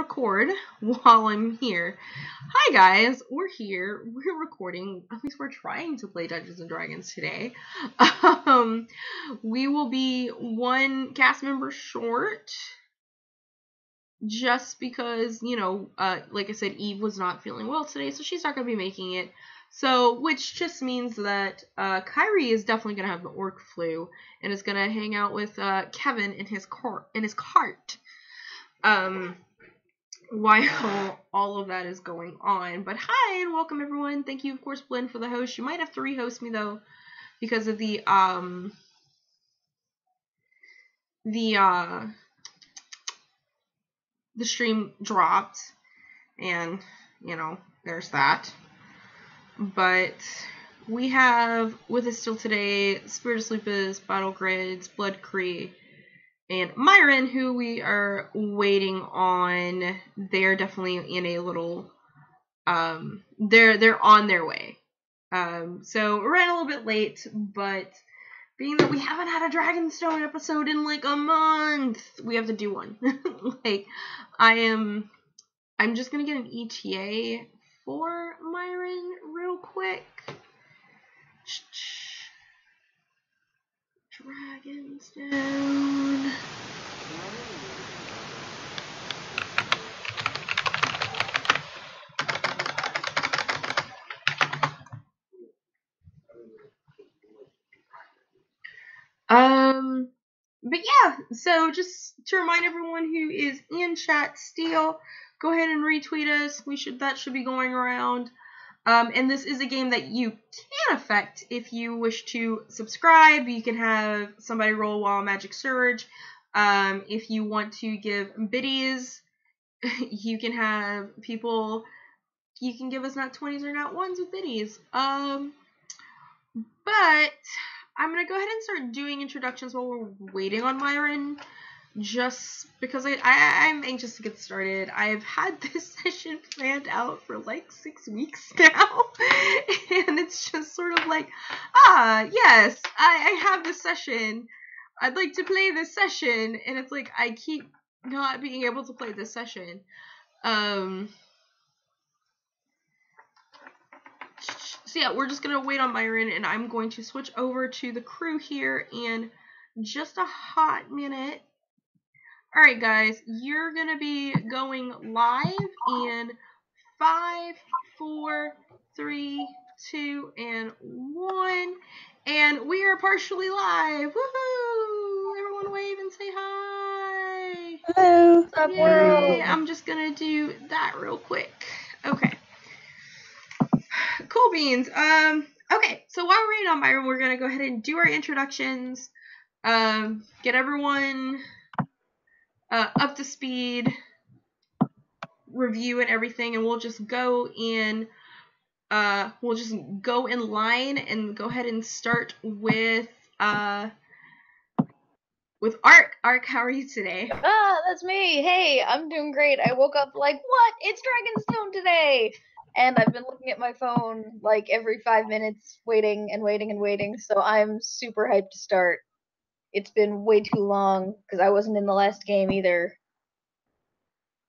record while I'm here. Hi guys, we're here. We're recording. At least we're trying to play Dungeons and Dragons today. We will be one cast member short, just because like I said, Eve was not feeling well today, so she's not gonna be making it. So, which just means that Kyrie is definitely gonna have the orc flu and is gonna hang out with Kevin in his cart. While all of that is going on. But hi and welcome everyone. Thank you, of course, Blinn, for the host. You might have to re-host me though, because of the stream dropped, and there's that. But we have with us still today Spiritus Lupus, Battle Grids, Blood Cree, and Myron, who we are waiting on. They're definitely in a little they're on their way. So we're running a little bit late, but being that we haven't had a Dragonstone episode in like a month, we have to do one. Like I'm just gonna get an ETA for Myron real quick. Dragonstone. But yeah, so just to remind everyone who is in chat still, go ahead and retweet us. That should be going around. And this is a game that you can affect if you wish to subscribe. You can have somebody roll Wild Magic Surge. If you want to give biddies, you can have people. You can give us not 20s or not 1s with biddies. But I'm going to go ahead and start doing introductions while we're waiting on Myron, just because I'm anxious to get started. I've had this session planned out for like 6 weeks now, and it's just sort of like, yes, I have this session. I'd like to play this session, and it's like I keep not being able to play this session. So yeah, we're just going to wait on Myron, and I'm going to switch over to the crew here in just a hot minute. Alright guys, you're going to be going live in 5, 4, 3, 2, and 1. And we are partially live. Woohoo! Everyone wave and say hi. Hello. What's up, world? I'm just going to do that real quick. Okay. Cool beans. Okay, so while we're waiting on Myron, we're going to go ahead and do our introductions. Get everyone up to speed, review and everything, and we'll just go in line and go ahead and start with Ark. Ark, how are you today? That's me. Hey, I'm doing great. I woke up like, what? It's Dragonstone today! And I've been looking at my phone like every 5 minutes, waiting and waiting and waiting, so I'm super hyped to start. It's been way too long, because I wasn't in the last game either.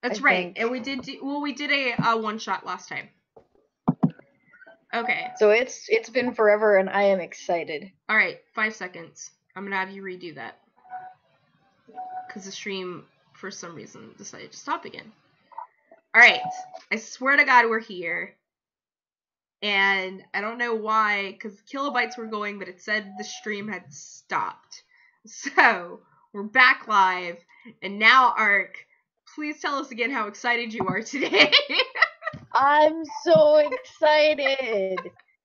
That's right, and we did a one-shot last time. Okay. So it's been forever, and I am excited. Alright, 5 seconds. I'm gonna have you redo that. Because the stream, for some reason, decided to stop again. Alright, I swear to God we're here. And I don't know why, because kilobytes were going, but it said the stream had stopped. So, we're back live, and now Ark, please tell us again how excited you are today. I'm so excited.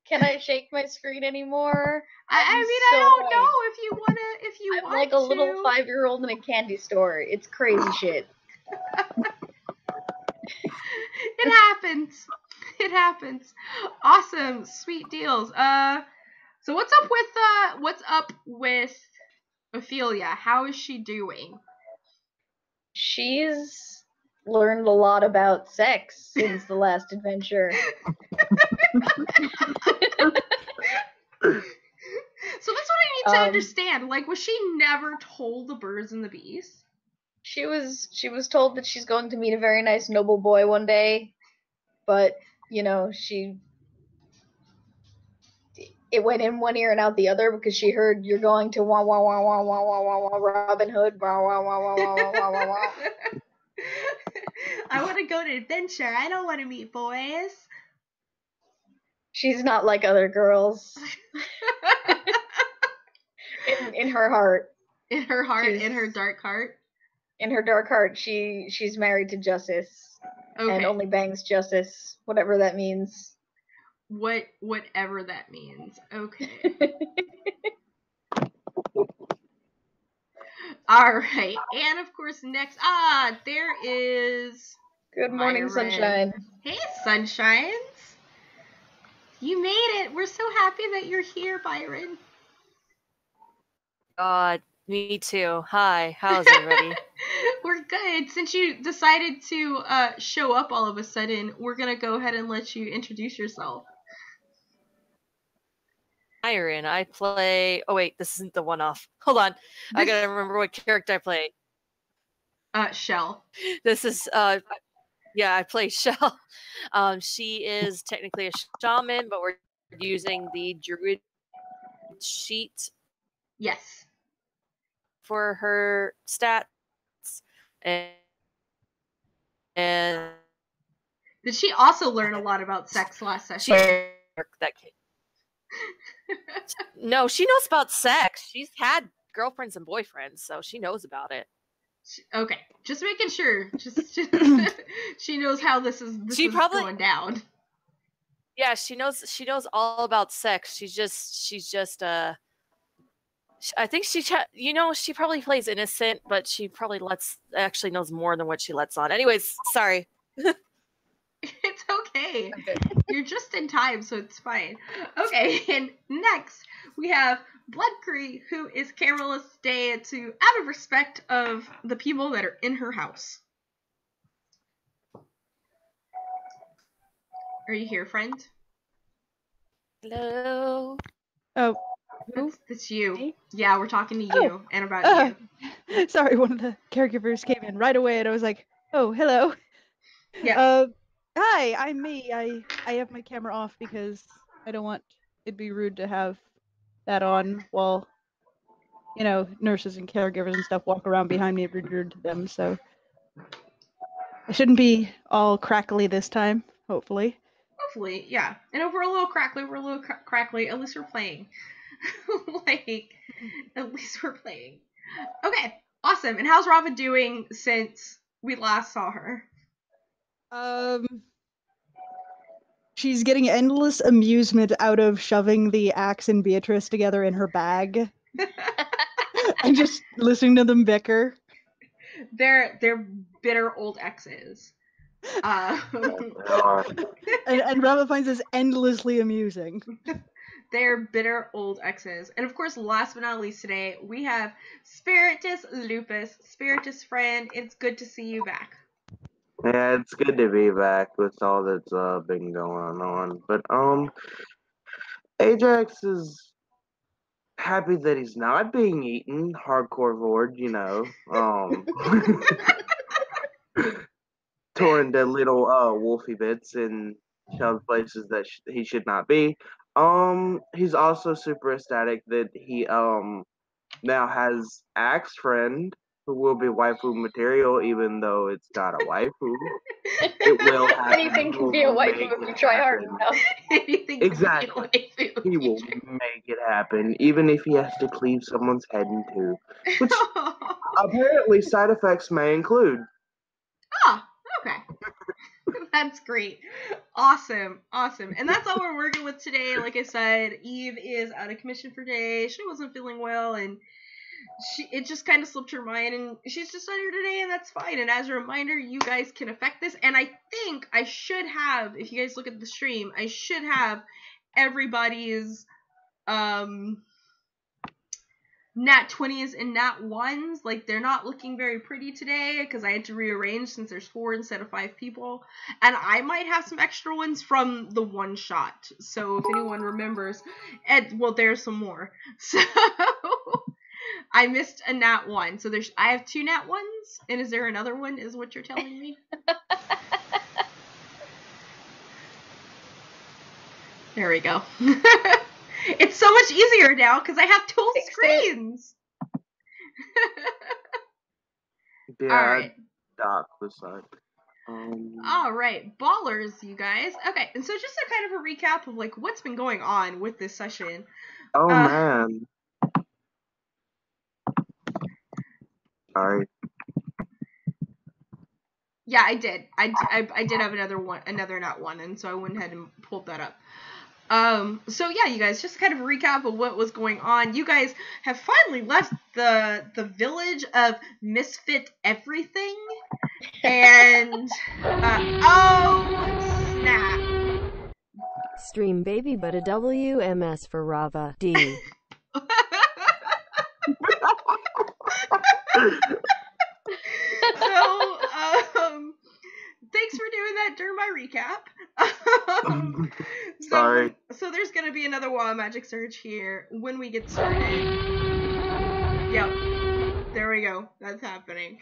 Can I shake my screen anymore? I don't know if you want to. I'm like a little 5-year-old in a candy store. It's crazy shit. It happens. It happens. Awesome. Sweet deals. So what's up with Ophelia? How is she doing? She's learned a lot about sex since the last adventure. So that's what I need to understand. Like, was she never told the birds and the bees? She was told that she's going to meet a very nice noble boy one day, but it went in one ear and out the other because she heard you're going to wah wah wah wah wah wah wah wah Robin Hood wah wah wah wah wah wah wah wah wah. I want to go to adventure. I don't want to meet boys. She's not like other girls. in her heart. In her heart, in her dark heart. In her dark heart, she's married to Justice. Okay. And only bangs Justice, whatever that means. Whatever that means. Okay. All right. And of course, next, there is Good morning, Byron. Sunshine. Hey, Sunshines. You made it. We're so happy that you're here, Byron. God, me too. Hi, how's everybody? We're good. Since you decided to show up all of a sudden, we're going to go ahead and let you introduce yourself. Byron, I play... Oh, wait, this isn't the one-off. Hold on. I gotta remember what character I play. Shell. This is... Yeah, I play Shell. She is technically a shaman, but we're using the druid sheet. Yes. For her stats. And did she also learn a lot about sex last session? No, she knows about sex. She's had girlfriends and boyfriends, so she knows about it. Okay, just making sure. Just she knows how this is going down. Yeah, she knows all about sex. She's just I think she probably plays innocent, but she probably actually knows more than what she lets on. Anyways, sorry. It's okay. You're just in time, so it's fine. Okay, and next we have Bloodcree, who is cameraless today out of respect of the people that are in her house. Are you here, friend? Hello. Oh. That's you. Yeah, we're talking to you and about you. Sorry, one of the caregivers came in right away and I was like, oh, hello. Yeah. Hi, I'm me. I have my camera off because I don't want it'd be rude to have that on while, nurses and caregivers and stuff walk around behind me. It'd be rude to them, so I shouldn't be all crackly this time, hopefully. Hopefully, yeah. And if we're a little crackly, at least we're playing. At least we're playing. Okay, awesome. And how's Rava doing since we last saw her? She's getting endless amusement out of shoving the Axe and Beatrice together in her bag. And just listening to them bicker. They're bitter old exes. And Rava finds this endlessly amusing. They're bitter old exes. And of course, last but not least today, we have Spiritus Lupus. Spiritus friend, it's good to see you back. Yeah, it's good to be back with all that's been going on. But Ajax is happy that he's not being eaten, hardcore Vord, torn into little wolfy bits and shoved places that he should not be. He's also super ecstatic that he now has Axe friend, who will be waifu material, even though it's not a waifu. It will happen. Anything can be a waifu if you try hard enough. Exactly. He will make it happen, even if he has to cleave someone's head in two. Which apparently side effects may include. Ah, okay. That's great. Awesome. And that's all we're working with today. Like I said, Eve is out of commission for today. She wasn't feeling well, and it just kind of slipped her mind, and she's just not here today, and that's fine. And as a reminder, you guys can affect this, and I think I should have, if you guys look at the stream, I should have everybody's Nat 20s and Nat 1s. Like, they're not looking very pretty today because I had to rearrange since there's 4 instead of 5 people. And I might have some extra ones from the one shot. So if anyone remembers, well, there's some more. So I missed a nat 1. So I have 2 nat 1s, and is there another one, is what you're telling me? There we go. It's so much easier now because I have 2 screens. Yeah, All right. Doc was like, All right, ballers, you guys. Okay, and so just a kind of a recap of like what's been going on with this session. oh man. Sorry. Yeah, I did. I did have another nat 1, and so I went ahead and pulled that up. So yeah, you guys, just kind of a recap of what was going on. You guys have finally left the village of Misfit Everything, and oh snap! Stream baby but a WMS for Rava D. So thanks for doing that during my recap. Sorry. So there's gonna be another Wild Magic Surge here when we get started. Yep. There we go. That's happening.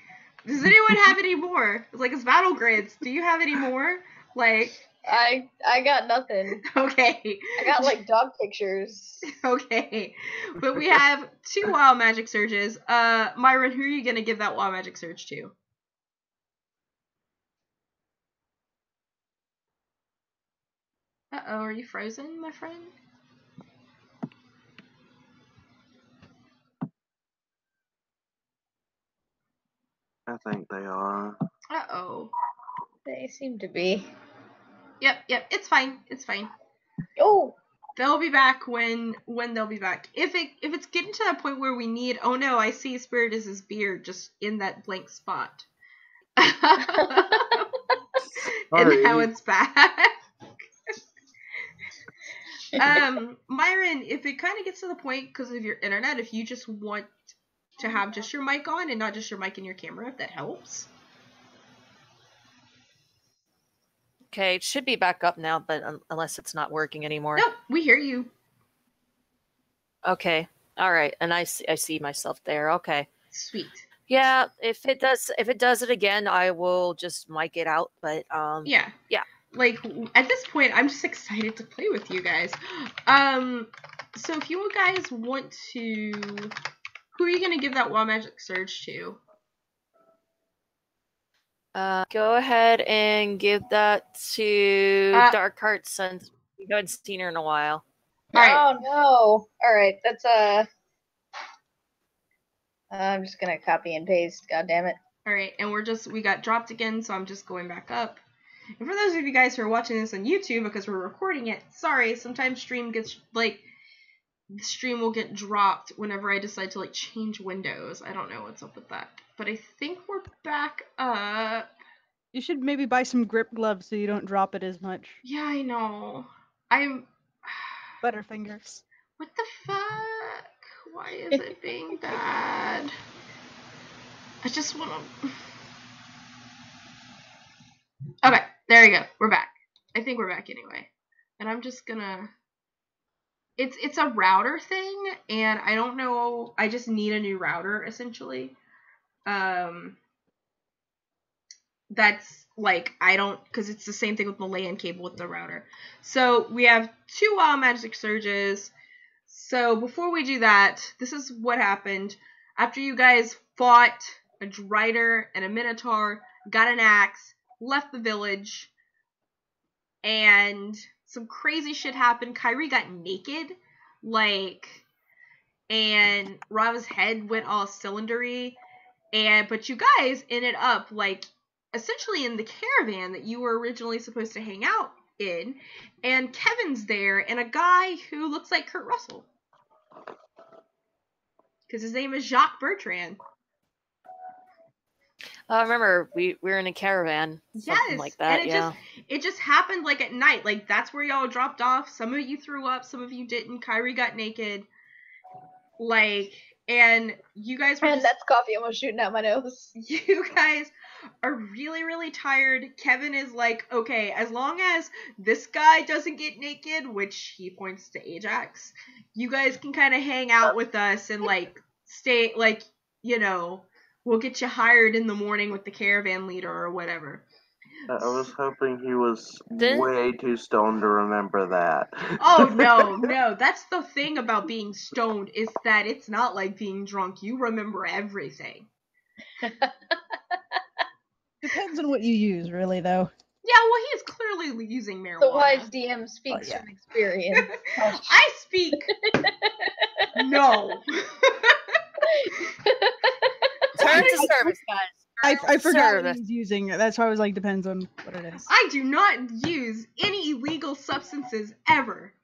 Does anyone have any more? It's Battle Grids. Do you have any more? Like, I got nothing. okay. I got like dog pictures. Okay. But we have 2 Wild Magic Surges. Myron, who are you gonna give that Wild Magic Surge to? Uh-oh, are you frozen, my friend? I think they are. Uh-oh. They seem to be. Yep, it's fine. It's fine. Oh! They'll be back when they'll be back. If it's getting to that point where we need, oh no, I see Spirit is his beard just in that blank spot. And now it's back. Myron, if it kind of gets to the point because of your internet, if you just want to have just your mic on and not just your mic and your camera, if that helps. Okay, it should be back up now, but unless it's not working anymore. Nope, we hear you. Okay, all right, and I see myself there. Okay, sweet. Yeah, if it does it again, I will just mic it out. But yeah. Like, at this point, I'm just excited to play with you guys. So if you guys want to, who are you gonna give that Wild Magic Surge to? Go ahead and give that to Darkheart since we haven't seen her in a while. Oh no! All right, that's I'm just gonna copy and paste. God damn it! All right, and we got dropped again, so I'm just going back up. And for those of you guys who are watching this on YouTube, because we're recording it, sorry, sometimes the stream will get dropped whenever I decide to change windows. I don't know what's up with that, but I think we're back up. You should maybe buy some grip gloves so you don't drop it as much. Yeah, I know. Butterfingers. What the fuck? Why is it being bad? I just want to... Okay, there we go. We're back. I think we're back anyway. And I'm just gonna... It's a router thing, and I don't know... I just need a new router, essentially. That's, I don't... Because it's the same thing with the LAN cable with the router. So, we have 2 Wild Magic Surges. So, before we do that, this is what happened. After you guys fought a Drider and a Minotaur, got an axe, left the village, and some crazy shit happened. Kyrie got naked, and Rava's head went all cylindery, but you guys ended up, essentially in the caravan that you were originally supposed to hang out in, and Kevin's there, and a guy who looks like Kurt Russell. Because his name is Jacques Bertrand. I remember we were in a caravan, something like that. And it just happened at night. That's where y'all dropped off. Some of you threw up, some of you didn't. Kyrie got naked. And you guys were and that's coffee almost shooting out my nose. You guys are really, really tired. Kevin is okay, as long as this guy doesn't get naked, which he points to Ajax, you guys can kind of hang out with us and stay, like, we'll get you hired in the morning with the caravan leader or whatever. I was hoping he was Didn't- way too stoned to remember that. Oh, no. That's the thing about being stoned, is that it's not like being drunk. You remember everything. Depends on what you use, really, though. Yeah, well, he is clearly using marijuana. The wise DM speaks yeah. from experience. I speak. No. Turn to service, guys. I forgot what Service. he was using. That's why I was like, depends on what it is. I do not use any illegal substances ever.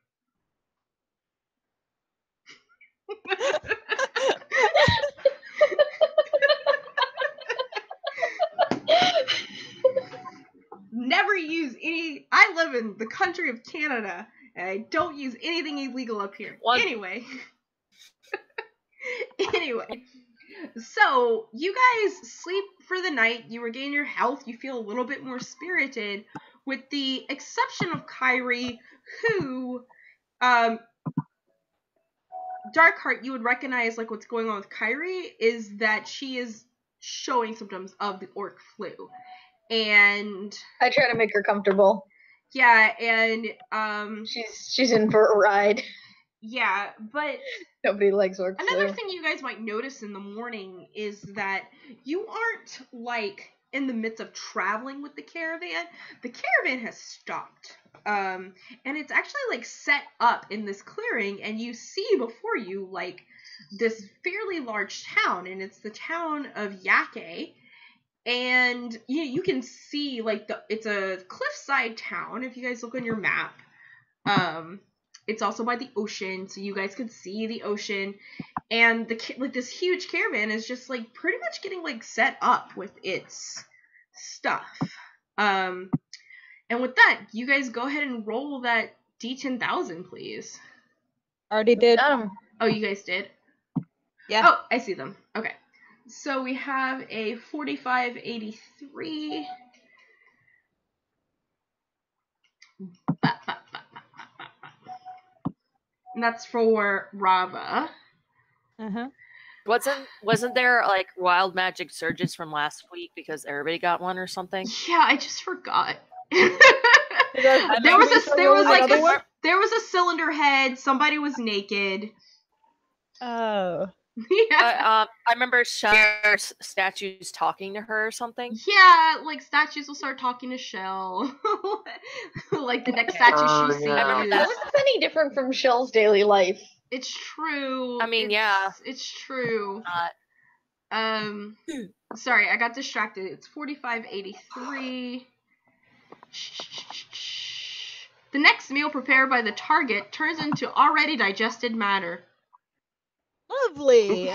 Never use any. I live in the country of Canada, and I don't use anything illegal up here. Anyway. So you guys sleep for the night. You regain your health. You feel a little bit more spirited, with the exception of Kyrie, who, Darkheart, you would recognize, like, what's going on with Kyrie is that she is showing symptoms of the orc flu. And I try to make her comfortable. yeah, and She's in for a ride. yeah, but Nobody likes orc another flu. thing you guys might notice in the morning is that you aren't, like, in the midst of traveling with the caravan. The caravan has stopped. And it's actually, like, set up in this clearing, and you see before you, like, this fairly large town, and it's the town of Yake. And you can see, like, it's a cliffside town, if you guys look on your map. It's also by the ocean, so you guys can see the ocean. And this huge caravan is just, like, pretty much getting, like, set up with its stuff. And with that, you guys go ahead and roll that D10,000, please. Already did. Oh, you guys did? Yeah. Oh, I see them. Okay. So we have a 4583. And that's for Rava. Uh-huh. Wasn't there like wild magic surges from last week because everybody got one or something? Yeah, I just forgot. There was a cylinder head. Somebody was naked. Oh. Yeah. I remember Cher's statues talking to her or something. Yeah, like statues will start talking to Shell. Like the next statue she sees. yeah. I remember that. How is this any different from Shell's daily life? It's true. I mean, yeah. It's true. Not. Sorry, I got distracted. It's 4583. The next meal prepared by the target turns into already digested matter. Lovely.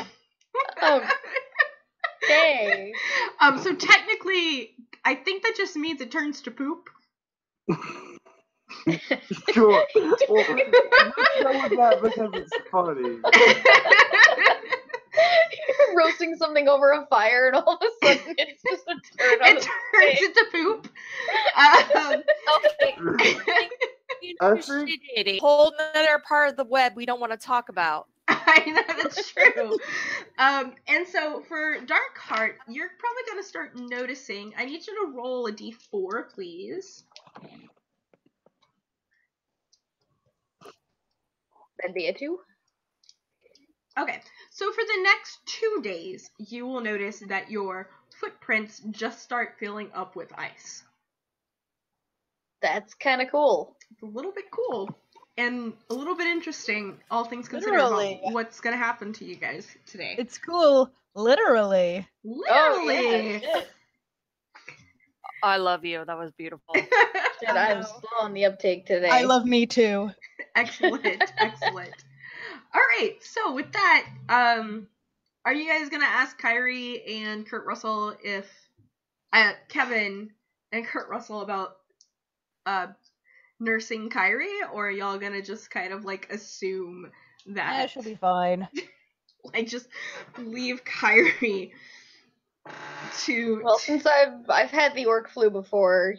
Okay. So technically, I think that just means it turns to poop. Sure. Well, let's go with that because it's funny. You're roasting something over a fire, and all of a sudden it's just a turd on It turns into poop. Okay. Whole another part of the web we don't want to talk about. I know, that's true. And so for Darkheart, you're probably going to start noticing. I need you to roll a d4, please. That'd be a 2. Okay, so for the next 2 days, you will notice that your footprints just start filling up with ice. That's kind of cool. It's a little bit cool. And a little bit interesting, all things considered, Literally. about what's going to happen to you guys today. It's cool. Literally. Literally! Oh, yeah, shit. I love you. That was beautiful. Shit, I'm slow on the uptake today. I love me too. Excellent, excellent. Alright, so with that, are you guys going to ask Kyrie and Kurt Russell if, Kevin and Kurt Russell about, nursing Kyrie, or are y'all gonna just kind of, like, assume that... Yeah, she'll be fine. Like, just leave Kyrie to... Well, since I've had the orc flu before,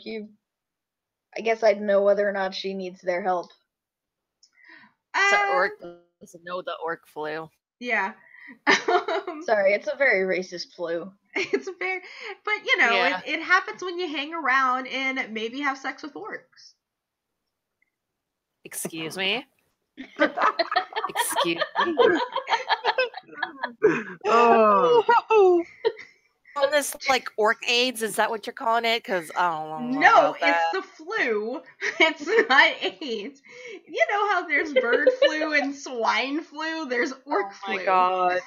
I guess I'd know whether or not she needs their help. So orc doesn't know the orc flu. Yeah. Sorry, it's a very racist flu. It's very, but you know, Yeah. it happens when you hang around and maybe have sex with orcs. Excuse me. Excuse me. Oh, On this like orc AIDS, is that what you're calling it? Because I don't know No, about that. it's the flu. It's not AIDS. You know how there's bird flu and swine flu? There's orc Oh my flu. god.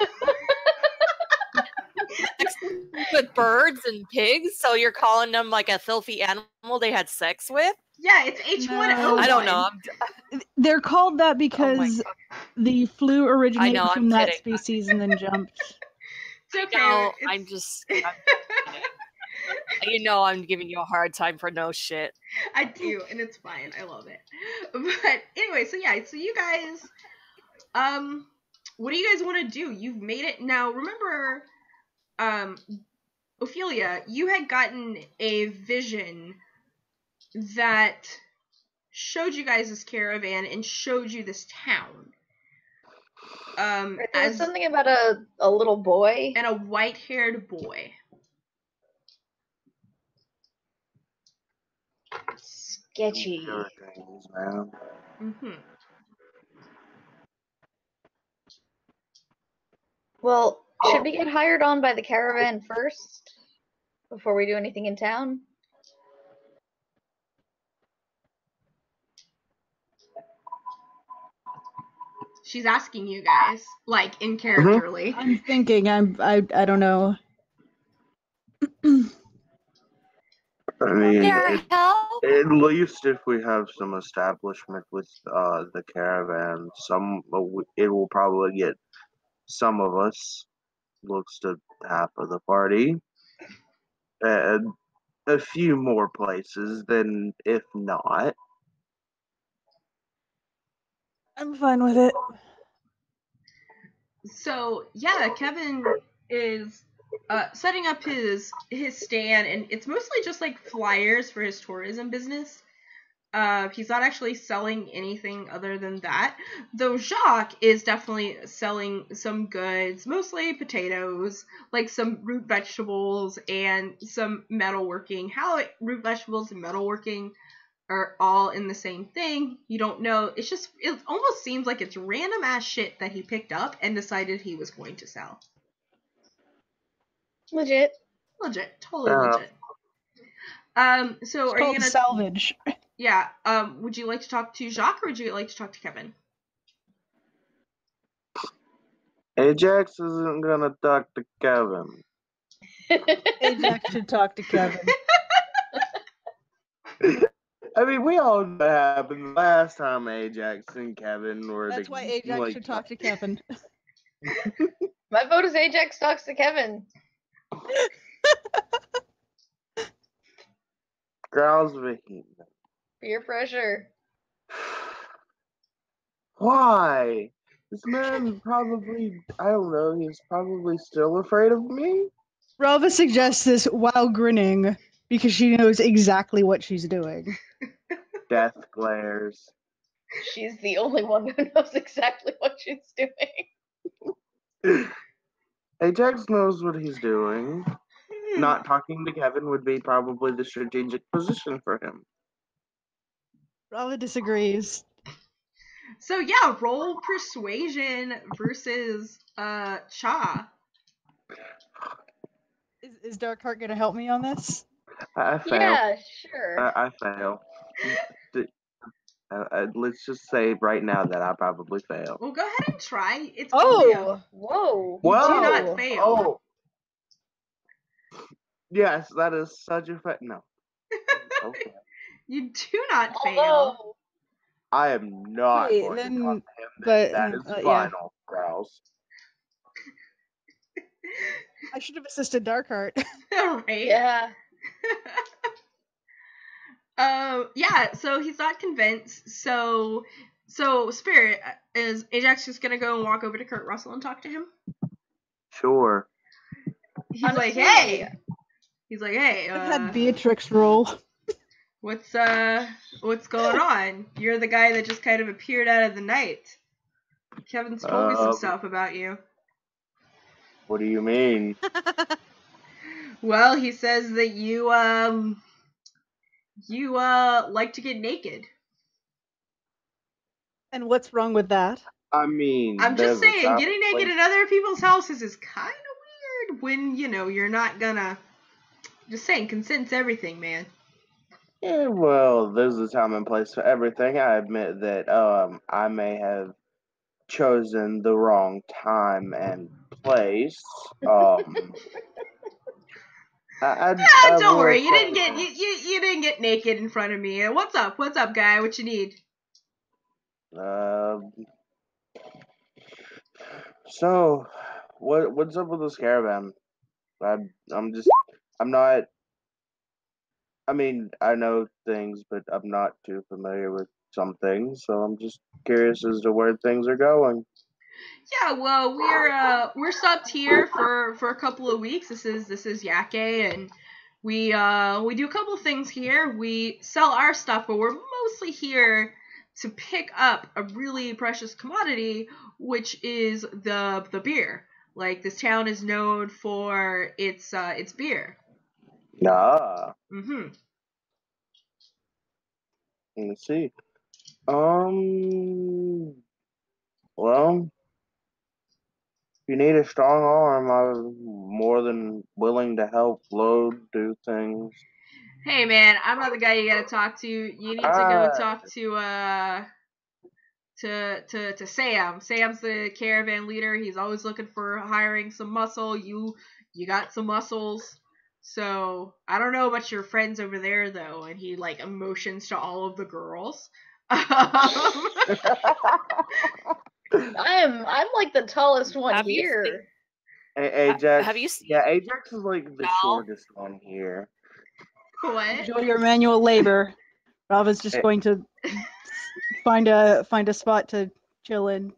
With birds and pigs, so you're calling them like a filthy animal they had sex with? Yeah, it's H1N1. No. I don't know. They're called that Oh my because God. the flu originated I'm from that kidding. species and then jumped. It's okay. No, it's- I'm just. You know, I'm giving you a hard time for no shit. I do, and it's fine. I love it. But anyway, so yeah, so you guys, what do you guys want to do? You've made it. Now, remember, Ophelia, you had gotten a vision that showed you guys this caravan and showed you this town. Right, there was As something about a little boy. and a white-haired boy. Sketchy. sure things, man. Mm-hmm. Well, should we get hired on by the caravan first before we do anything in town? She's asking you guys, like, in characterly. I'm thinking. I don't know. I mean, There, help! at least if we have some establishment with the caravan, it will probably get some of us, looks to half of the party, and a few more places than if not. I'm fine with it. So yeah, Kevin is setting up his stand, and it's mostly just like flyers for his tourism business. He's not actually selling anything other than that. Though Jacques is definitely selling some goods, mostly potatoes, like some root vegetables and some metalworking. How root vegetables and metalworking are all in the same thing, you don't know. It almost seems like it's random ass shit that he picked up and decided he was going to sell. Legit. Legit, totally legit. So It's are you called gonna salvage. Yeah, would you like to talk to Jacques or would you like to talk to Kevin? Ajax isn't gonna talk to Kevin. Ajax should talk to Kevin. I mean, we all know what happened last time Ajax and Kevin were That's why Ajax like, should talk to Kevin. My vote is Ajax talks to Kevin. Growls vehement. Peer pressure. Why? This man probably, I don't know, he's probably still afraid of me? Rava suggests this while grinning because she knows exactly what she's doing. Death glares. She's the only one who knows exactly what she's doing. Ajax knows what he's doing. Not talking to Kevin would be probably the strategic position for him. Rava disagrees. So yeah, roll persuasion versus Cha. Is Darkheart gonna help me on this? I fail. Yeah, sure. I fail. Let's just say right now that I probably fail. Well, go ahead and try. It's only a Oh, whoa. Whoa! do not fail. Oh. Yes, that is such a no. Okay. You do not fail. Although, I am not Wait, going then- to talk to him. but, That is yeah. final, Growls. I should have assisted Darkheart. Right? yeah. Yeah, so he's not convinced. So Spirit, is Ajax just gonna go and walk over to Kurt Russell and talk to him? Sure. He's Honestly, like, hey. He's like, hey, I've had Beatrix roll. what's going on? You're the guy that just kind of appeared out of the night. Kevin's told me some stuff about you. What do you mean? Well, he says that you like to get naked. And what's wrong with that? I mean, I'm just there's a saying, time getting and naked place. in other people's houses is kind of weird when, you're not gonna... Just saying, consent's everything, man. Yeah, well, there's a time and place for everything. I admit that I may have chosen the wrong time and place. I Don't will worry, you didn't say get you didn't get naked in front of me. What's up? What's up, guy? What you need? that. So, what's up with this caravan? I'm not. I mean, I know things, but I'm not too familiar with some things, so I'm just curious as to where things are going. Yeah, well, we're stopped here for a couple of weeks. This is Yake, and we do a couple of things here. We sell our stuff, but we're mostly here to pick up a really precious commodity, which is the beer. Like, this town is known for its beer. Ah, Mhm. let's see. Well, if you need a strong arm, I'm more than willing to help load, do things. Hey, man, I'm not the guy you gotta talk to. You need to go Ah, talk to Sam. Sam's the caravan leader. He's always looking for hiring some muscle. You got some muscles. So I don't know about your friends over there though. And he like emotions to all of the girls. I'm like the tallest one Have you here. Ajax. Have you seen Yeah, Ajax is like the Val? shortest one here. What? Enjoy your manual labor. Rava's just Eh. going to find a spot to chill in.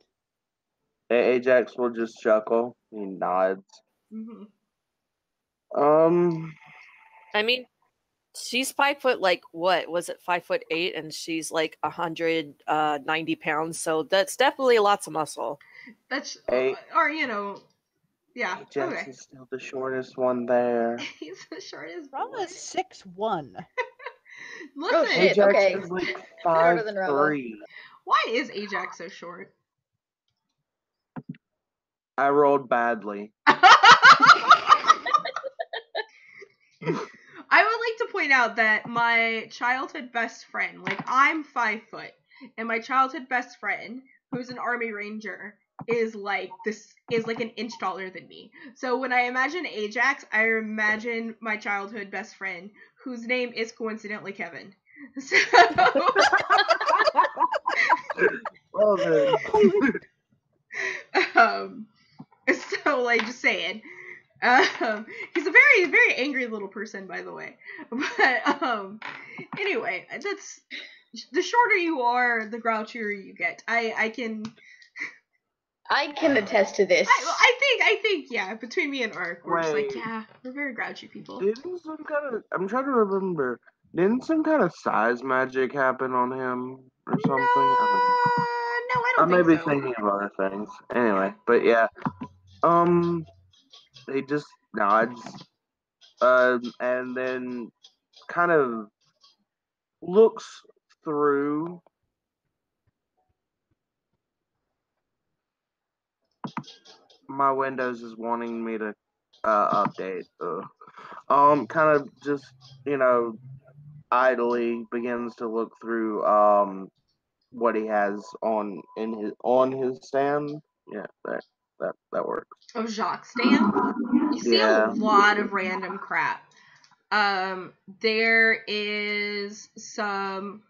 Ajax will just chuckle. He nods. Mm-hmm. I mean, she's 5 foot, like, what was it, 5'8", and she's like 190 pounds. So that's definitely lots of muscle. That's A- or yeah. Ajax Okay. is still the shortest one there. He's the shortest boy. Rava's 6'1". Listen, Oh, shit. Ajax okay. is like Shorter than Rava. 5'3". why is Ajax so short? I rolled badly. I would like to point out that my childhood best friend, like, I'm 5 foot, and my childhood best friend, who's an army ranger, is like an inch taller than me. So when I imagine Ajax, I imagine my childhood best friend, whose name is coincidentally Kevin. So, Well then. so like, just saying. He's a very, very angry little person, by the way. But anyway, that's the shorter you are, the grouchier you get. I can attest to this. I think yeah. Between me and Ark, we're just like, Wait. yeah, we're very grouchy people. Didn't some kind of I'm trying to remember. Didn't some kind of size magic happen on him or something? No, I I don't may think be so. thinking of other things. Anyway, but yeah. He just nods. And then kind of looks through. My Windows is wanting me to update. Kind of just idly begins to look through what he has on his stand. Yeah, that works. Oh, Jacques stand. You see a Yeah. lot of random crap. There is some.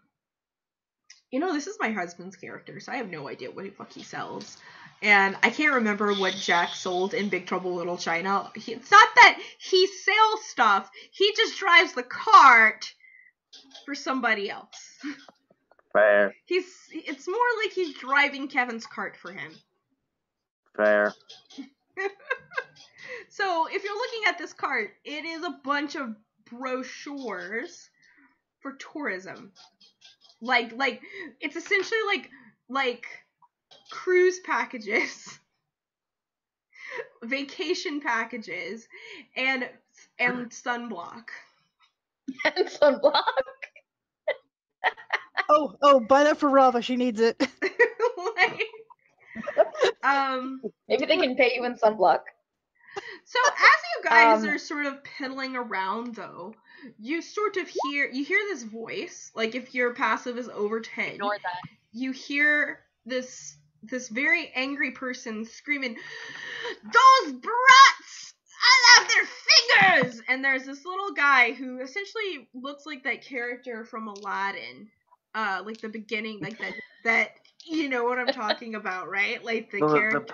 This is my husband's character, so I have no idea what the fuck he sells. And I can't remember what Jack sold in Big Trouble Little China. It's not that he sells stuff, he just drives the cart for somebody else. Fair. It's more like he's driving Kevin's cart for him. Fair. So, if you're looking at this cart, it is a bunch of brochures for tourism. Like it's essentially like cruise packages vacation packages and sunblock. And sunblock. Oh, buy that for Rava. She needs it. Like, Maybe they can pay you in sunblock. So as you guys are sort of piddling around, though, you sort of hear this voice. Like if your passive is over 10, Ignore that. you hear this very angry person screaming, "Those brats! I love their fingers!" And there's this little guy who essentially looks like that character from Aladdin, like the beginning, like that. You know what I'm talking about, right? Like the character,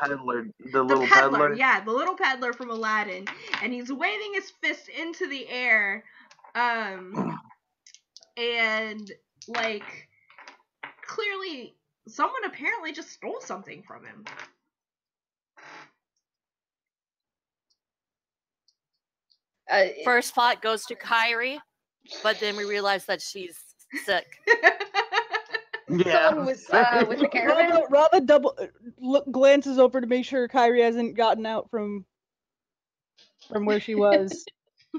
the little peddler. Yeah, the little peddler from Aladdin, and he's waving his fist into the air, and like clearly someone apparently just stole something from him. First thought goes to Kyrie, but then we realize that she's sick. Yeah. Someone with the caravan. Rava glances over to make sure Kyrie hasn't gotten out from where she was.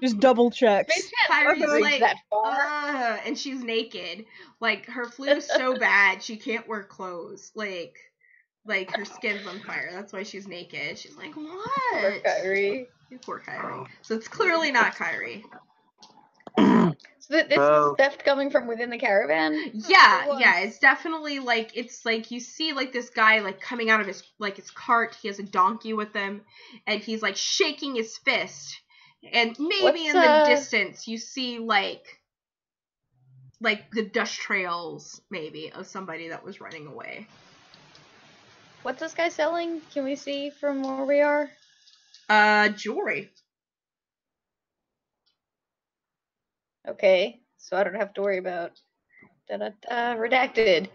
Just double checks. Kyrie's like, that far. and she's naked. Like her flu is so bad she can't wear clothes. Like her skin's on fire. That's why she's naked. She's like, what? Poor Kyrie. Poor Kyrie. So it's clearly not Kyrie. So this is theft coming from within the caravan? Yeah, it's definitely like, it's like you see like this guy like coming out of his cart. He has a donkey with him, and he's like shaking his fist. And maybe in the distance you see like the dust trails maybe of somebody that was running away. What's this guy selling? Can we see from where we are? Jewelry. Okay, so I don't have to worry about redacted.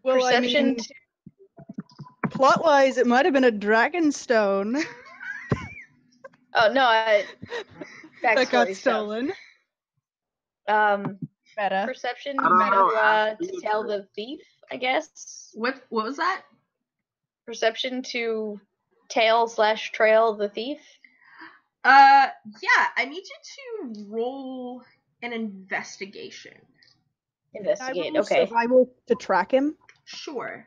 Perception. Plot-wise, it might have been a Dragonstone Oh no, that got stolen. Meta. Perception know. to tell the thief, I guess. What was that? Perception to tail/trail the thief. Yeah, I need you to roll an investigation. Investigate, okay. Survival to track him? Sure.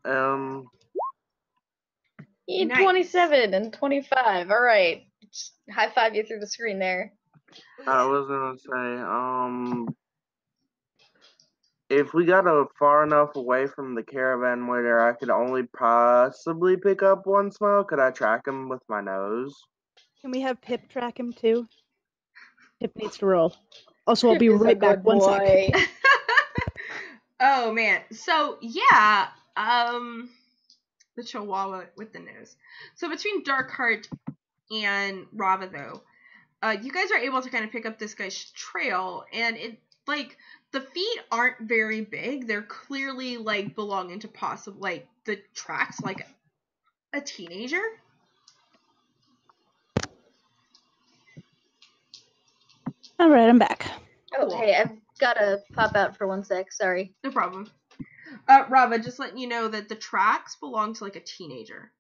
27 and 25. All right. Just high five you through the screen there. I was gonna say, if we got far enough away from the caravan where I could only possibly pick up one smell, could I track him with my nose? Can we have Pip track him too? Pip needs to roll. Also, I'll Pip be is a right back. good One boy. sec. Oh man. So yeah, the Chihuahua with the nose. So between Darkheart and Rava, though, you guys are able to kind of pick up this guy's trail, and it like the feet aren't very big. They're clearly like belonging to possibly the tracks like a teenager. All right, I'm back. Oh, Cool. hey, I've got to pop out for 1 sec. Sorry. No problem. Rava, just letting you know that the tracks belong to like a teenager.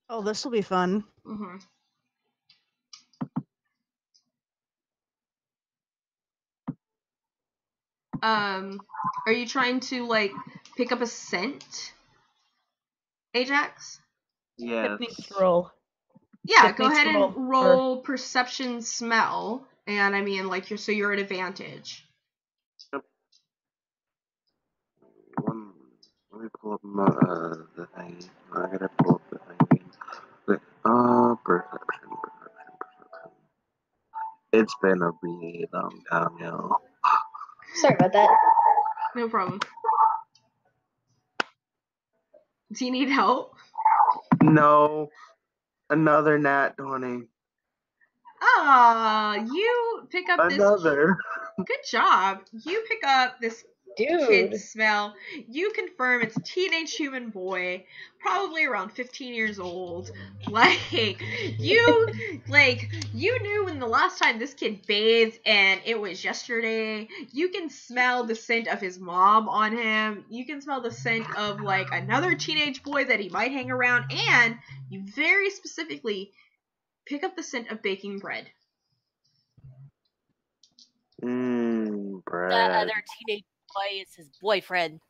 Oh, this will be fun. Mm-hmm. Are you trying to like pick up a scent, Ajax? Yes. Pip needs to roll. Yeah, Pip go needs ahead to and roll perception smell, and I mean like you're at advantage. Let me pull up the thing. I gotta pull up the thing. Perception. It's been a really long time, y'all. Sorry about that. No problem. Do you need help? No. Another nat 20. Ah, you pick up Another. Good job. You pick up this Dude. smell. You confirm it's a teenage human boy, probably around 15 years old. You knew when the last time this kid bathed and it was yesterday. You can smell the scent of his mom on him. You can smell the scent of, another teenage boy that he might hang around, and you very specifically pick up the scent of baking bread. Bread. That other teenage boy is his boyfriend.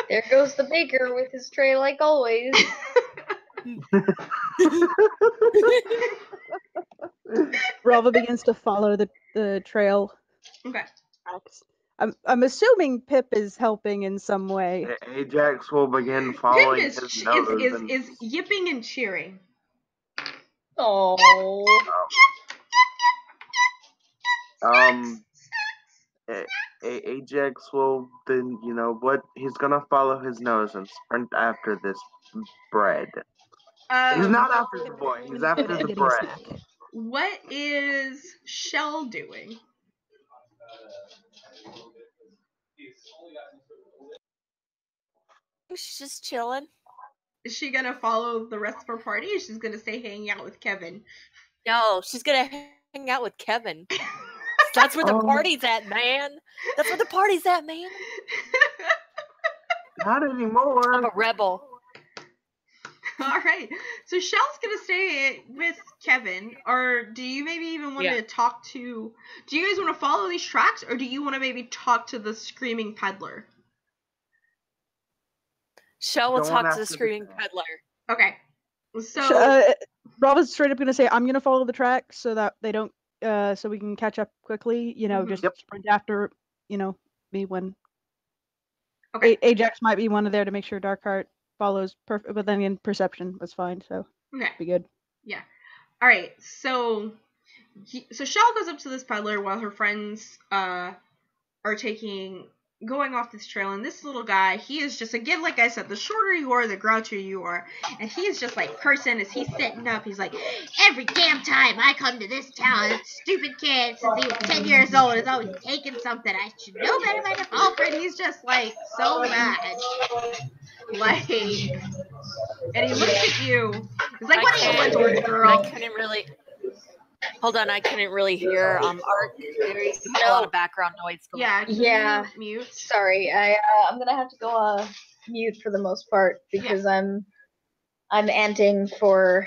There goes the baker with his tray like always. Rava begins to follow the trail. Okay. I'm assuming Pip is helping in some way. Ajax will begin following Pip his nose. is yipping and cheering. Oh. Ajax will then, he's gonna follow his nose and sprint after this bread. He's not after the boy, he's after the Getting a bread. snack. What is Shell doing? She's just chilling. Is she gonna follow the rest of her party, or she's gonna stay hanging out with Kevin? No, she's gonna hang out with Kevin. That's where the party's at, man. That's where the party's at, man. Not anymore. I'm a rebel. All right. So Shell's gonna stay with Kevin, or do you maybe even want to talk to? Do you guys want to follow these tracks, or do you want to maybe talk to the screaming peddler? Shell will talk to the screaming peddler. Okay. So Rava's straight up gonna say, "I'm gonna follow the track so that they don't, so we can catch up quickly. Just sprint after, me when." Okay. Ajax might be one of there to make sure Darkheart follows perfect, but then again, perception was fine, so be good. Yeah. All right. So Shell goes up to this peddler while her friends are going off this trail, and this little guy, he is just, again, like I said, the shorter you are, the grouchier you are, and he is just cursing as he's sitting up. He's like, every damn time I come to this town, that stupid kid, since he was 10 years old, is always taking something. I should know better by default, and he's just, so mad. And he looks at you. He's like, what are you doing, girl? I couldn't really... Hold on, I couldn't really hear Art. There's a lot of background noise going on. Yeah. Mute. Sorry, I'm gonna have to go mute for the most part because I'm anting for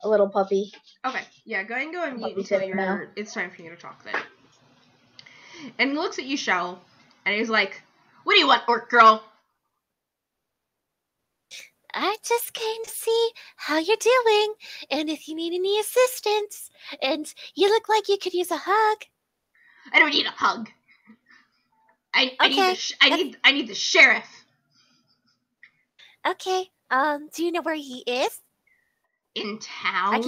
a little puppy. Okay, yeah, go ahead and go and mute until it's time for you to talk then. And he looks at you, Shell, and he's like, what do you want, orc girl? I just came to see how you're doing, and if you need any assistance, and you look like you could use a hug. I don't need a hug. I need the sheriff. Okay. Do you know where he is? In town.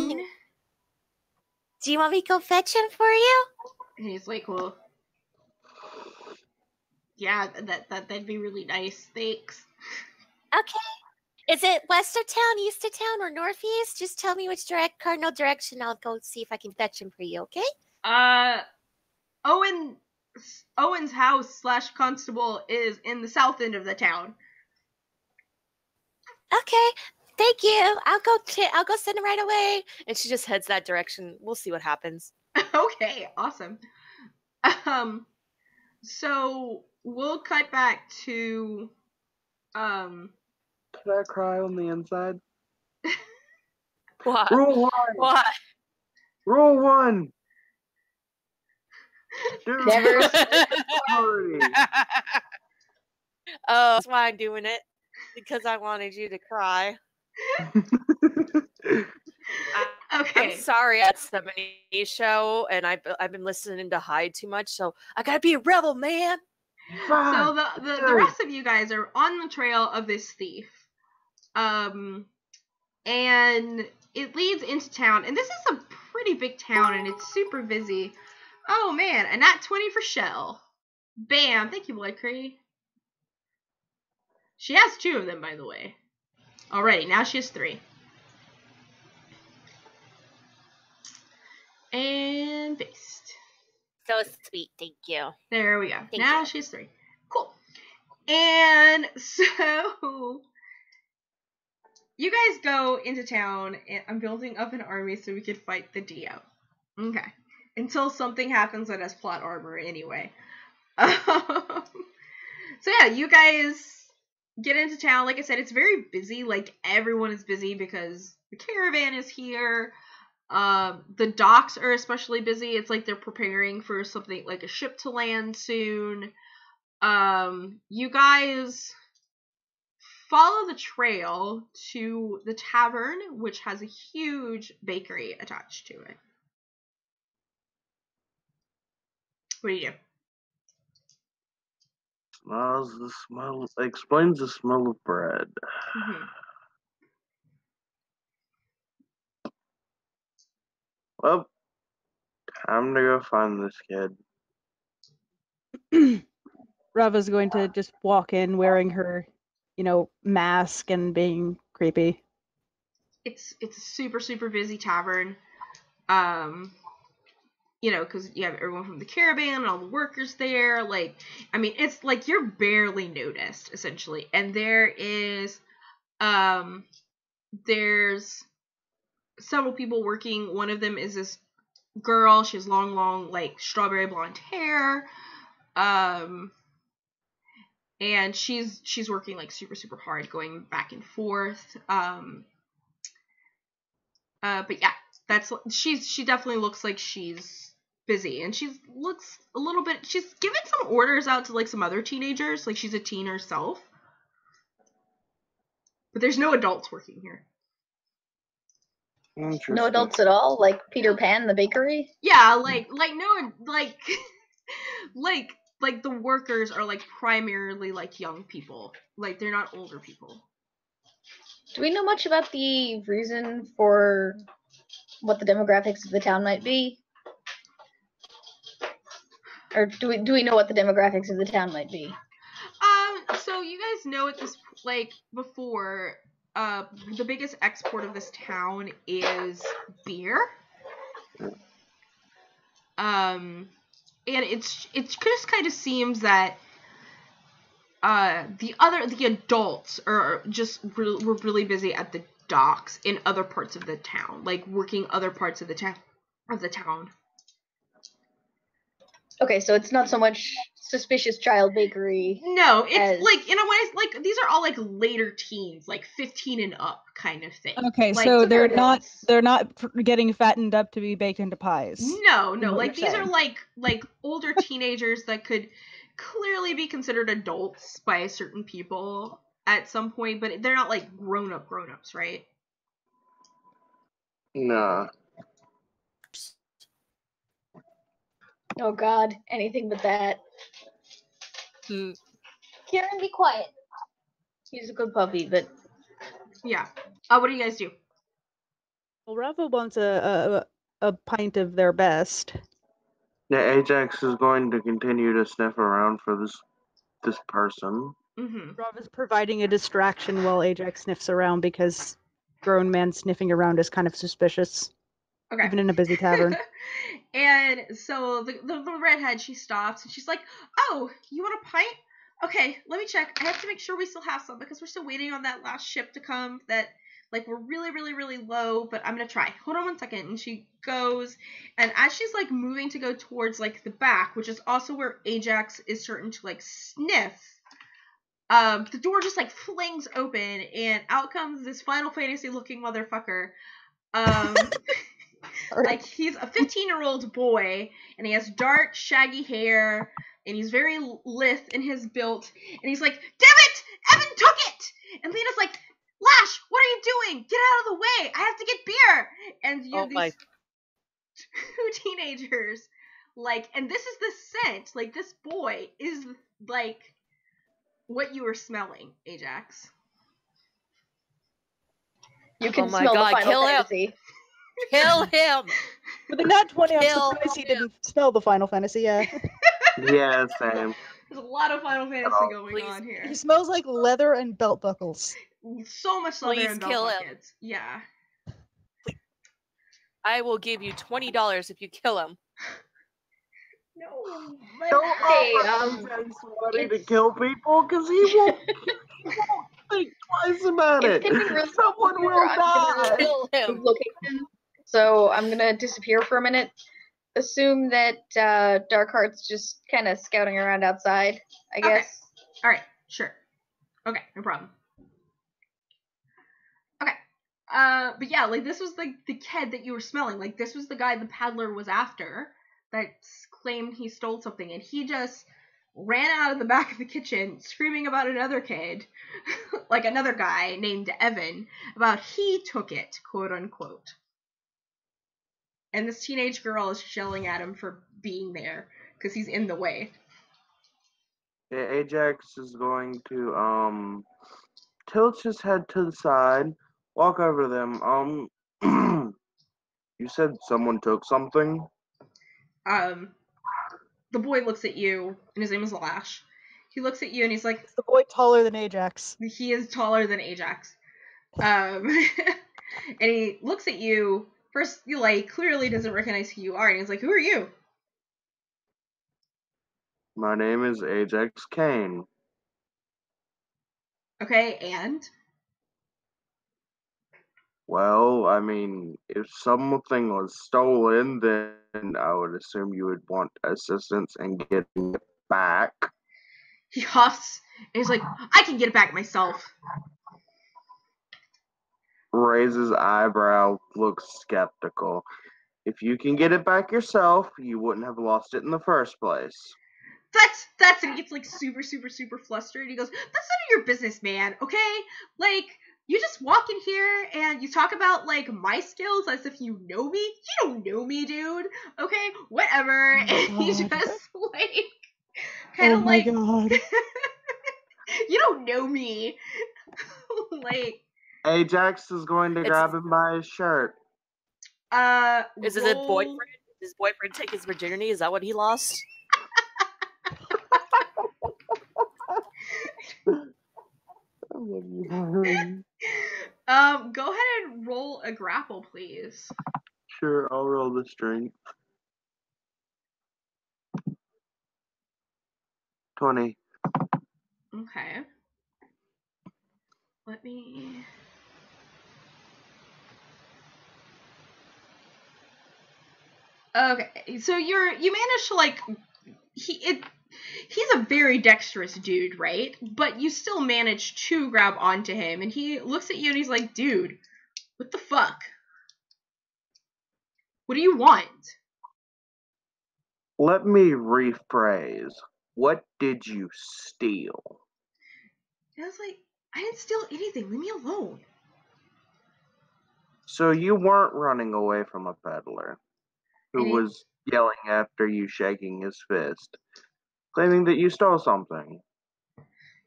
Do you want me to go fetch him for you? And he's like, well, yeah, that'd be really nice. Thanks. Okay. Is it west of town, east of town, or northeast? Just tell me which cardinal direction. I'll go see if I can fetch him for you, okay? Owen's house / constable is in the south end of the town. Okay, thank you. I'll go send him right away. And she just heads that direction. We'll see what happens. Okay, awesome. So we'll cut back to Did I cry on the inside? What? Rule 1. What? Rule 1. Dude, Never. party. Oh, that's why I'm doing it. Because I wanted you to cry. Okay. I'm sorry, it's the mini show, and I've been listening to Hyde too much, so I gotta be a rebel, man. So the rest of you guys are on the trail of this thief. And it leads into town, and this is a pretty big town, and it's super busy. Oh man, a nat 20 for Shell. Bam, thank you, Blood Cree. She has 2 of them, by the way. Alrighty, now she has 3. And based. So sweet, thank you. There we go. Thank Now you. she's 3. Cool. And so you guys go into town, and I'm building up an army so we could fight the Dio. Okay. Until something happens that has plot armor anyway. So yeah, you guys get into town. Like I said, it's very busy. Like, everyone is busy because the caravan is here. The docks are especially busy. It's like they're preparing for something like a ship to land soon. You guys follow the trail to the tavern, which has a huge bakery attached to it. What do you do? Smells the smell. Explains the smell of bread. Mm-hmm. Well, time to go find this kid. Rava's going to just walk in wearing her, mask and being creepy. It's a super, super busy tavern. Because you have everyone from the caravan and all the workers there. Like, I mean, it's like you're barely noticed, essentially. And there's several people working. One of them is this girl. She has long, like, strawberry blonde hair. And she's working, like, super, super hard, going back and forth. But yeah, she definitely looks like she's busy, and she looks a little bit, she's giving some orders out to, like, some other teenagers, like she's a teen herself. But there's no adults working here. No adults at all? Like Peter Pan, the bakery? Yeah, like no, like, like the workers are, like, primarily, like, young people. Like, they're not older people. Do we know much about the reason for what the demographics of the town might be? Or do we know what the demographics of the town might be? So you guys know at this, like, before, the biggest export of this town is beer. And it just kind of seems that the adults were really busy at the docks in other parts of the town, like working other parts of the town. Okay, so it's not so much suspicious child bakery. No, it's like, in a way, like, these are all, like, later teens, like 15 and up kind of thing. Okay, like, so they're not getting fattened up to be baked into pies. No, like, these are like older teenagers that could clearly be considered adults by certain people at some point, but they're not, like, grown-ups, right? Nah. Oh god, anything but that. Kieran, be quiet. He's a good puppy, but... Yeah. What do you guys do? Well, Rava wants a pint of their best. Yeah, Ajax is going to continue to sniff around for this person. Mm-hmm. Rava's providing a distraction while Ajax sniffs around because grown man sniffing around is kind of suspicious. Okay. Even in a busy tavern. And so the redhead, she stops and she's like, "Oh, you want a pint? Okay, let me check. I have to make sure we still have some because we're still waiting on that last ship to come that, like, we're really, really, really low, but I'm gonna try. Hold on one second." And she goes, and as she's, like, moving to go towards, like, the back, which is also where Ajax is starting to, like, sniff, the door just, like, flings open, and out comes this Final Fantasy looking motherfucker. Like, he's a 15-year-old boy, and he has dark, shaggy hair, and he's very lithe in his build, and he's like, "Damn it! Evan took it!" And Lena's like, "Lash, what are you doing? Get out of the way! I have to get beer!" And you have these two teenagers, like, and this is the scent, like, this boy is, like, what you were smelling, Ajax. You can smell the Final Fantasy. Kill him! With a nat 20, I'm surprised he didn't smell the Final Fantasy, yeah. Yeah, same. There's a lot of Final Fantasy going on here. He smells like leather and belt buckles. So much leather and belt buckles. Yeah. I will give you $20 if you kill him. No, Don't Hey, offer Ajax money to kill people, because he won't think twice about it's it. getting really Someone clear. will I'm die. gonna Kill him. move location, so I'm gonna disappear for a minute. Assume that Darkheart's just kind of scouting around outside, I Okay. guess. All right, sure. Okay, no problem. Okay. But yeah, like this was like the kid that you were smelling. Like this was the guy the peddler was after that claimed he stole something, and he just ran out of the back of the kitchen screaming about another kid, like another guy named Evan, about he took it, quote unquote. And this teenage girl is yelling at him for being there because he's in the way. Yeah, Ajax is going to tilt his head to the side, walk over to them. You said someone took something? The boy looks at you, and his name is Lash. He looks at you and he's like, Is the boy taller than Ajax? he is taller than Ajax. And he looks at you. First, he like clearly doesn't recognize who you are, and he's like, "Who are you?" My name is Ajax Kane. Okay, and Well, I mean, if something was stolen, then I would assume you would want assistance in getting it back. he huffs, and he's like, "I can get it back myself." Raises eyebrow, looks skeptical. If you can get it back yourself, you wouldn't have lost it in the first place. That's and he gets like super flustered. He goes, "That's none of your business, man. Okay, like." You just walk in here and you talk about, like, my skills as if you know me. You don't know me, dude. Okay? Whatever. And he just, like, kind of like... God. You don't know me. Like... Ajax is going to grab him by his shirt. Is his boyfriend? Did his boyfriend take his virginity? Is that what he lost? I love you. Go ahead and roll a grapple, please. Sure, I'll roll the strength. 20. Okay. Let me... Okay, so you managed to, like, he's a very dexterous dude, right? But you still manage to grab onto him, and he looks at you and he's like, "Dude, what the fuck? What do you want?" Let me rephrase. What did you steal? And I was like, "I didn't steal anything. Leave me alone." So you weren't running away from a peddler who And was yelling after you, shaking his fist, claiming that you stole something.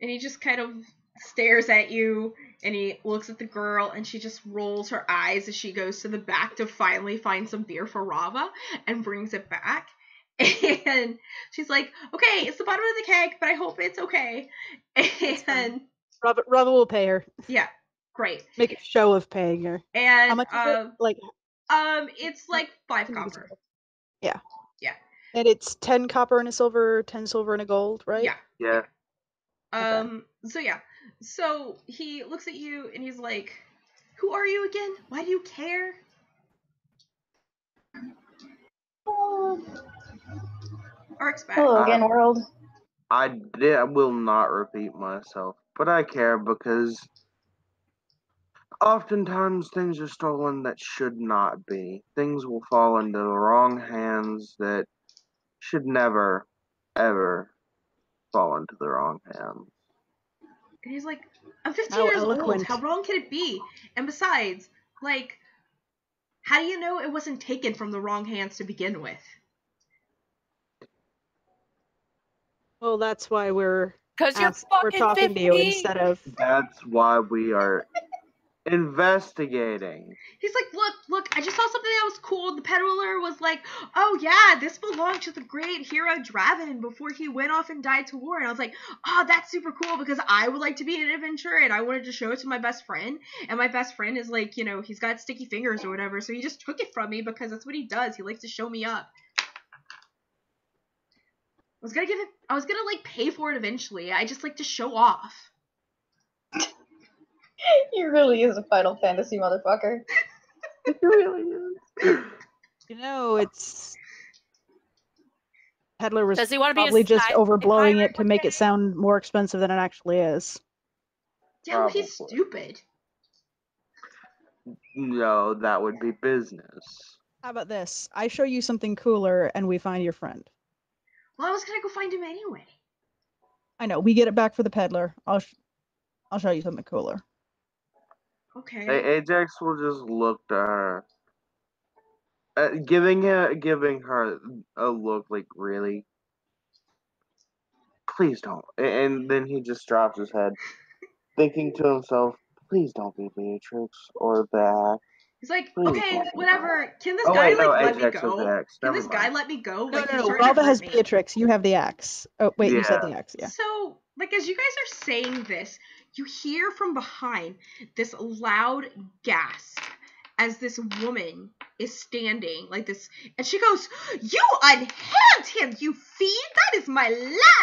And he just kind of stares at you, and he looks at the girl, and she just rolls her eyes as she goes to the back to finally find some beer for Rava and brings it back. And she's like, "Okay, it's the bottom of the keg, but I hope it's okay." And Rava will pay her. yeah, great. Make a show of paying her. And How much is it? Like, it's like 5 copper. Yeah. Yeah. And it's 10 copper and a silver, 10 silver and a gold, right? Yeah. Yeah. Okay. So yeah. So he looks at you and he's like, "Who are you again? Why do you care?" Arc's back. Hello again, world. I will not repeat myself, but I care because oftentimes things are stolen that should not be. Things will fall into the wrong hands that should never, ever fall into the wrong hands. And he's like, "I'm 15 How years old. eloquent. How wrong can it be? And besides, like, how do you know it wasn't taken from the wrong hands to begin with?" Well, that's why we're Because we're talking to you instead of. That's why we are investigating. He's like, look, I just saw something that was cool. The peddler was like, "Oh yeah, this belonged to the great hero Draven before he went off and died to war." And I was like, "Oh, that's super cool because I would like to be an adventurer and I wanted to show it to my best friend." And my best friend is like, you know, he's got sticky fingers or whatever, so he just took it from me because that's what he does. He likes to show me up. was gonna like pay for it eventually. I just like to show off. He really is a Final Fantasy motherfucker. It really is. You know, it's Peddler was Does he want to be probably a just sky overblowing pirate it to one make day? it sound more expensive than it actually is. Yeah, well, he's Probably. stupid. No, that would be business. How about this? I show you something cooler and we find your friend. Well, I was gonna go find him anyway. I know, we get it back for the peddler. I'll show you something cooler. Okay. Ajax will just look to her. Giving her a look like, really? Please don't. And then he just drops his head, thinking to himself, please don't be Beatrix or that. He's like, Please okay, don't be whatever. Can this Oh, guy wait, no, like let me Ajax has the go? axe. Can Never this guy mind. let me go? No, Like, no, he's no. starting to Rava hurt has me. Beatrix. You have the axe. Oh, wait, you said Yeah. the axe, yeah. So, like, as you guys are saying this, you hear from behind this loud gasp as this woman is standing like this, and she goes, "You unhand him, you fiend! That is my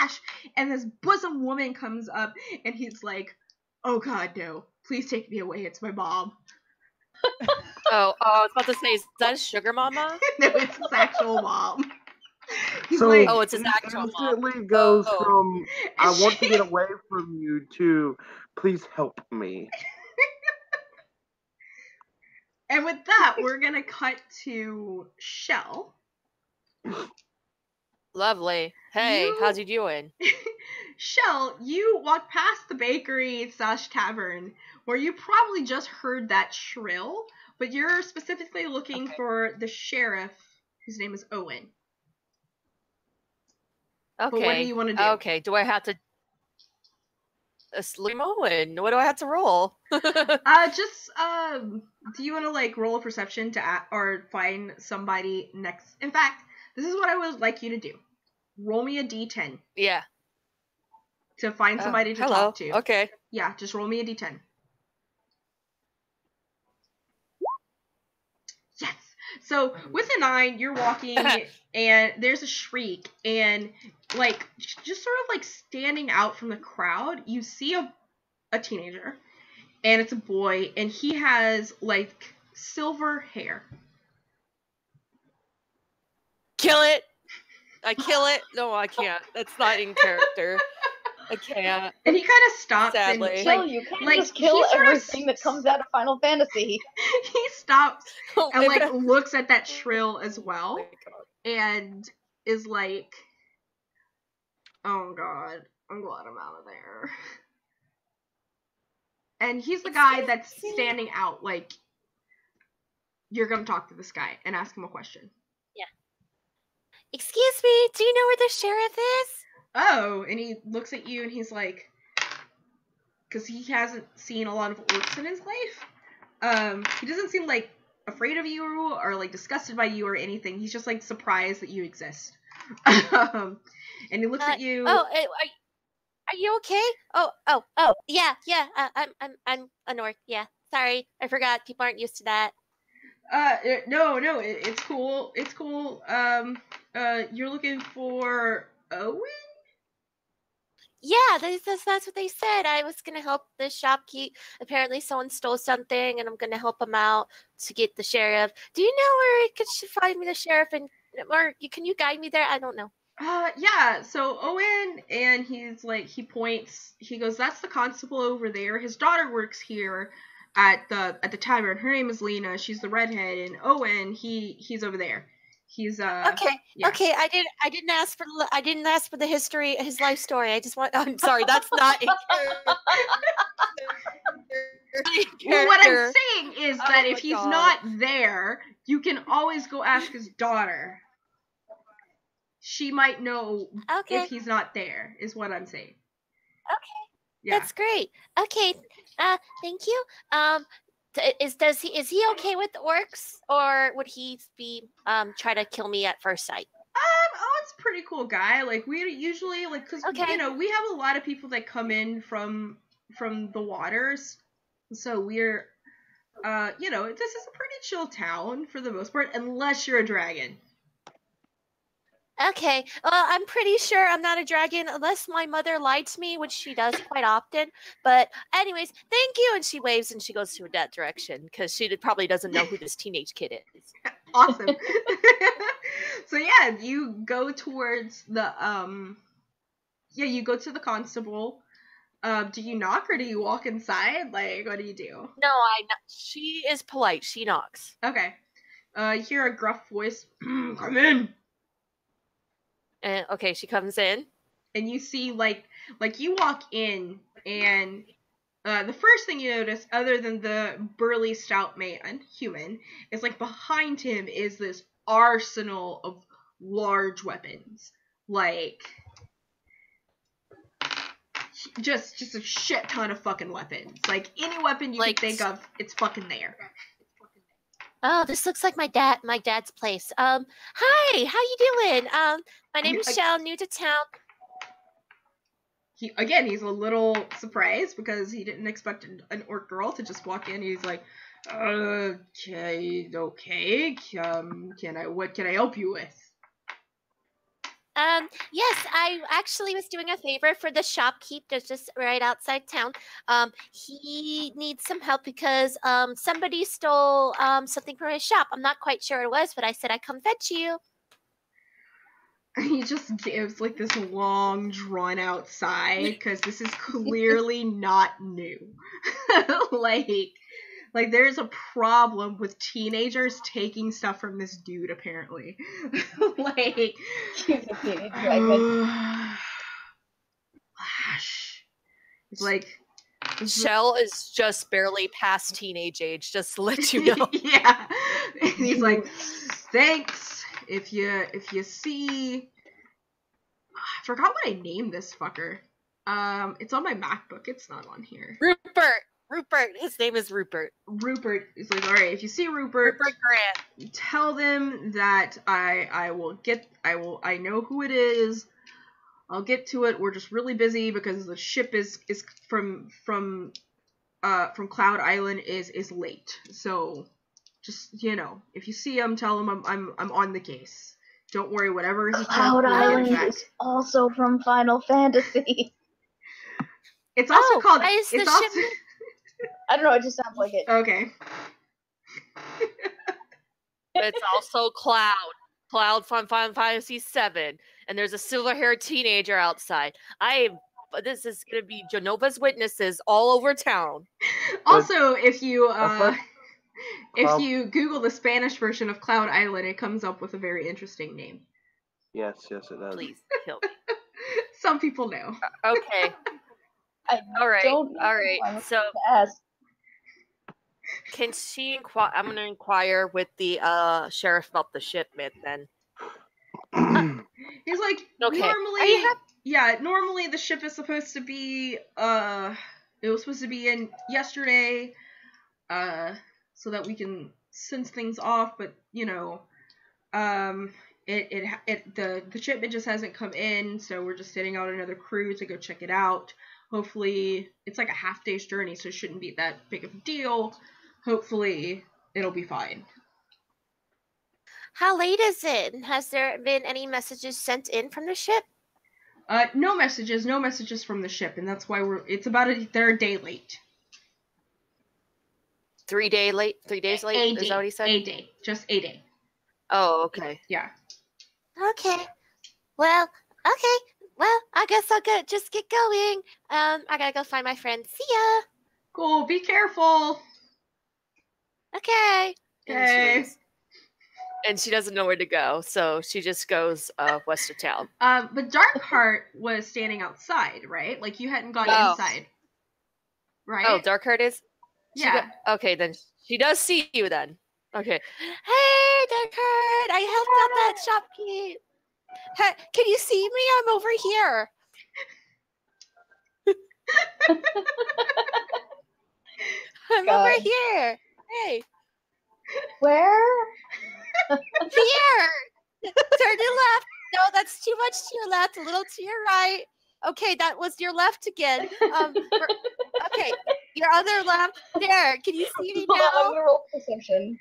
lash!" And this bosom woman comes up, and he's like, "Oh God, no! Please take me away. It's my mom." Oh, I was about to say, is that a sugar mama? No, it's his actual mom. He's So like, Oh, it's his he actual mom. instantly goes Oh. from, I And want to she- get away from you, to, please help me. and with that, we're gonna cut to Shell. Lovely. Hey, You- how's you doing? Shell, you walk past the bakery / tavern where you probably just heard that shrill, but you're specifically looking for the sheriff, whose name is Owen. Okay. But what do you want to do? Okay, do I have to Limo, and what do I have to roll? Do you want to like roll a perception to or find somebody next? In fact, this is what I would like you to do. Roll me a d10 Yeah. to find somebody to hello. talk to. Okay. Yeah, just roll me a d10. Yes. So with a 9, you're walking and there's a shriek, and like just sort of like standing out from the crowd, you see a teenager, and it's a boy, and he has like silver hair. Kill it. I kill it. No, I can't. That's not in character. I can't. And he kind of stops Sadly. and Kill, like you can't like, just kill he sort of everything that comes out of Final Fantasy. he stops Oh, and like my God. looks at that shrill as Oh well, my God. and is like, "Oh God, I'm glad I'm out of there." And he's the guy that's Excuse me? standing out. Like, you're gonna talk to this guy and ask him a question. Excuse me, do you know where the sheriff is? Oh, and he looks at you and he's like, because he hasn't seen a lot of orcs in his life. He doesn't seem like afraid of you or like disgusted by you or anything. He's just like surprised that you exist. And he looks at you. Oh, are you okay? Oh, yeah. I'm an orc. Yeah, sorry, I forgot. People aren't used to that. No, it's cool. It's cool. You're looking for Owen? Yeah, that's what they said. I was gonna help the shopkeep. Apparently, someone stole something, and I'm gonna help them out to get the sheriff. Do you know where I could find me the sheriff? Can you guide me there? I don't know. Yeah, so Owen, and he's like, he points, he goes, "That's the constable over there. His daughter works here at the tavern. Her name is Lena. She's the redhead, and Owen, he's over there. He's Okay. yeah. Okay, I didn't ask for the history, his life story. I'm sorry, that's not in character. Well, what I'm saying is that Oh if my he's God. not there, you can always go ask his daughter. She might know Okay. if he's not there, is what I'm saying. Okay. Yeah. That's great. Okay. Thank you. Is he okay with orcs, or would he be try to kill me at first sight? Owen's a pretty cool guy. Like, we usually, like, because, Okay. you know, we have a lot of people that come in from the waters. So we're, you know, this is a pretty chill town for the most part, unless you're a dragon. Okay. I'm pretty sure I'm not a dragon unless my mother lied to me, which she does quite often. But anyways, thank you. And she waves and she goes to that direction because she probably doesn't know who this teenage kid is. Awesome. So yeah, you go towards the you go to the constable. Do you knock or do you walk inside? Like, what do you do? No, she is polite. She knocks. Okay. You hear a gruff voice. Come in. And okay, she comes in. And you see like you walk in and the first thing you notice, other than the burly stout man, human, is like behind him is this arsenal of large weapons. Like just a shit ton of fucking weapons. Like any weapon you can think of, it's fucking there. Oh, this looks like my dad's place. Hi, how you doing? My name is Michelle, new to town. He's a little surprised because he didn't expect an orc girl to just walk in. He's like, okay. What can I help you with? Yes, I actually was doing a favor for the shopkeep that's just right outside town. He needs some help because somebody stole something from his shop. I'm not quite sure what it was, but I said I'd come fetch you. He just gives like this long, drawn out sigh because this is clearly not new. Like there's a problem with teenagers taking stuff from this dude, apparently. Like, He's a teenage dragon. It's like Shell is just barely past teenage age, just to let you know. Yeah. And he's like, thanks. If you see, I forgot what I named this fucker. It's on my MacBook. It's not on here. Rupert. His name is Rupert. Rupert is like, all right. If you see Rupert Grant, tell them that I know who it is. I'll get to it. We're just really busy because the ship is from Cloud Island is late. So just, if you see him, tell him I'm on the case. Don't worry, whatever he Cloud Island is also from Final Fantasy. It's also called. Is it's the also. ship... I don't know. It just sounds like it. Okay. it's also Cloud from Final Fantasy VII, and there's a silver-haired teenager outside. This is gonna be Genova's witnesses all over town. Also, if you Google the Spanish version of Cloud Island, it comes up with a very interesting name. Yes, it does. Please kill me. Some people know. Okay. All right. So, can she inquire? I'm gonna inquire with the sheriff about the shipment then. He's like, okay. Normally the ship is supposed to be it was supposed to be in yesterday, so that we can send things off, but the shipment just hasn't come in, so we're just sending out another crew to go check it out. Hopefully, it's like a half day's journey, so it shouldn't be that big of a deal. Hopefully, it'll be fine. How late is it? Has there been any messages sent in from the ship? No messages from the ship, and that's why they're a day late. 3 days late? 3 days late? Is that what he said? A day. Just a day. Oh, okay. Yeah. Okay. Well, I guess I'll just get going. I gotta go find my friend. See ya. Cool. Be careful. Okay. Okay. And she doesn't know where to go, so she just goes west of town. But Darkheart was standing outside, right? Like you hadn't gone inside, right? Oh, Darkheart is. Yeah. Okay, then she does see you then. Okay. Hey, Darkheart! I helped out that shopkeep. Hey, can you see me? I'm over here. I'm over here. Hey. Where? Here. Turn to left. No, that's too much to your left. A little to your right. Okay, that was your left again. Okay, your other left. There. Can you see me now? I'm gonna roll perception.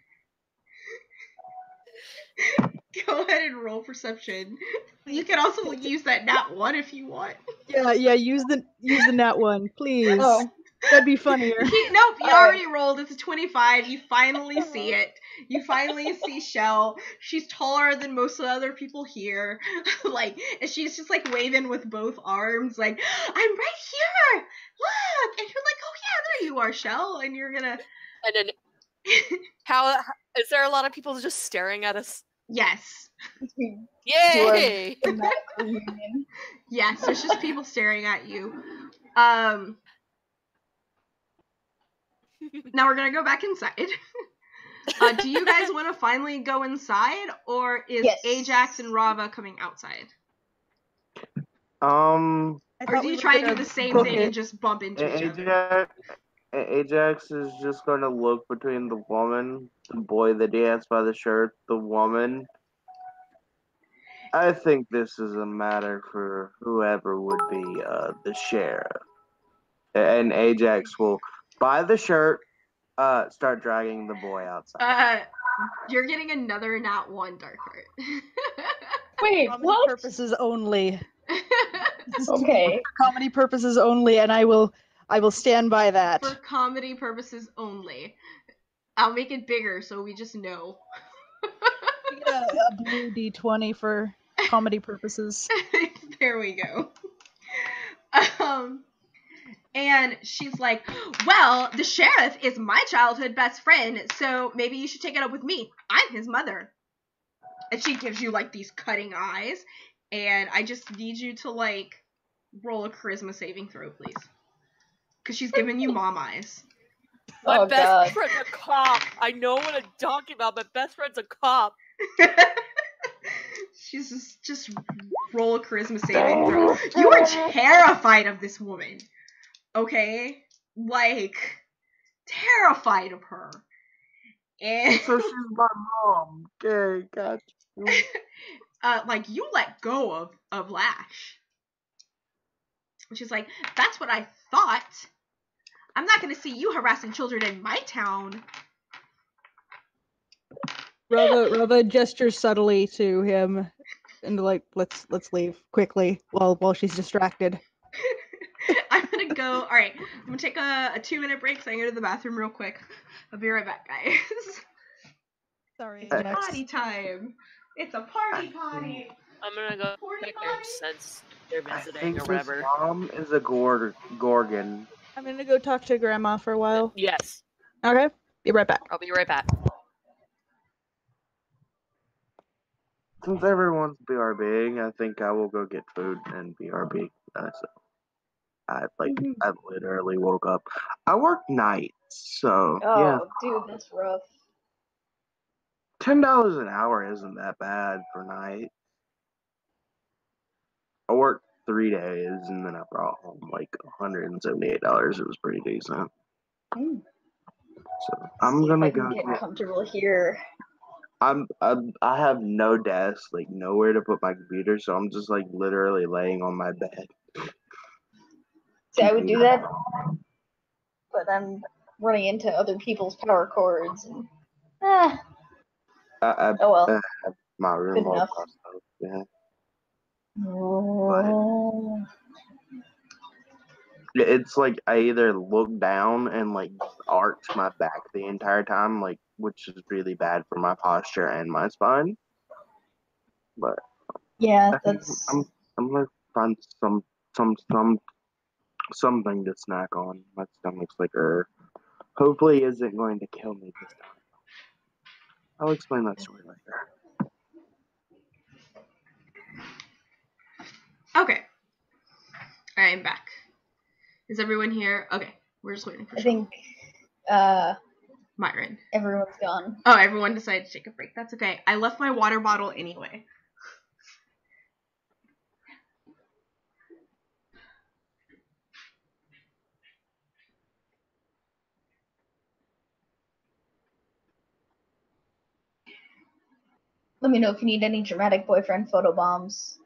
Go ahead and roll perception. You can also use that nat 1 if you want. Yeah, use the nat 1, please. Oh. That'd be funnier. Nope, you already rolled. It's a 25. You finally see it. You finally see Shell. She's taller than most of the other people here. And she's just waving with both arms, I'm right here. Look, and you're like, oh yeah, there you are, Shell, and you're gonna. And then, how is there a lot of people just staring at us? Yes. Yay! Yes, there's just people staring at you. Now we're gonna go back inside. Do you guys want to finally go inside, or is Ajax and Rava coming outside? Or do you try and do the same thing and just bump into each other? Ajax is just going to look between the woman, the boy that he has by the shirt, the woman. I think this is a matter for whoever would be the sheriff. And Ajax will buy the shirt, start dragging the boy outside. You're getting another nat 1, Darkheart. Wait, comedy what? purposes only. Okay. For comedy purposes only, and I will stand by that. For comedy purposes only. I'll make it bigger so we just know. Yeah, a blue D20 for comedy purposes. There we go. And she's like, well, the sheriff is my childhood best friend, so maybe you should take it up with me. I'm his mother. And she gives you, these cutting eyes, and I just need you to, roll a charisma saving throw, please. Because she's giving you mom eyes. My best friend's a cop. I know what I'm talking about. My best friend's a cop. She's just roll a charisma saving throw. You are terrified of this woman. Okay? Terrified of her. And so she's my mom. Okay, got you. You let go of Lash. She's like, that's what I thought. I'm not gonna see you harassing children in my town. Rava gestures subtly to him and let's leave quickly while she's distracted. I'm gonna go. All right, I'm gonna take a 2-minute break so I can go to the bathroom real quick. I'll be right back, guys. Sorry, It's party time. It's a party potty. I'm gonna go pick her since they're visiting or His whatever. mom is a Gorgon. I'm gonna go talk to Grandma for a while. Yes. Okay, be right back. I'll be right back. Since everyone's BRBing, I think I will go get food and BRB. So I literally woke up. I work nights, so yeah. Dude, that's rough. $10 an hour isn't that bad for night. I worked 3 days and then I brought home $178. It was pretty decent. So I'm gonna go get comfortable here. I have no desk, nowhere to put my computer, so I'm just literally laying on my bed. See, I would do that, but I'm running into other people's power cords. And, oh well. I have my room Good all enough. crossed out. Yeah. Oh. It's I either look down and arch my back the entire time, which is really bad for my posture and my spine. But yeah, I'm gonna find something to snack on. My stomach's hopefully isn't going to kill me this time. I'll explain that story later. Okay. I'm back. Is everyone here? Okay. We're just waiting for I think Myron. Everyone's gone. Oh, everyone decided to take a break. That's okay. I left my water bottle anyway. Let me know if you need any dramatic boyfriend photo bombs.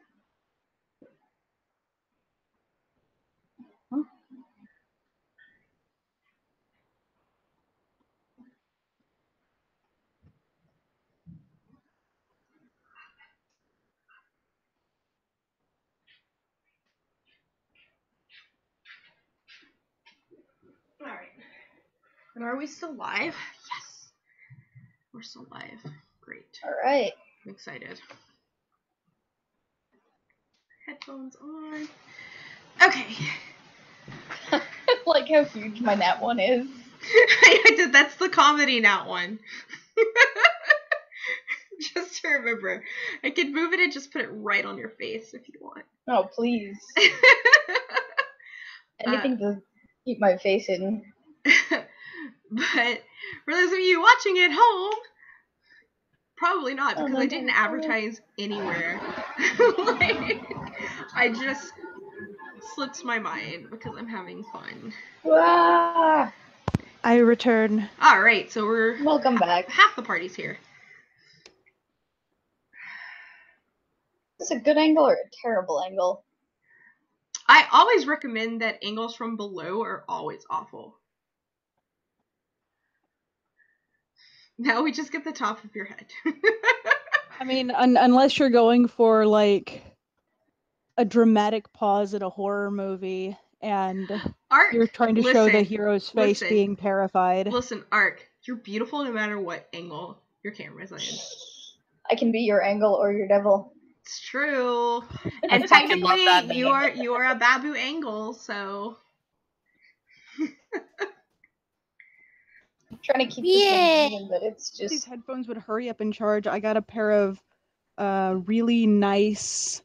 And are we still live? Yes. We're still live. Great. Alright. I'm excited. Headphones on. Okay. I like how huge my nat one is. That's the comedy nat one. Just to remember. I could move it and just put it right on your face if you want. Oh, please. Anything to keep my face hidden. But for those of you watching at home, probably not, because I didn't advertise anywhere. Like, I just slipped my mind because I'm having fun. Ah! I return. Alright, so we're... Welcome back. Half the party's here. Is this a good angle or a terrible angle? I always recommend that angles from below are always awful. Now we just get the top of your head. I mean, unless you're going for, like, a dramatic pause in a horror movie, and Ark, you're trying to show the hero's face being terrified. Listen, Ark, you're beautiful no matter what angle your camera's in. I can be your angle or your devil. It's true. And fucking love that technically, you are a Babu angle, so... I'm trying to keep this thing even, but it's just... These headphones would hurry up and charge. I got a pair of really nice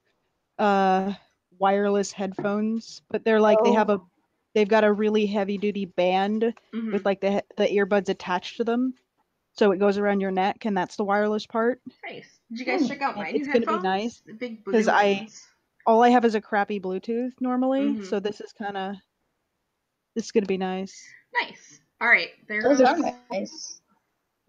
wireless headphones, but they're like they've got a really heavy duty band with like the earbuds attached to them, so it goes around your neck, and that's the wireless part. Nice. Did you guys check out my new It's headphones? gonna be nice The big blue because ones. all I have is a crappy Bluetooth normally, so this is gonna be nice. Nice. All right, there Those goes. are nice.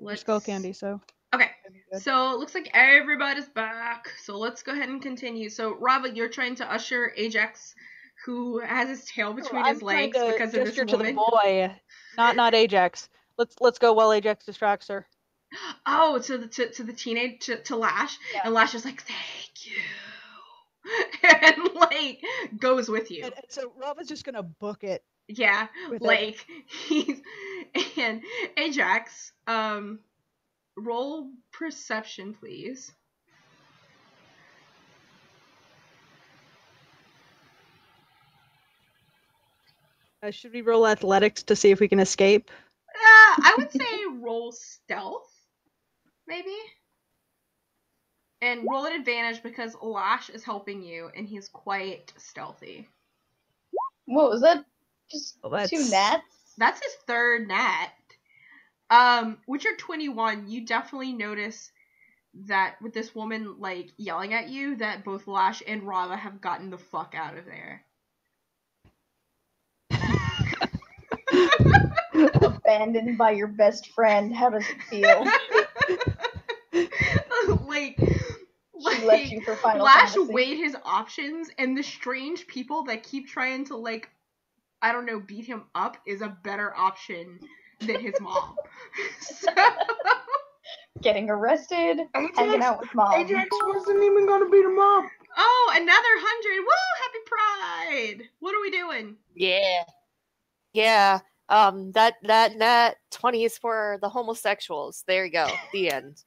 Let's... Skull candy. So okay. So it looks like everybody's back. So let's go ahead and continue. So Rava, you're trying to usher Ajax, who has his tail between his legs because of this woman. To the boy, not Ajax. Let's go while Ajax distracts her. Oh, to the teenage to Lash, and Lash is like, thank you, and like goes with you. And so Rava's just gonna book it. Yeah, like he's and Ajax, roll perception, please. Should we roll athletics to see if we can escape? I would say roll stealth, maybe. And roll an advantage because Lash is helping you, and he's quite stealthy. What was that? Just 2 gnats? That's his 3rd gnat. With your 21, you definitely notice that with this woman, like, yelling at you, that both Lash and Rava have gotten the fuck out of there. Abandoned by your best friend. How does it feel? She left you for Final Lash Fantasy. weighed his options, and the strange people that keep trying to, like, I don't know, beat him up is a better option than his mom. So... Getting arrested, hanging out with mom. Ajax wasn't even gonna beat him up. Oh, another 100! Woo! Happy Pride! What are we doing? Yeah. That 20 is for the homosexuals. There you go. The end.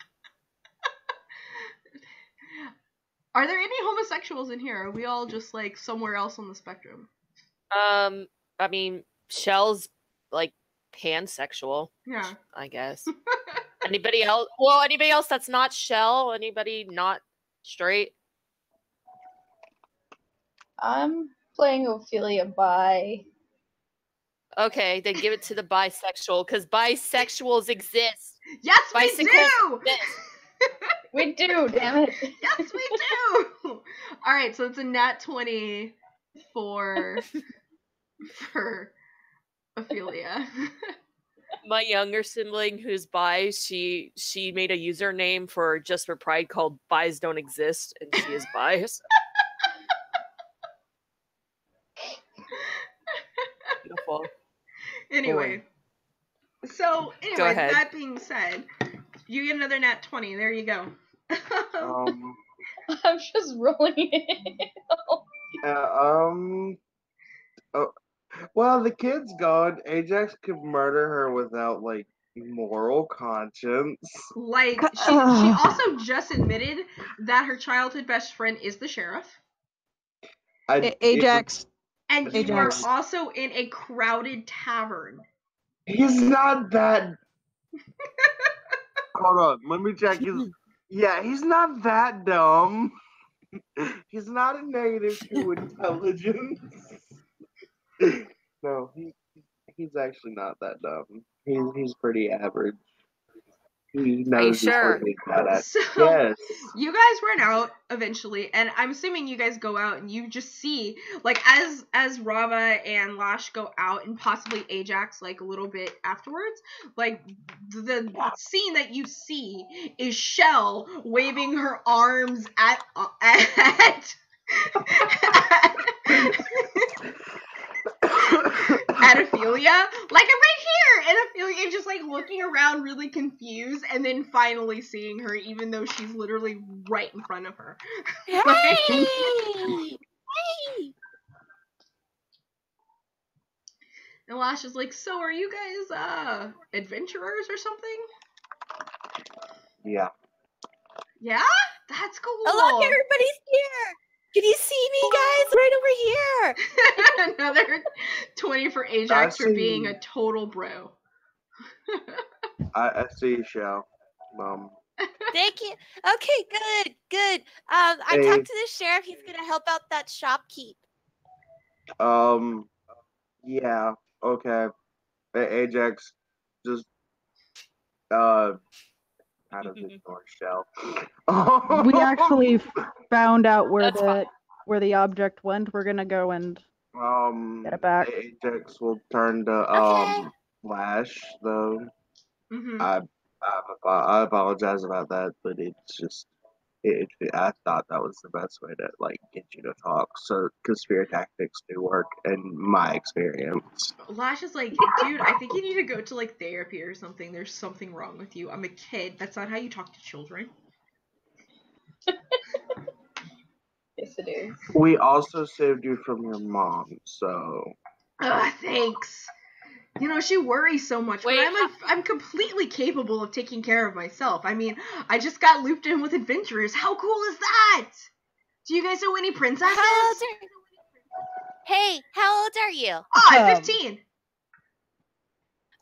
Are there any homosexuals in here? Or are we all just, like, somewhere else on the spectrum? I mean, Shell's, like, pansexual. Yeah. I guess. Anybody else? Well, anybody else that's not Shell? Anybody not straight? I'm playing Ophelia bi. Okay, then give it to the bisexual, because bisexuals exist. Yes, Bicycles we do! exist. We do, damn it. Yes, we do! Alright, so it's a nat 20 for Ophelia. My younger sibling, who's bi, she made a username for Just for Pride called Bis Don't Exist, and she is bi. Beautiful. Anyway. So, Go ahead. that being said, you get another nat 20. There you go. I'm just rolling it. Well, the kid's gone. Ajax could murder her without like moral conscience. Like she also just admitted that her childhood best friend is the sheriff. Ajax. And you Ajax. are also in a crowded tavern. He's not that. Hold on, let me check his. Yeah, he's not that dumb. He's not a -2 intelligence. No, he's actually not that dumb. He's pretty average. He knows he's sure? pretty bad at. So Yes. you guys run out eventually, and I'm assuming you guys go out and you just see, like, as Rava and Lash go out, and possibly Ajax, like, a little bit afterwards, like, the scene that you see is Shell waving her arms at Ophelia, like, I'm right here, and Ophelia just like looking around really confused, and then finally seeing her, even though she's literally right in front of her. Hey! Hey! And Lash is like, so are you guys adventurers or something? Yeah. Yeah? That's cool. Oh, look, everybody's here! Can you see me, guys? Right over here! Another 20 for Ajax for being a total bro. I see you, Shell. Thank you. Okay, good. I talked to the sheriff. He's gonna help out that shopkeep. Yeah. Okay. Ajax, just kind of ignore Shell. We actually found out where That's fine. where the object went. We're gonna go and get it back. Ajax will turn to Okay. Lash though. Mm-hmm. I apologize about that, but it's just I thought that was the best way to like get you to talk. So because fear tactics do work in my experience. Lash is like, dude, I think you need to go to like therapy or something. There's something wrong with you. I'm a kid. That's not how you talk to children. Yes, it is. We also saved you from your mom, so. Thanks. You know, she worries so much, Wait, but I'm completely capable of taking care of myself. I mean, I just got looped in with adventurers. How cool is that? Do you guys know any princesses? Hey, how old are you? Oh, I'm 15.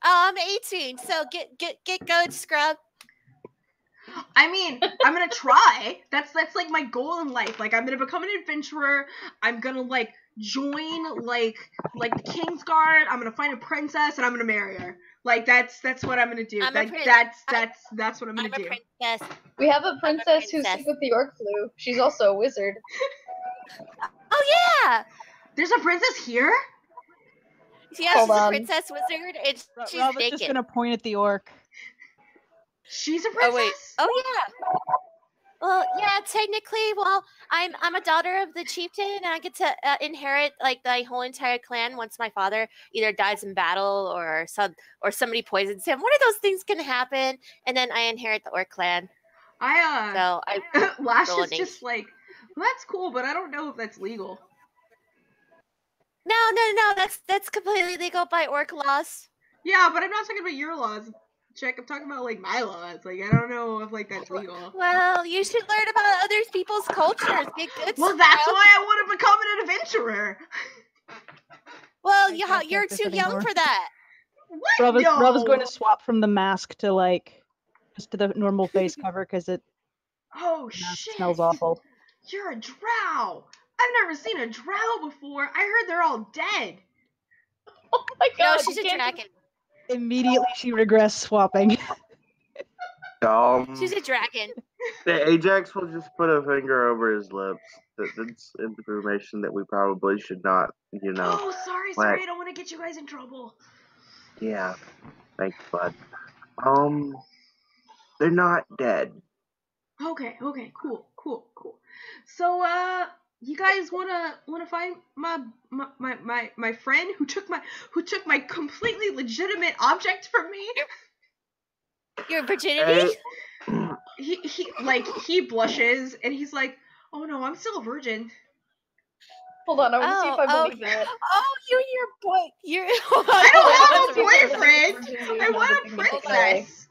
Oh, I'm 18. So get going, scrub. I mean, I'm gonna try. That's like my goal in life. Like, I'm gonna become an adventurer. I'm gonna like join like the Kingsguard. I'm gonna find a princess and I'm gonna marry her. Like that's what I'm gonna do. That's what I'm gonna do. Princess. We have a princess who's sick with the orc flu. She's also a wizard. Oh yeah. There's a princess here? Yeah, she's a princess wizard, and she's Rob is naked. just gonna point at the orc. She's a princess? Oh wait. Oh yeah. Well, yeah, technically, well, I'm a daughter of the chieftain, and I get to inherit like the whole entire clan once my father either dies in battle or somebody poisons him. One of those things can happen, and then I inherit the orc clan. Lash is just like, well, that's cool, but I don't know if that's legal. No, that's completely legal by orc laws. Yeah, but I'm not talking about your laws. Check, I'm talking about like my laws. Like, I don't know if like that's legal. Well, you should learn about other people's cultures. Get good. Well, that's why I want to become an adventurer. Well, you're too young for that. What? Rob is going to swap from the mask to like just to the normal face cover because it. Oh shit! Smells awful. You're a drow. I've never seen a drow before. I heard they're all dead. Oh my god! No, she's a dragon. Immediately, she regrets swapping. She's a dragon. The Ajax will just put a finger over his lips. That's information that we probably should not, Oh, sorry. I don't want to get you guys in trouble. Yeah, thanks, bud. They're not dead. Okay, cool. So, you guys wanna find my friend who took my completely legitimate object from me? Your virginity? He blushes and he's like, oh no, I'm still a virgin. Hold on, I want to see if I believe that. Oh You and your boy. I don't have a boyfriend. I want a princess.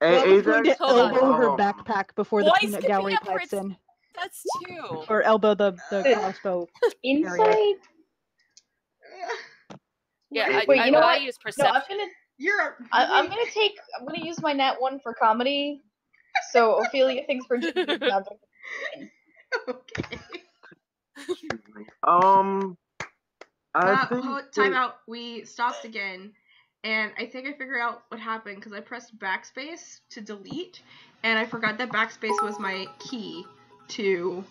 Robin's going to Hold on. elbow her backpack before the Boys peanut can be gallery a pipes in. That's two. Or elbow the crossbow. Insight. Yeah, Wait, you know I what? use No, perception. I'm gonna use my nat 1 for comedy. So Ophelia thinks Virginia is not Okay. I think Time out. We stopped again, and I think I figured out what happened because I pressed backspace to delete, and I forgot that backspace was my key to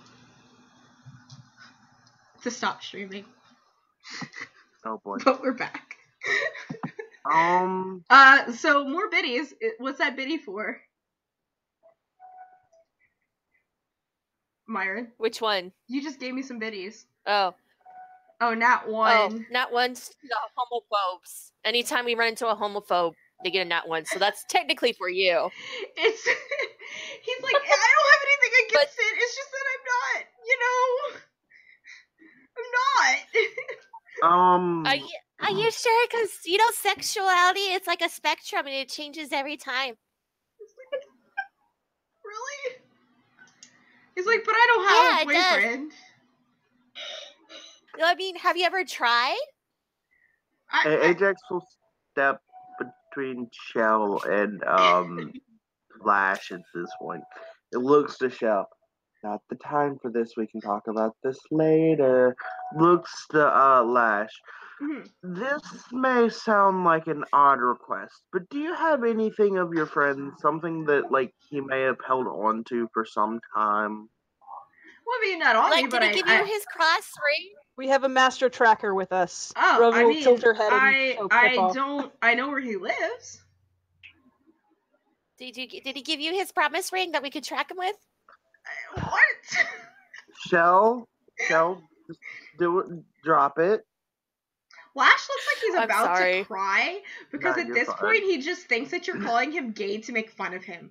stop streaming. Oh boy. But we're back. So more biddies. What's that biddy for? Myron. Which one? You just gave me some biddies. Oh, nat 1. Oh, nat 1's the homophobes. Anytime we run into a homophobe, they get a nat 1. So that's technically for you. It's he's like, I don't have anything against it. It's just that I'm not. Are you sure? Because sexuality, it's like a spectrum and it changes every time. Really? He's like, but I don't have a boyfriend. I mean, have you ever tried? Ajax will step between Shell and Flash at this point. It looks to Shell. Not the time for this. We can talk about this later. Looks to Lash. Mm-hmm. This may sound like an odd request, but do you have anything of your friend, something that like he may have held on to for some time? Well, I mean, not on me, but did he give you his cross ring? We have a master tracker with us. Oh, Rover I will mean, tilt her head and show Pip off. I know where he lives. Did he give you his promise ring that we could track him with? What? Shell, just do it, drop it. Lash looks like he's about to cry because No, at you're this fine. point he just thinks that you're calling him gay to make fun of him.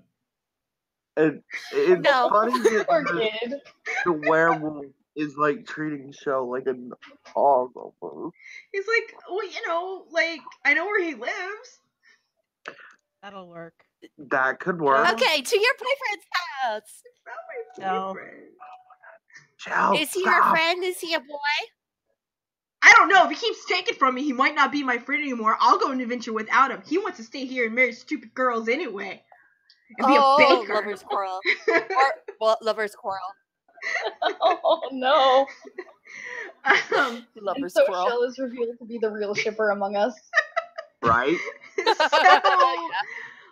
It's No. funny that Poor kid. the werewolf is like treating Shell like an dog almost. He's like, well, I know where he lives. That'll work. That could work. Okay, to your boyfriend's house. It's not my boyfriend. Shell, Is he stop. your friend? Is he a boy? I don't know. If he keeps taking from me, he might not be my friend anymore. I'll go on an adventure without him. He wants to stay here and marry stupid girls anyway. And be a baker. Lover's quarrel. Lover's quarrel. Oh no. Lover's so quarrel. Shell is revealed to be the real shipper among us. Right? So,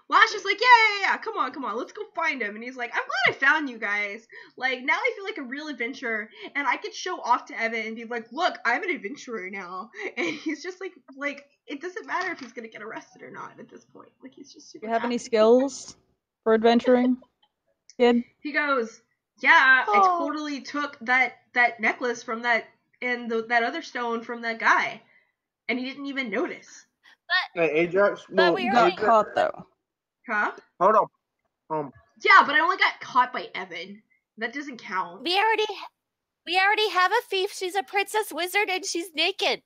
Lash is like, yeah, come on, let's go find him. And he's like, I'm glad I found you guys. Like, now I feel like a real adventurer, and I could show off to Evan and be like, look, I'm an adventurer now. And he's just like, it doesn't matter if he's gonna get arrested or not at this point. Like, he's just super Do you have any happy. skills for adventuring, kid? He goes, yeah, I totally took that necklace from that, and that other stone from that guy. And he didn't even notice. Hey, Ajax, But we Got already caught though. Huh? hold on. Yeah, but I only got caught by Evan. That doesn't count. We already have a thief. She's a princess wizard and she's naked.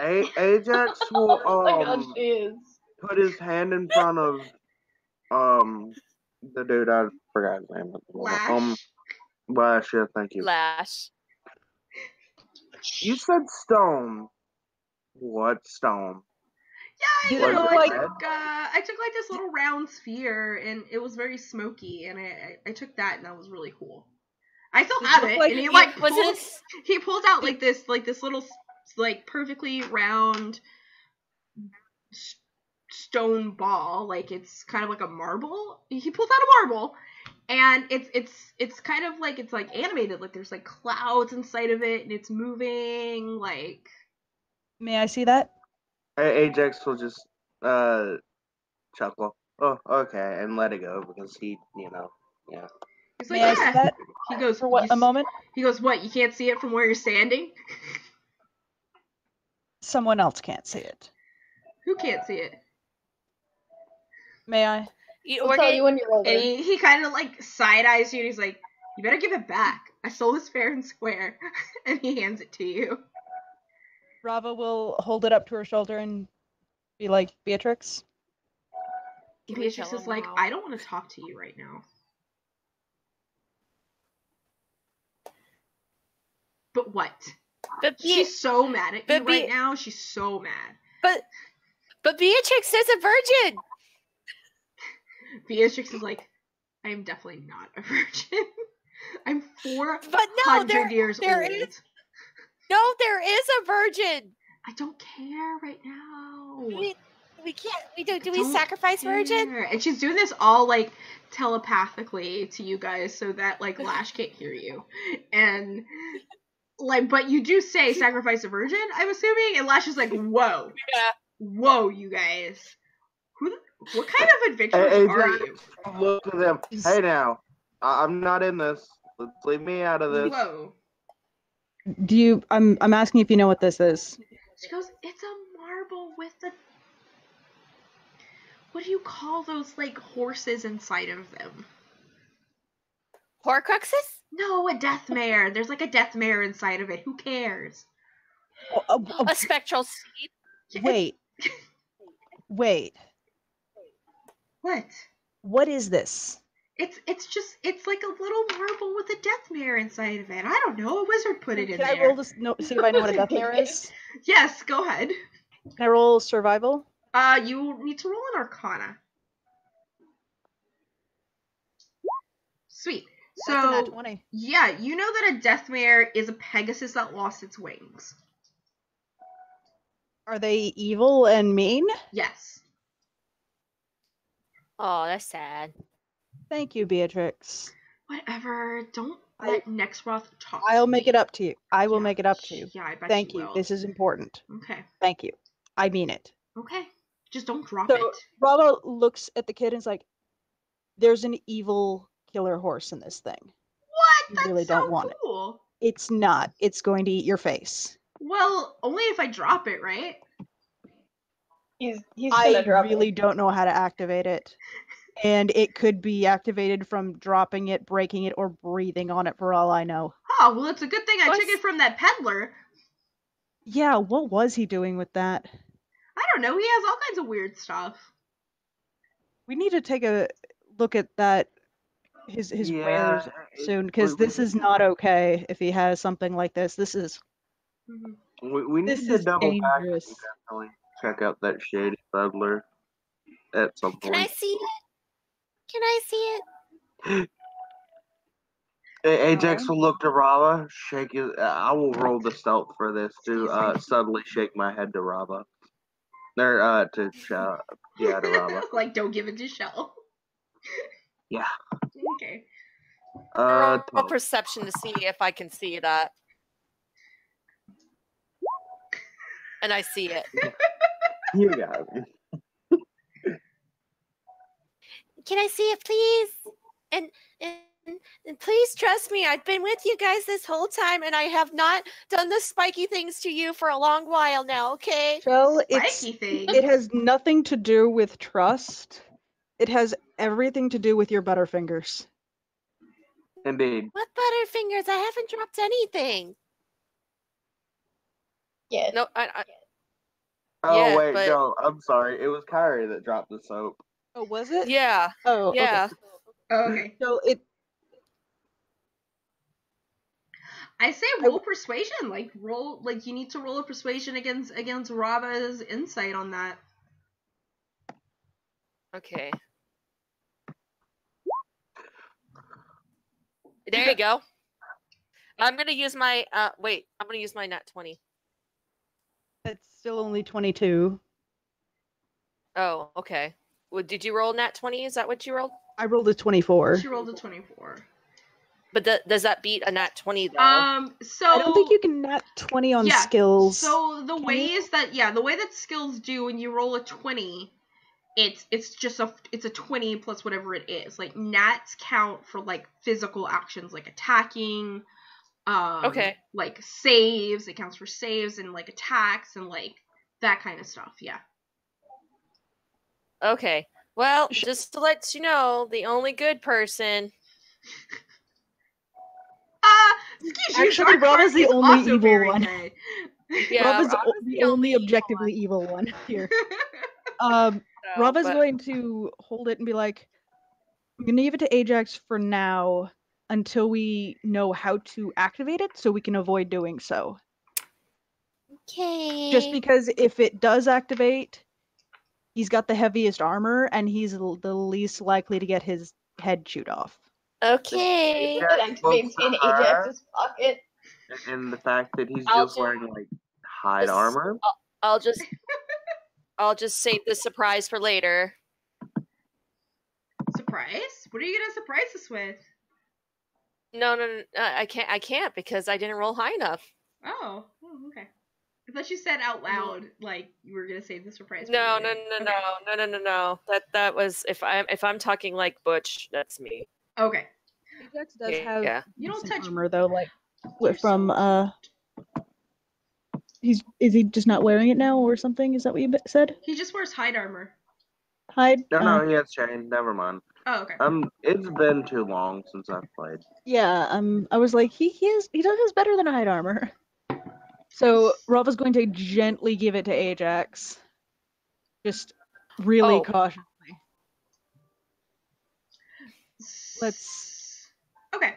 Ajax will Oh my god, she is. put his hand in front of the dude, I forgot his name. Lash. Lash, yeah, thank you. Lash. You said stone. What stone? Yeah, Did it look I like- took like this little round sphere, and it was very smoky, and I took that, and that was really cool. I still Did it have look it, like- and he pulled out like this little like perfectly round stone ball, like it's kind of like a marble. He pulls out a marble, and it's kind of like it's like animated, like there's like clouds inside of it, and it's moving like. May I see that? Ajax will just chuckle. Oh, okay, and let it go because he, yeah. He's like, May I see that? He goes, For what? A moment? He goes, what? You can't see it from where you're standing? Someone else can't see it. Who can't see it? May I? We'll tell you when you're older. And he kind of like side eyes you, and he's like, you better give it back. I sold this fair and square. And he hands it to you. Rava will hold it up to her shoulder and be like, Beatrix? Can we Beatrix tell is him like, how- I don't want to talk to you right now. But what? But She's so mad at you but right Be- now. She's so mad. but Beatrix is a virgin. Beatrix is like, I am definitely not a virgin. I'm But no, 400 years there old. is- No, there is a virgin. I don't care right now. We can't. We do. Do I we don't sacrifice virgin? care. And she's doing this all like telepathically to you guys so that like Lash can't hear you. And like, but you do say sacrifice a virgin, I'm assuming, and Lash is like, whoa. Yeah. Whoa, you guys. What kind of adventurers are you? Look at them. Hey now, I'm not in this. Let's leave me out of this. Whoa. Do you? I'm asking if you know what this is. She goes, it's a marble with a... What do you call those, like, horses inside of them? Horcruxes? No, a death mare. There's, like, a death mare inside of it. Who cares? A spectral seed. Wait. Wait. What? What is this? It's like a little marble with a death mare inside of it. I don't know. A wizard put it in Can there. I roll this? No, see if I know what a death mare is. Yes, go ahead. Can I roll survival? You need to roll an arcana. Sweet. That's a nat So, 20. yeah, you know that a death mare is a Pegasus that lost its wings. Are they evil and mean? Yes. Oh, that's sad. Thank you, Beatrix. Whatever. Don't let Nexroth talk. I'll to make me. it up to you. I will Yeah, make it up to you. Yeah, I bet Thank you you. will. This is important. Okay. Thank you. I mean it. Okay. Just don't drop So it. Rava looks at the kid and is like, there's an evil killer horse in this thing. What? You That's really so don't want it. cool. It's not. It's going to eat your face. Well, only if I drop it, right? He's I gonna drop really don't know how to activate it. And it could be activated from dropping it, breaking it, or breathing on it for all I know. Oh, well, it's a good thing I took What's- it from that peddler. Yeah, what was he doing with that? I don't know. He has all kinds of weird stuff. We need to take a look at that, his Yeah, wares soon, because this is not okay if he has something like this. This is We need This to is double back and dangerous. definitely check out that shady peddler at some Can I point. see it? Can I see it? Ajax will look to Rava, shake his. I will roll the stealth for this to subtly shake my head to Rava. Or to Rava. Like, don't give it to Shell. Yeah. Okay. Roll 12. perception to see if I can see that. And I see it. You got it. Can I see it, please? And please trust me. I've been with you guys this whole time, and I have not done the spiky things to you for a long while now. Okay? Well, Spiky thing. it has nothing to do with trust. It has everything to do with your butterfingers. Indeed. What butterfingers? I haven't dropped anything. Yeah. No, Oh Yeah, wait, but- no, I'm sorry. It was Kyrie that dropped the soap. Oh, was it? yeah, Oh, okay. yeah. Oh, okay. So it I say roll persuasion. Like, you need to roll a persuasion against Rava's insight on that. Okay. There you go. I'm gonna use my I'm gonna use my nat 20. That's still only 22. Oh, okay. Well, did you roll nat 20? Is that what you rolled? I rolled a 24. She rolled a 24. But does that beat a nat 20 though? So I don't think you can nat 20 on skills. So the Can way you? is that the way that skills do when you roll a 20, it's just a 20 plus whatever it is. Like nats count for like physical actions like attacking, Okay. like saves, it counts for saves and like attacks and like that kind of stuff. Yeah. Okay. Well, just to let you know, the only good person. Excuse you, Actually, Dark Rava's Heart the is only also evil very one. good. Yeah, Rava's Rava's the only objectively evil one here. Rava's going to hold it and be like, I'm going to give it to Ajax for now until we know how to activate it so we can avoid doing so. Okay. Just because if it does activate, he's got the heaviest armor and he's the least likely to get his head chewed off. Okay. It activates in Ajax's pocket. And the fact that he's I'll just wearing like hide This- armor. I'll just save the surprise for later. Surprise? What are you gonna surprise us with? No, I can't because I didn't roll high enough. Oh, okay. I thought you said out loud like you were gonna save the surprise. for No. later. No. That was if I'm talking like Butch, that's me. Okay. Ajax does have You don't decent touch armor though, like You're from is he just not wearing it now or something? Is that what you said? He just wears hide armor. Hide? No, he has chain. Never mind. Oh, okay. It's been too long since I've played. Yeah, I was like, he does his better than hide armor. So Rava's going to gently give it to Ajax. Just really cautiously. Okay.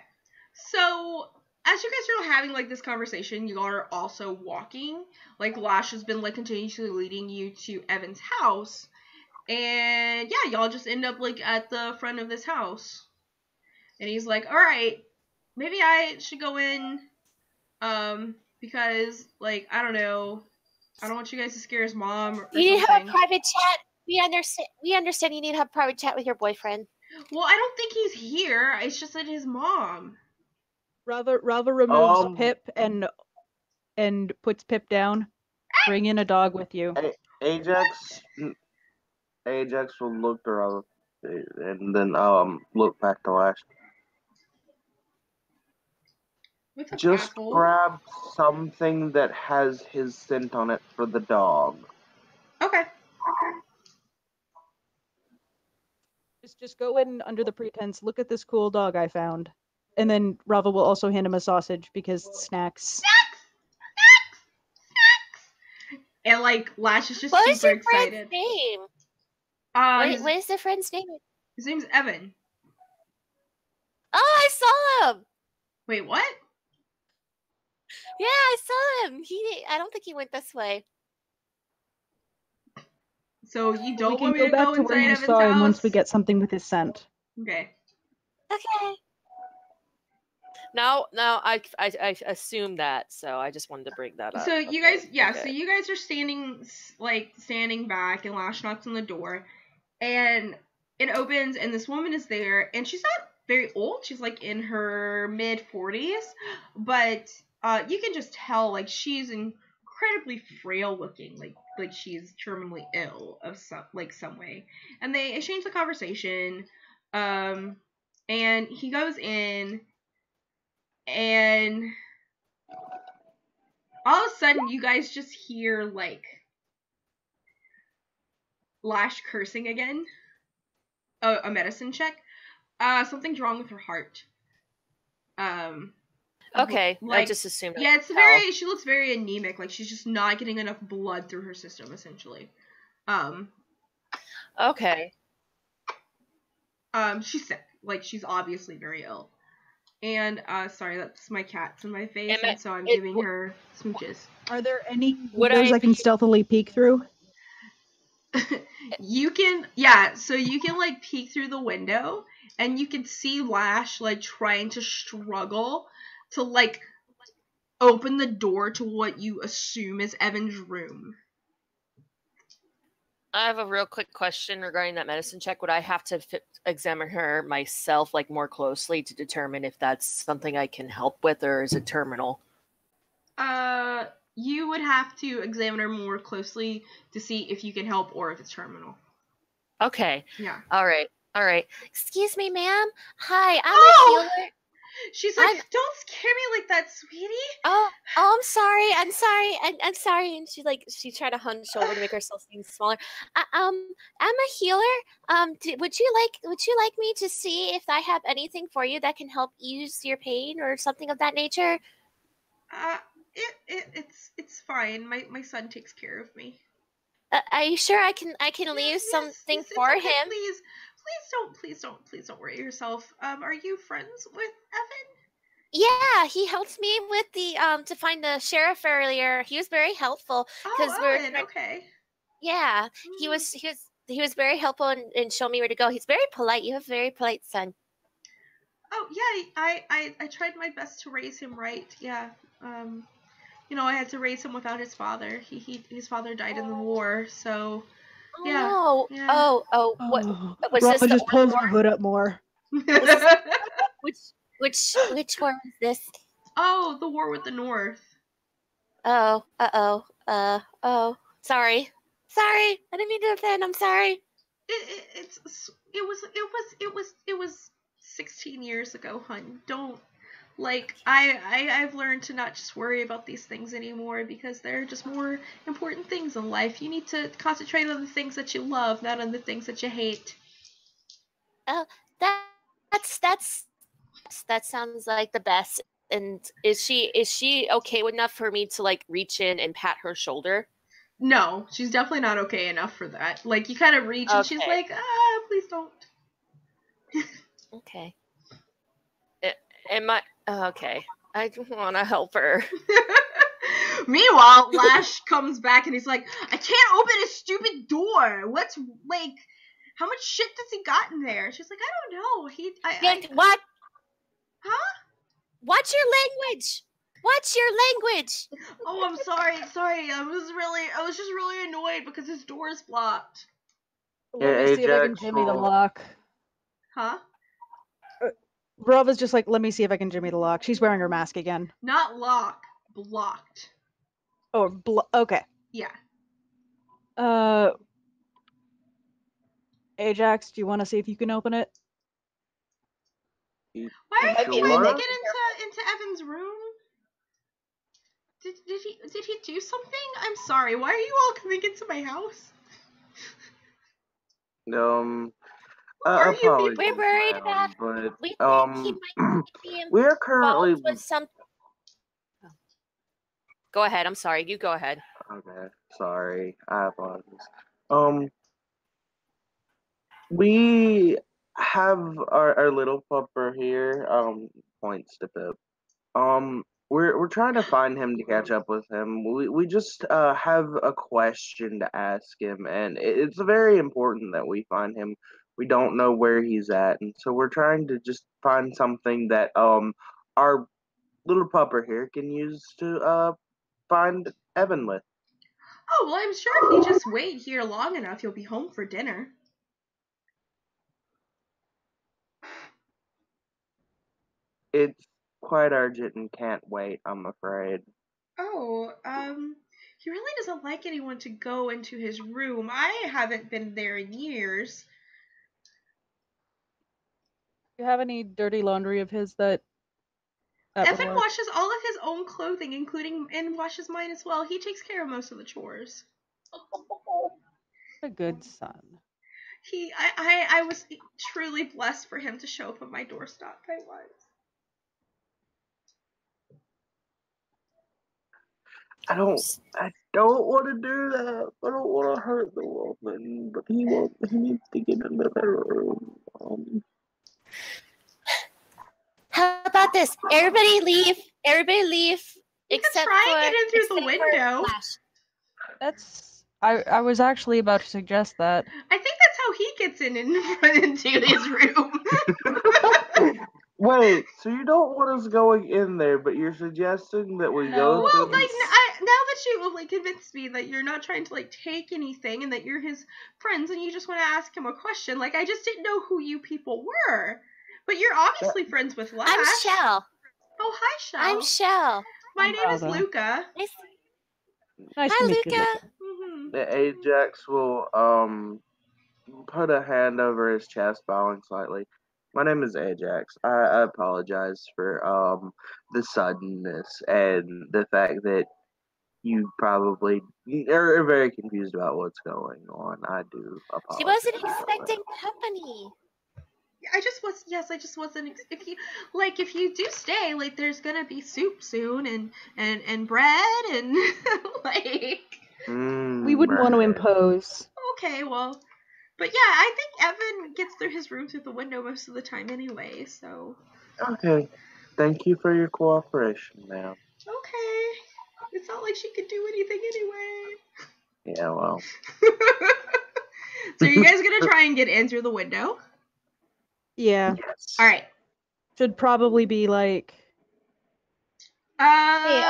So as you guys are having like this conversation, you are also walking. Like Lash has been like continuously leading you to Evan's house. And yeah, y'all just end up like at the front of this house. And he's like, alright, maybe I should go in. Because like, I don't know. I don't want you guys to scare his mom or You need to something. have a private chat. We understand you need to have a private chat with your boyfriend. Well, I don't think he's here. It's just that his mom. Rava removes Pip and puts Pip down. Bring in a dog with you. Ajax will look around and then look back to Lash. Just grab something that has his scent on it for the dog. Okay. Just go in under the pretense, look at this cool dog I found. And then Rava will also hand him a sausage because snacks. And like Lash is just What is super your excited. friend's name? What is the friend's name? His name's Evan. Oh, I saw him. Wait, what? Yeah, I saw him. I don't think he went this way. So you We don't can want me go to back go to where inside you Evan's saw him house? once we get something with his scent. Okay. Okay. Now I assume that, so I just wanted to bring that up. So you guys, okay. so you guys are standing back, and Lash knocks on the door, and it opens, and this woman is there, and she's not very old. She's like in her mid-40s, but you can just tell like she's incredibly frail looking, like she's terminally ill of some way. And they exchange the conversation, and he goes in. And all of a sudden, you guys just hear, like, Lash cursing again. A medicine check. Something's wrong with her heart. Okay, like, I just assumed. Yeah, she looks very anemic. Like, she's just not getting enough blood through her system, essentially. Okay. She's sick. Like, she's obviously very ill. And, sorry, that's my cat's in my face, and so I'm giving her smooches. Are there any windows I can stealthily peek through? You can, so you can, like, peek through the window, and you can see Lash, like, trying to struggle to, like, open the door to what you assume is Evan's room. I have a real quick question regarding that medicine check. Would I have to examine her myself, like, more closely to determine if that's something I can help with, or is it terminal? You would have to examine her more closely to see if you can help or if it's terminal. Okay. Yeah. All right. Excuse me, ma'am. Hi, I'm a healer. She's like, don't scare me like that, sweetie. Oh, I'm sorry. I'm sorry. And she tried to hunch over to make herself seem smaller. I'm a healer. Would you like me to see if I have anything for you that can help ease your pain or something of that nature? It's fine. My son takes care of me. Are you sure I can leave something it's for okay. him? Please don't worry yourself. Are you friends with Evan? Yeah, he helped me with the to find the sheriff earlier. He was very helpful because Owen, okay. Yeah, he was very helpful and showed me where to go. He's very polite. You have a very polite son. Oh yeah, I tried my best to raise him right. Yeah. I had to raise him without his father. His father died in the war, so Oh yeah. no! Yeah. Oh, what was Rava this? The just pulls war? her hood up more. Which war was this? Oh, the war with the North. Oh, oh. Sorry. I didn't mean to offend. I'm sorry. It was 16 years ago, hun. Don't I've learned to not just worry about these things anymore because there are just more important things in life. You need to concentrate on the things that you love, not on the things that you hate. Oh, that sounds like the best. And is she okay enough for me to like reach in and pat her shoulder? No, she's definitely not okay enough for that. Like, you kind of reach and she's like, please don't. Okay. Okay. I want to help her. Meanwhile, Lash comes back and he's like, I can't open a stupid door. What's, like, how much shit does he got in there? She's like, I don't know. What? Huh? Watch your language. Watch your language. Oh, I'm sorry. I was just really annoyed because his door is blocked. Let me see if I can jimmy the lock. Huh? Rava's just like, let me see if I can jimmy the lock. She's wearing her mask again. Not lock, blocked. Oh, okay. Yeah. Ajax, do you want to see if you can open it? Why are you trying to get into Evan's room? Did he do something? I'm sorry. Why are you all coming into my house? Apologies, We're worried about. but We think he might be we are involved currently with some. Go ahead. I'm sorry. You go ahead. Okay, sorry. I apologize. We have our little pupper here. Points to Pip. We're trying to find him to catch up with him. We just have a question to ask him, and it's very important that we find him. We don't know where he's at, and so we're trying to just find something that our little pupper here can use to find Evan with. Oh, well, I'm sure if you just wait here long enough, you'll be home for dinner. It's quite urgent and can't wait, I'm afraid. Oh, he really doesn't like anyone to go into his room. I haven't been there in years. Do you have any dirty laundry of his that Evan washes all of his own clothing, and washes mine as well. He takes care of most of the chores. A good son. I was truly blessed for him to show up at my doorstep. I was. I don't want to do that. I don't want to hurt the woman, but he needs to get in the room. How about this? Everybody leave. You can try and get in through the window. I was actually about to suggest that. I think that's how he gets into his room. Wait, so you don't want us going in there, but you're suggesting that we go? Well, now that you convinced me that you're not trying to take anything and that you're his friends and you just want to ask him a question, I just didn't know who you people were. But you're obviously friends with Lash. I'm Shell. Oh, hi, Shell. I'm Shell. My name is Luca. Nice to meet you, Luca. Mm-hmm. The Ajax will put a hand over his chest, bowing slightly. My name is Ajax. I apologize for the suddenness and the fact that you probably are very confused about what's going on. I do apologize. She wasn't expecting company. I just wasn't. If you do stay, like, there's gonna be soup soon, and bread, and like. We wouldn't want to impose. Okay, well, but yeah, I think Evan gets through his room through the window most of the time anyway. So. Okay. Thank you for your cooperation, ma'am. Okay. It's not like she could do anything anyway. Yeah, well. So you guys gonna try and get in through the window? Yeah. Yes. All right. Should probably be like. Hey,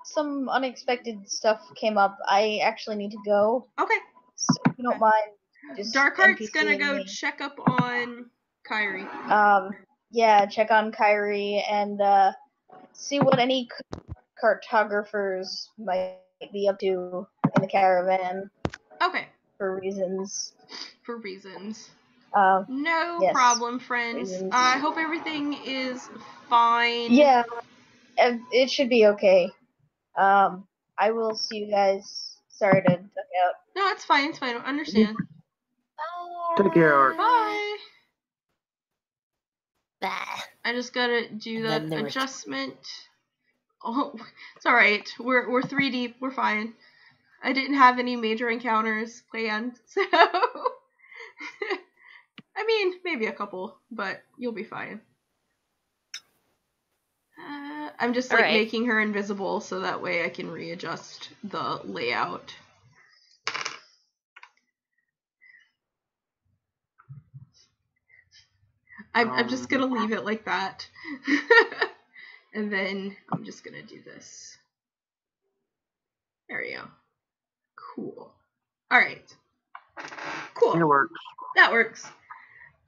some unexpected stuff came up. I actually need to go. Okay. So if you don't mind, just Darkheart's gonna NPCing go me. check up on Kyrie. Yeah, check on Kyrie and see what any cartographers might be up to in the caravan. Okay. For reasons. For reasons. No problem, friends. I hope everything is fine. Yeah, it should be okay. I will see you guys. Sorry to duck out. No, it's fine. It's fine. I understand. Take care, Art. Bye. Bah. I just gotta do And then the there was- adjustment. Oh, it's all right. We're 3 deep. We're fine. I didn't have any major encounters planned, so I mean, maybe a couple, but you'll be fine. I'm just like making her invisible so that way I can readjust the layout. I'm just gonna leave it like that. And then I'm just gonna do this. There we go. Cool. Alright. Cool. It works. That works.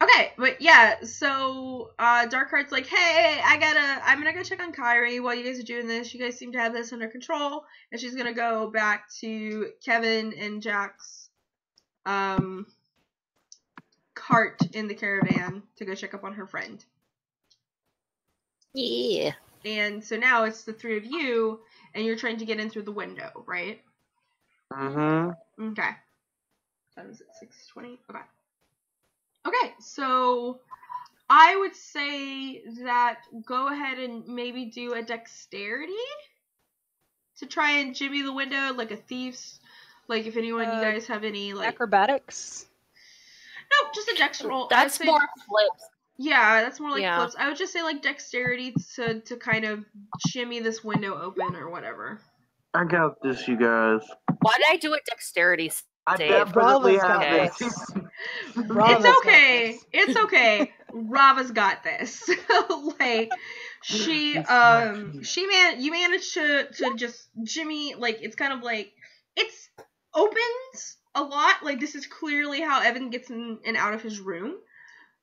Okay, but yeah, so Darkheart's like, hey, I'm gonna go check on Kyrie while you guys are doing this. You guys seem to have this under control. And she's gonna go back to Kevin and Jack's cart in the caravan to go check up on her friend. Yeah. And so now it's the 3 of you, and you're trying to get in through the window, right? Mm-hmm. Okay. Time is it 6:20? Okay. Okay, so I would say that go ahead and maybe do a dexterity to try and jimmy the window like a thief's. Like if anyone, you guys have any like acrobatics. No, just a dex roll. That's more flips. Yeah, that's more like flips. I would just say like dexterity to kind of shimmy this window open or whatever. I got this, you guys. Why did I do a dexterity save? I definitely have okay. this. It's okay. It's okay. Rava's got this. Like you managed to just jimmy, like it's kind of like it's opens a lot. Like this is clearly how Evan gets in and out of his room.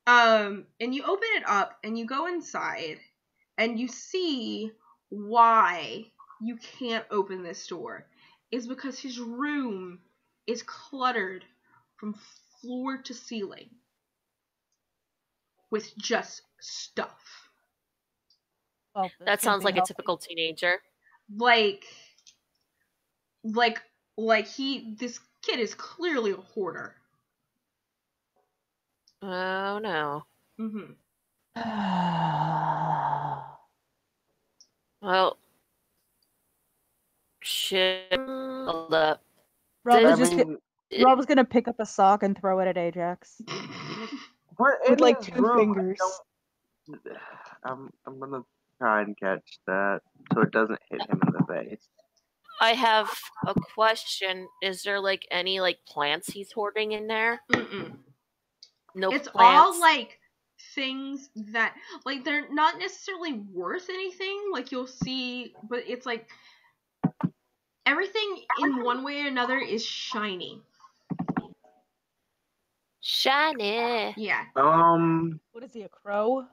And you open it up and you go inside and you see why you can't open this door is because his room is cluttered from floor to ceiling with just stuff. Well, That sounds like a typical teenager. Like this kid is clearly a hoarder. Oh no. Mm-hmm. Well, shit. Hold up. Rob was gonna pick up a sock and throw it at Ajax. With like 2 fingers. I'm gonna try and catch that so it doesn't hit him in the face. I have a question. Is there like any like plants he's hoarding in there? Mm-mm. No it's plants. all like things that like they're not necessarily worth anything. Like you'll see, but it's like everything in one way or another is shiny. Shiny. Yeah. What is he, a crow?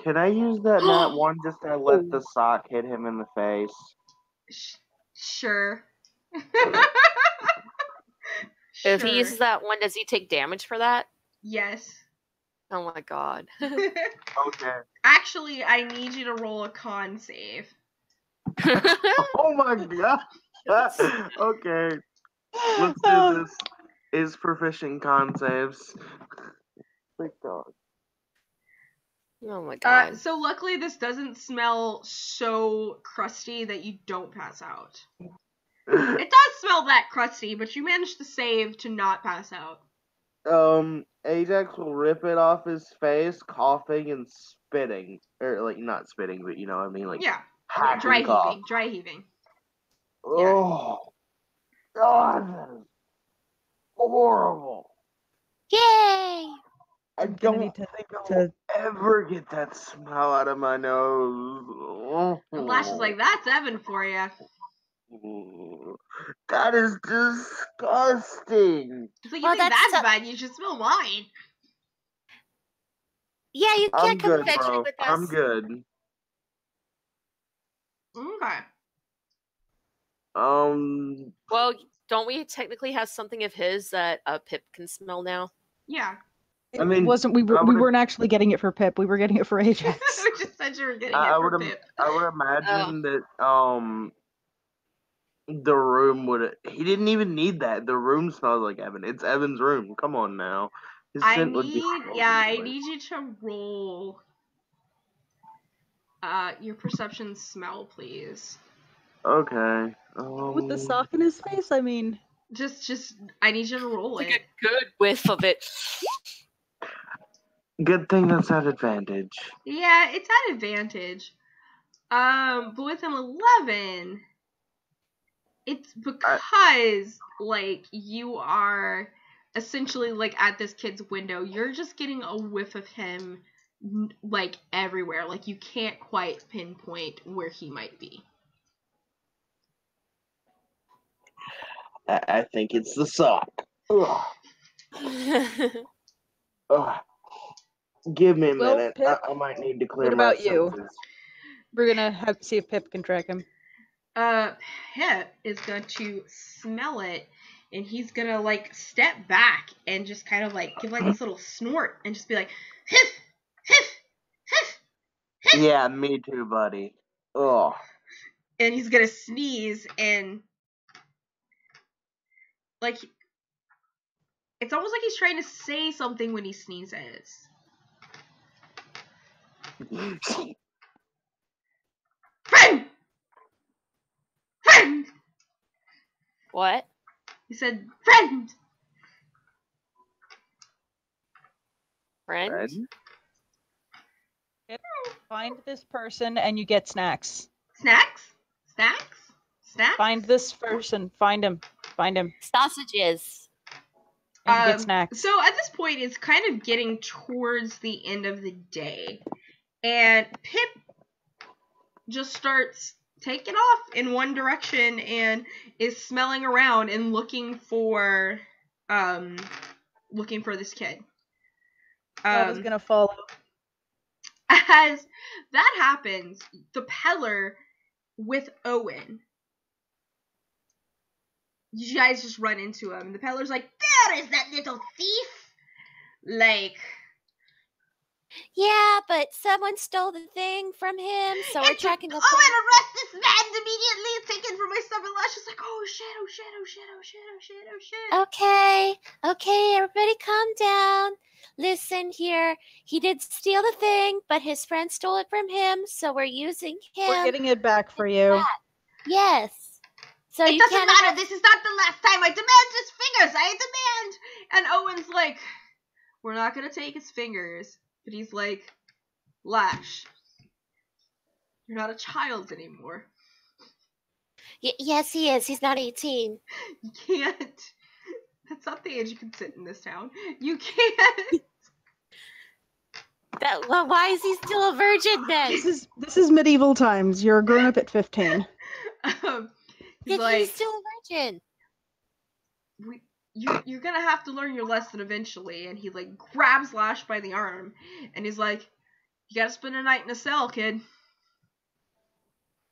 Can I use that nat 1 just to let the sock hit him in the face? Sure. If he uses that one, does he take damage for that? Yes. Oh my god. Okay. Actually, I need you to roll a con save. Oh my god. Okay. Let's do this. Is proficient con saves. Big dog. Oh my god. So luckily this doesn't smell so crusty that you don't pass out. It does smell that crusty, but you managed to save to not pass out. Ajax will rip it off his face, coughing and spitting. Or, like, not spitting, but you know what I mean? Like, Yeah. hacking Dry cough. heaving. Dry heaving. Oh, God, that is horrible. Yay! I I'm gonna don't need think I to will ever get that smell out of my nose. And Lash is like, that's Evan for you. That is disgusting. He's like, you Well, think that's that's bad? You should smell mine. Yeah, you I'm can't come good, adventuring bro. with us. I'm good. Okay. Well, don't we technically have something of his that Pip can smell now? Yeah. It I mean, wasn't we I we would've- weren't actually getting it for Pip. We were getting it for Ajax. I just said you were getting I it for would Pip. I would imagine that the room would. He didn't even need that. The room smells like Evan. It's Evan's room. Come on now. His scent would be. I need you to roll your perception smell, please. Okay. With the sock in his face, I mean, Just I need you to roll Like it. a good whiff of it. Good thing that's at advantage. Yeah, it's at advantage. But with an 11, it's because like you are essentially like at this kid's window. You're just getting a whiff of him like everywhere. Like you can't quite pinpoint where he might be. I think it's the sock. Ugh. Ugh. Give me a Well, minute. Pip, I might need to clear what my about you? senses. we're gonna have to see if Pip can track him. Pip is going to smell it, and he's gonna like step back and just kind of like give like this little snort and just be like, hiff, hiff, hiff, hiff. Yeah, me too, buddy. Ugh. And he's gonna sneeze, and like it's almost like he's trying to say something when he sneezes. Friend! Friend! What? He said, friend! Friend? Friend? Pip, find this person and you get snacks. Snacks? Snacks? Snacks? Find this person. Find him. Find him. Sausages. And you get snacks. So at this point, it's kind of getting towards the end of the day. And Pip just starts taking off in one direction and is smelling around and looking for this kid. Lava's gonna follow. As that happens, the peddler with Owen, you guys just run into him. The peddler's like, there is that little thief! Like, Yeah, but someone stole the thing from him, so we're tracking the Owen, thing. arrest this man immediately! It's taken from my stuff. And Lash is like, oh shit, oh shit, oh shit, oh shit, oh shit, oh shit. Okay, everybody calm down. Listen here, he did steal the thing, but his friend stole it from him, so we're using him. We're getting it back for you. Yes. So It you doesn't can't matter. This is not the last time. I demand his fingers. I demand. And Owen's like, we're not gonna take his fingers. But he's like, Lash, you're not a child anymore. Yes, he is. He's not 18. You can't. That's not the age you can sit in this town. You can't. Well, why is he still a virgin then? This is medieval times. You're a grown up at 15. He's like, He's still a virgin. You're gonna have to learn your lesson eventually. And he like grabs Lash by the arm, and he's like, you gotta spend a night in a cell, kid.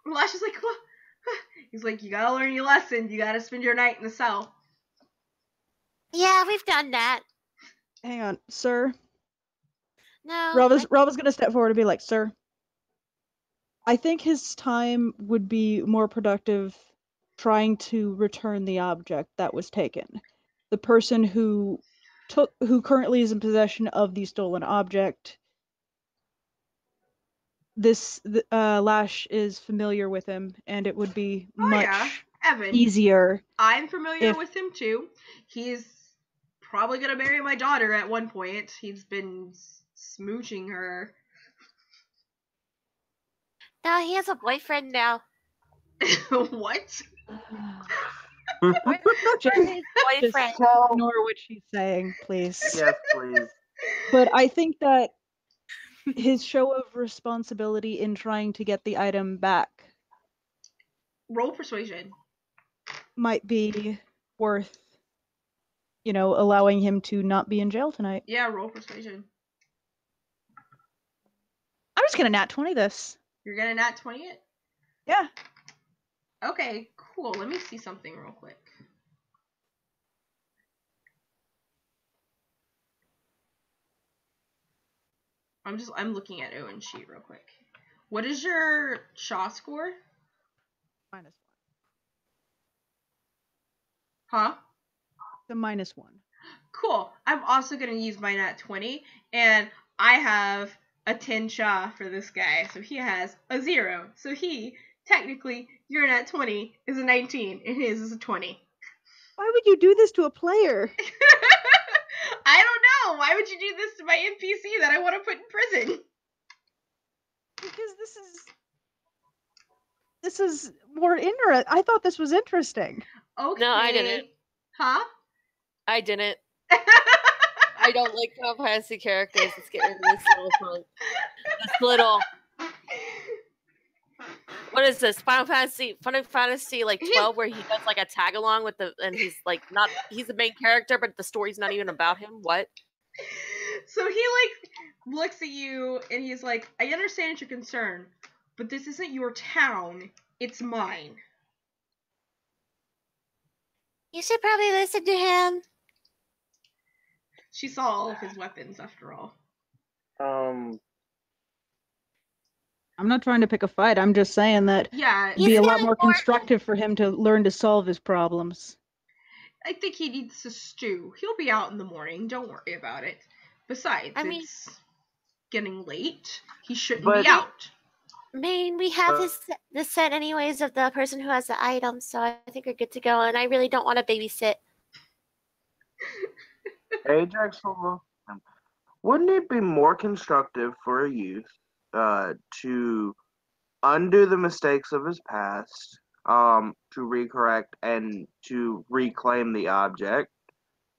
And Lash is like, what? He's like, you gotta learn your lesson. You gotta spend your night in the cell. Yeah, we've done that. Hang on, sir. No. Rava's gonna step forward and be like, sir, I think his time would be more productive trying to return the object that was taken. The person who who currently is in possession of the stolen object, Lash is familiar with him, and it would be much Evan. easier. I'm familiar with him too. He's probably gonna marry my daughter at one point. He's been smooching her. No, he has a boyfriend now. What? Just his boyfriend. Just ignore what she's saying, please. Yes, please. But I think that his show of responsibility in trying to get the item back Roll persuasion. might be worth, allowing him to not be in jail tonight. Yeah, roll persuasion. I'm just gonna nat 20 this. You're gonna nat 20 it? Yeah. Okay, cool. Let me see something real quick. I'm looking at Owen's sheet real quick. What is your Shaw score? -1. Huh? The -1. Cool. I'm also gonna use my nat 20, and I have a 10 Shaw for this guy, so he has a 0. So technically, your nat 20 is a 19, and his is a 20. Why would you do this to a player? I don't know. Why would you do this to my NPC that I want to put in prison? Because this is more interesting. I thought this was interesting. Okay. No, I didn't. Huh? I didn't. I don't like Final Fantasy characters. Let's get rid of this little punk. This little. What is this? Final Fantasy like 12, where he does like a tag along with and he's like he's the main character, but the story's not even about him. What? So he like looks at you and he's like, I understand your concern, but this isn't your town. It's mine. You should probably listen to him. She saw all of his weapons after all. I'm not trying to pick a fight. I'm just saying that it'd be a lot more constructive for him to learn to solve his problems. I think he needs to stew. He'll be out in the morning. Don't worry about it. Besides, it's getting late. He shouldn't be out. I mean, we have the set anyways of the person who has the item, so I think we're good to go, and I really don't want to babysit. Ajax, wouldn't it be more constructive for a youth to undo the mistakes of his past, to recorrect and to reclaim the object?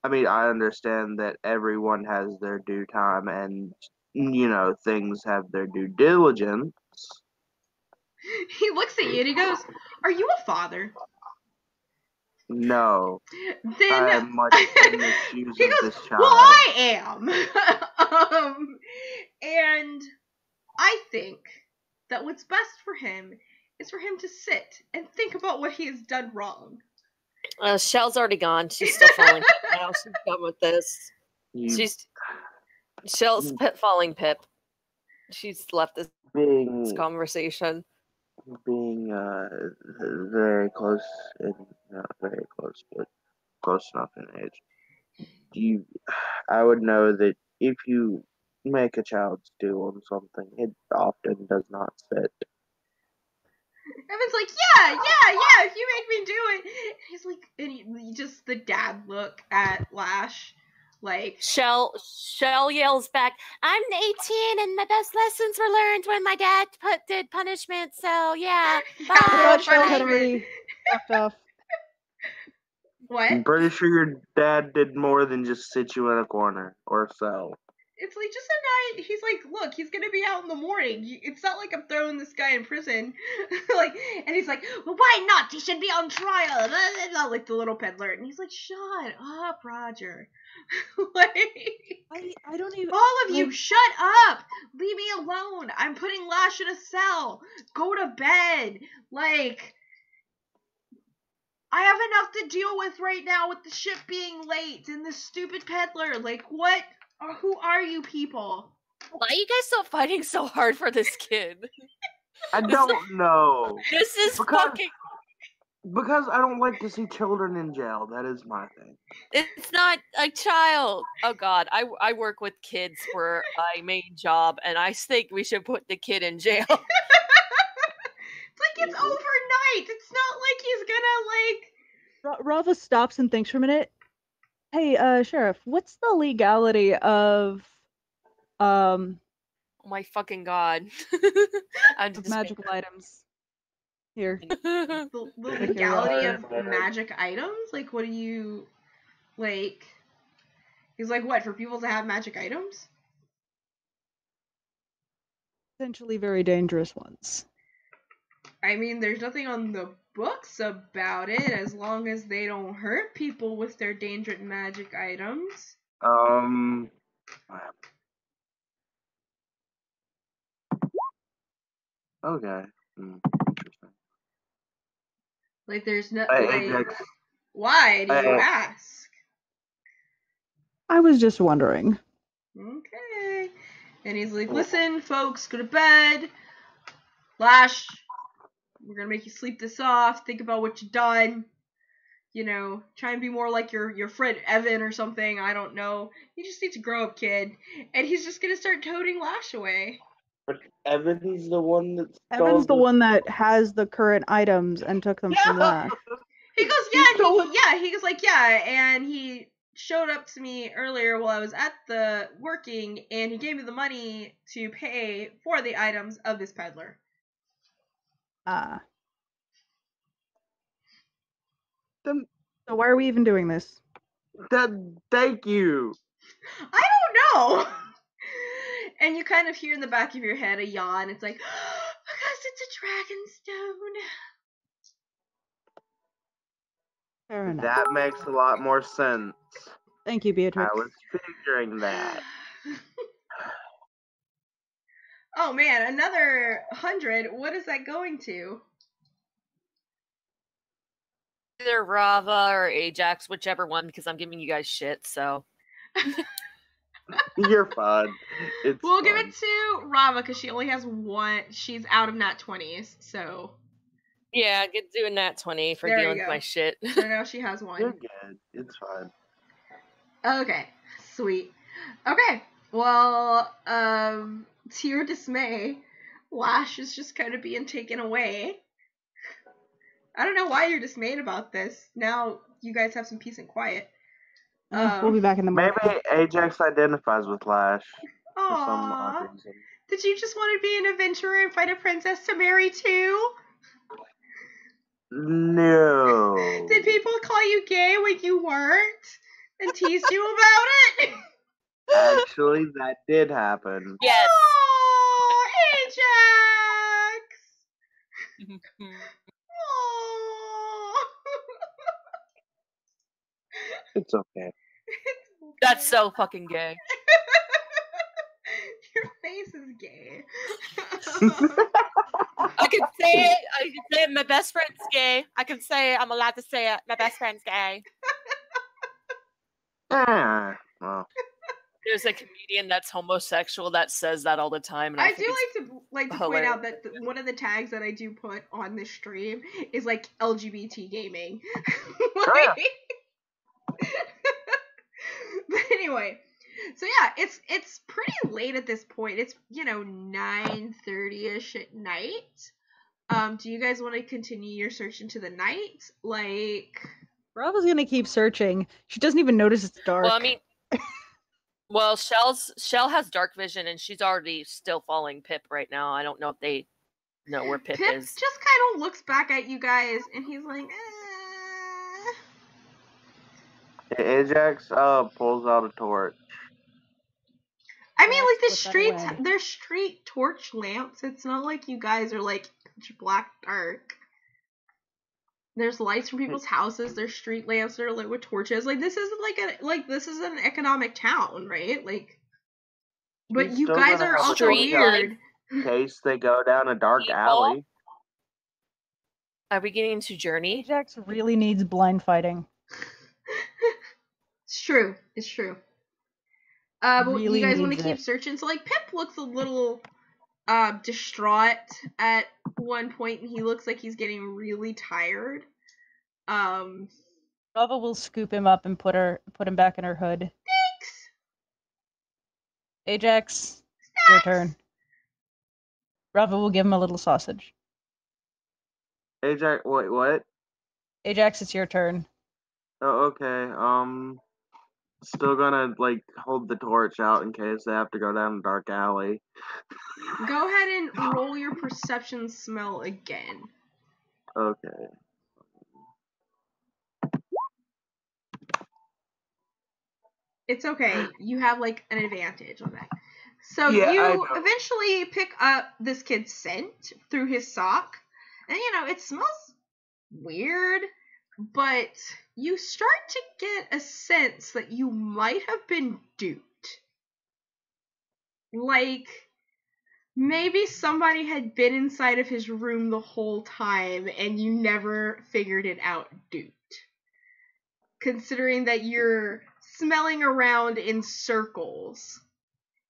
I mean, I understand that everyone has their due time and, things have their due diligence. He looks at you and he goes, "Are you a father?" No. Then I'm much in the shoes of this child. Well, I am. And I think that what's best for him is for him to sit and think about what he has done wrong. Shell's already gone. She's still falling. Now she's done with this. Shell's following Pip. She's left this conversation. Being very close, not very close, but close enough in age. I would know that if you make a child stew on something, it often does not sit. Evan's like, yeah, if you make me do it. He's like, and he just the dad look at Lash, like Shell yells back, "I'm 18 and my best lessons were learned when my dad did punishment, so yeah." I thought Shell had already left off. What? I'm pretty sure your dad did more than just sit you in a corner or so. It's like just a night. He's like, look, he's gonna be out in the morning. It's not like I'm throwing this guy in prison. And he's like, well, why not? He should be on trial. Like the little peddler. And he's like, shut up, Roger. I don't even. All of you, shut up. Leave me alone. I'm putting Lash in a cell. Go to bed. I have enough to deal with right now with the ship being late and this stupid peddler. What? Who are you people? Why are you guys still fighting so hard for this kid? I don't know. This is fucking... Because I don't like to see children in jail. That is my thing. It's not a child. Oh God, I work with kids for my main job, and I think we should put the kid in jail. It's like it's overnight. It's not like he's gonna like. Rava stops and thinks for a minute. Hey, Sheriff, what's the legality of Oh my fucking God! I'm of just magical items here? The legality of magic items? Like, what do you like? He's like, what, for people to have magic items? Potentially very dangerous ones. I mean, there's nothing on the books about it, as long as they don't hurt people with their dangerous magic items. Okay. Interesting. Like, there's no. Hey, Like, Ajax. why do you ask? I was just wondering. Okay. And he's like, listen, folks, go to bed. Lash, we're gonna make you sleep this off. Think about what you've done. You know, try and be more like your friend Evan or something. I don't know. You just need to grow up, kid. And he's just gonna start toting Lash away. But Evan's the one that's Evan's the one that has the current items and took them from Lash. He goes, yeah, he goes like, yeah, and he showed up to me earlier while I was at the working, and he gave me the money to pay for the items of this peddler. So why are we even doing this? Thank you. I don't know. And you kind of hear in the back of your head a yawn. It's like, because it's a Dragonstone. Fair enough. That makes a lot more sense. Thank you, Beatrix. I was figuring that. Oh man, another 100. What is that going to? either Rava or Ajax, whichever one, because I'm giving you guys shit. So you're fine. We'll give it to Rava because she only has one. She's out of nat 20s, so. Yeah, get doing nat 20 for there dealing with my shit. So now she has one. You're good. It's fine. Okay, sweet. Okay, well, to your dismay, Lash is just kind of being taken away. I don't know why you're dismayed about this. Now you guys have some peace and quiet. We'll be back in the morning. Maybe Ajax identifies with Lash for some odd reason. Did you just want to be an adventurer and find a princess to marry too? No. Did people call you gay when you weren't? And teased you about it? Actually, that did happen. Yes. Oh, Ajax! It's okay. That's so fucking gay. Your face is gay. I can say it. I can say it. My best friend's gay. I can say it. I'm allowed to say it. My best friend's gay. Well. There's a comedian that's homosexual that says that all the time. And I do like to point out that one of the tags that I do put on this stream is like LGBT gaming. But anyway, so yeah, it's pretty late at this point. It's 9:30ish at night. Do you guys want to continue your search into the night? Like, Bravo's gonna keep searching. She doesn't even notice it's dark. Well, I mean, Shell has dark vision, and she's already still following Pip right now. I don't know if they know where Pip is. Just kind of looks back at you guys, and he's like, Ajax pulls out a torch. I mean, like, they're street torch lamps. It's not like you guys are, like, pitch black dark. There's lights from people's houses. There's street lamps that are lit with torches. Like, this isn't this is an economic town, right? Like, but you guys are also weird. In case they go down a dark alley. Are we getting into Journey? Ajax really needs blind fighting. It's true. But really you guys want to keep searching? So, like, Pip looks a little distraught at one point, and he looks like he's getting really tired. Um, Rava will scoop him up and put him back in her hood. thanks. Ajax, your turn. Rava will give him a little sausage. Ajax, wait, what? Ajax, it's your turn. Oh, okay. Still gonna like hold the torch out in case they have to go down a dark alley. Go ahead and roll your perception smell again. Okay. It's okay. You have like an advantage on that. So Yeah, I you know. eventually pick up this kid's scent through his sock. And it smells weird, but you start to get a sense that you might have been duped. Like, maybe somebody had been inside of his room the whole time and you never figured it out duped. Considering that you're smelling around in circles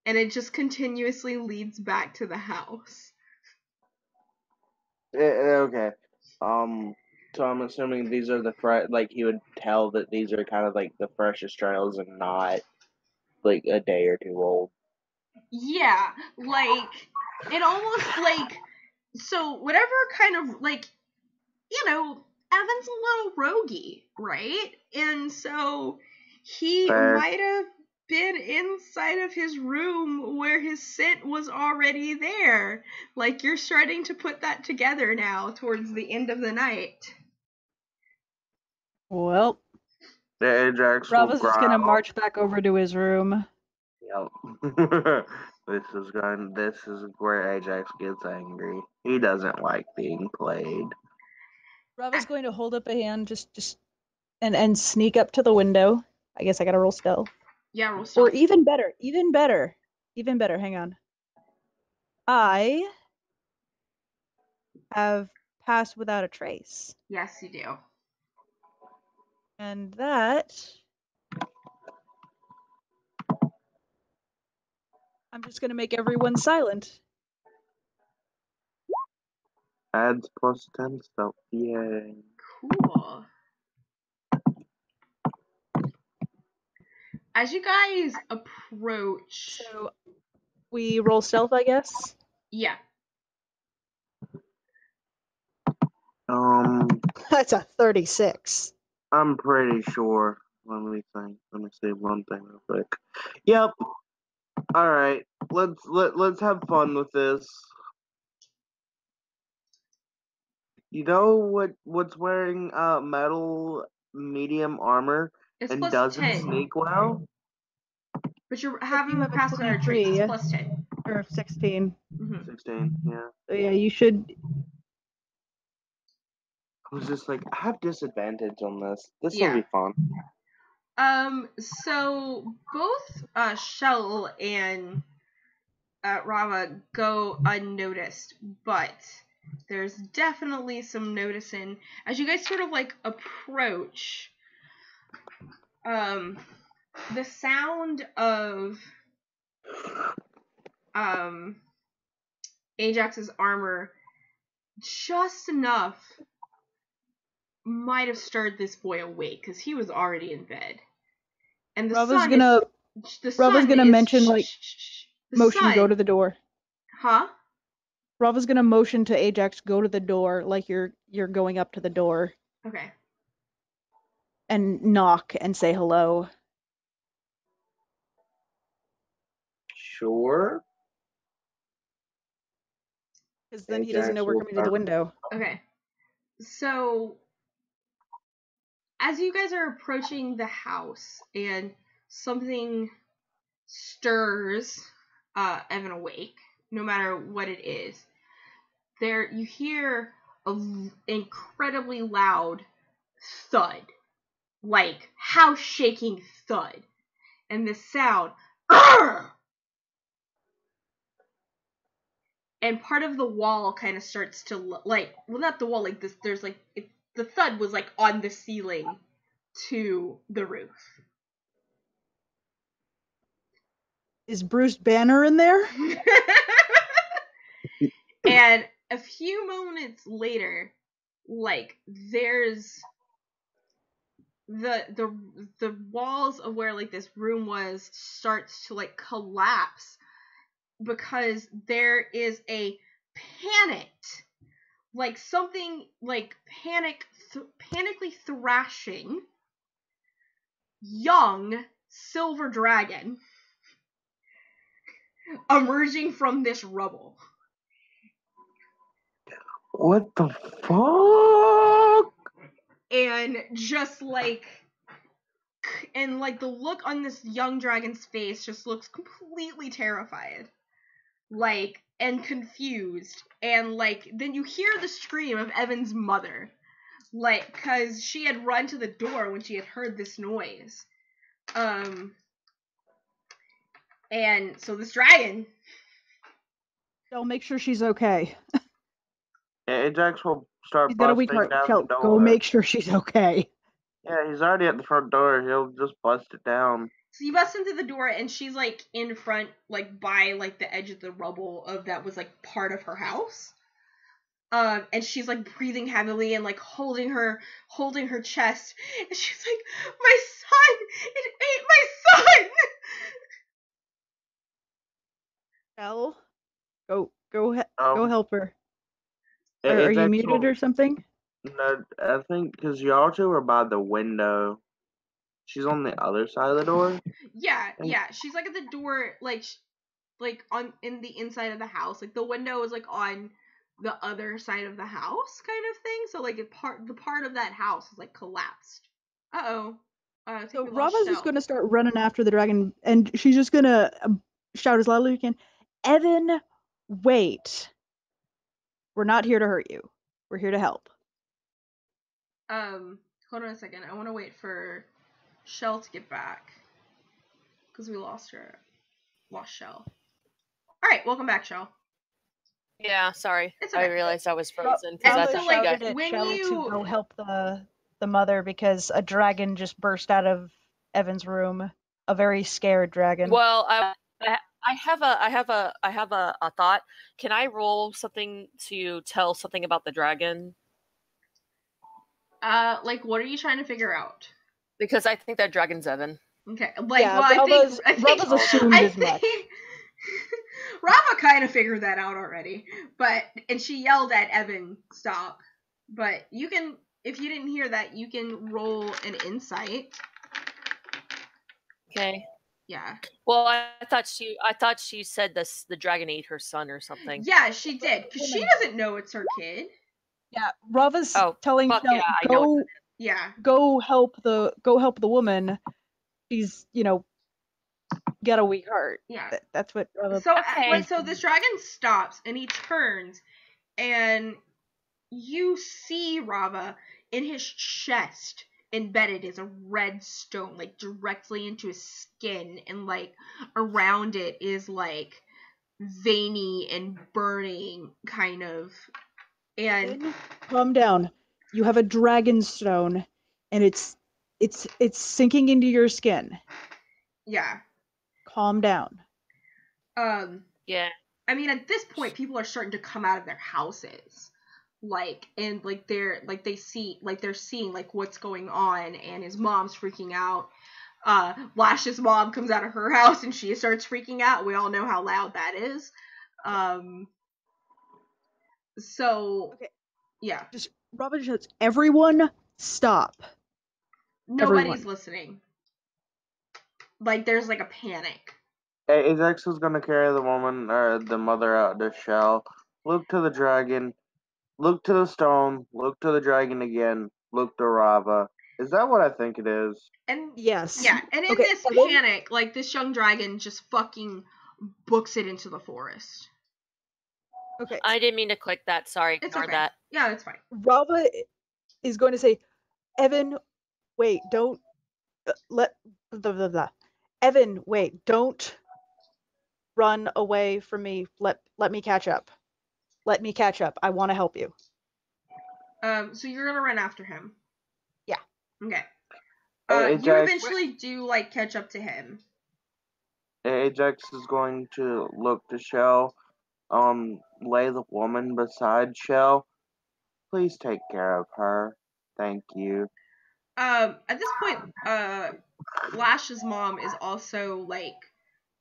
and it just continuously leads back to the house. Okay. So I'm assuming these are like he would tell that these are kind of like the freshest trails and not like a day or two old. Yeah, like, it almost like, so whatever kind of, like, Evan's a little roguey, right? And so he Fair. might have been inside of his room where his scent was already there. Like, you're starting to put that together now towards the end of the night. Well, The Ajax will Rava's just gonna growl. march back over to his room. Yep. This is where Ajax gets angry. He doesn't like being played. Rava's going to hold up a hand, just and sneak up to the window. I guess I gotta roll stealth. Yeah, roll stealth. Or even better. Hang on. I have passed without a trace. Yes, you do. And that... I'm just gonna make everyone silent. Adds plus 10 stealth. Yay. Cool. As you guys approach... So, we roll stealth, I guess? Yeah. That's a 36. I'm pretty sure. Let me think. Let me see one thing real quick. Yep. All right. Let's have fun with this. You know what's wearing metal medium armor It's and plus doesn't 10. sneak well? But you You haven't have a passed without a trace. 23. It's plus 10. Or 16. Mm-hmm. 16. Yeah. So yeah, you should... I was just like, I have disadvantage on this. This will Yeah. be fun. So both Shell and Rava go unnoticed, but there's definitely some noticing as you guys sort of like approach. The sound of Ajax's armor just enough might have stirred this boy awake because he was already in bed. And the Rava's sun gonna is mention, like, motion go to the door. Huh? Rava's gonna motion to Ajax go to the door, like you're going up to the door. Okay. And knock and say hello. Sure. Because then he doesn't know we're coming to the window. Okay. So, as you guys are approaching the house and something stirs Evan awake, no matter what it is, you hear an incredibly loud thud. Like, house-shaking thud. And this sound, Arrgh! And part of the wall kind of starts to, not the wall, like this, there's like, the thud was like on the ceiling to the roof. Is Bruce Banner in there? And a few moments later, like, there's the walls of where like this room was starts to like collapse because there is a panicked, like something like panically thrashing young silver dragon emerging from this rubble. What the fuck? And just like, and like the look on this young dragon's face just looks completely terrified, like, and confused. And like then you hear the scream of Evan's mother, like, cause she had run to the door when she had heard this noise. And so this dragon, I'll make sure she's okay. Ajax will start She's got a weak busting heart. down Shell, the door. go make sure she's okay. Yeah, he's already at the front door. He'll just bust it down. so you bust into the door and she's like in front, like by like the edge of the rubble of that was like part of her house. And she's like breathing heavily and like holding her chest, and she's like, "My son! It ate my son!" Shell, go help her. Are Ajax you muted will- or something? No, I think because y'all two are by the window. She's on the other side of the door. Yeah, she's like at the door, like on in the inside of the house. Like the window is like on the other side of the house, kind of thing. So like the part of that house is like collapsed. I think So we lost Rava's Shell. just gonna start running after the dragon, and she's just gonna shout as loudly as she can, "Evan, wait! We're not here to hurt you. We're here to help." Hold on a second. I want to wait for Shell to get back because we lost Shell. All right, welcome back, Shell. Yeah, sorry. It's I okay. realized I was frozen And because I so, thought like, you guys. shouted at when Shell you- to go help the mother because a dragon just burst out of Evan's room. A very scared dragon. Well, I have a thought. Can I roll something to tell something about the dragon? Like, what are you trying to figure out? Because I think that dragon's Evan. Okay, like, Yeah, well, Rava's assumed as much. Rava kind of figured that out already, and she yelled at Evan, "Stop!" But you can, if you didn't hear that, you can roll an insight. Okay. Yeah. Well, I thought she said the dragon ate her son or something. Yeah, she did, because she doesn't know it's her kid. Yeah, Rava's Oh, telling fuck Shell, yeah, I know what Yeah. go help the woman. She's, got a weak heart. Yeah. That's what Rava. So, Okay. so this dragon stops and he turns, and you see Rava in his chest embedded is a red stone, like directly into his skin, and like around it is like veiny and burning kind of. And Calm down. You have a Dragonstone, and it's sinking into your skin. yeah. Calm down. Yeah. I mean, at this point, people are starting to come out of their houses, like, and like they're seeing like what's going on, and his mom's freaking out. Lash's mom comes out of her house and she starts freaking out. We all know how loud that is. So Okay. yeah, Just Robin shouts, "Everyone, stop!" nobody's Everyone. listening. Like there's like a panic. Ajax is gonna carry the woman or the mother out to Shell. Look to the dragon. Look to the stone. Look to the dragon again. Look to Rava. Is that what I think it is? And Yes. yeah, and in Okay, this and then- panic, like this young dragon just fucking books it into the forest. Okay. I didn't mean to click that. Sorry. It's Ignore okay. that. Yeah, it's fine. Rava is going to say, "Evan, wait, don't blah, blah, blah. Evan, wait, don't run away from me. Let me catch up. Let me catch up. I want to help you." So you're gonna run after him. Yeah. Okay. Hey, You Ajax. eventually do like catch up to him. Ajax is going to look to Shell. Lay the woman beside Shell. Please take care of her. Thank you. At this point, Flash's mom is also like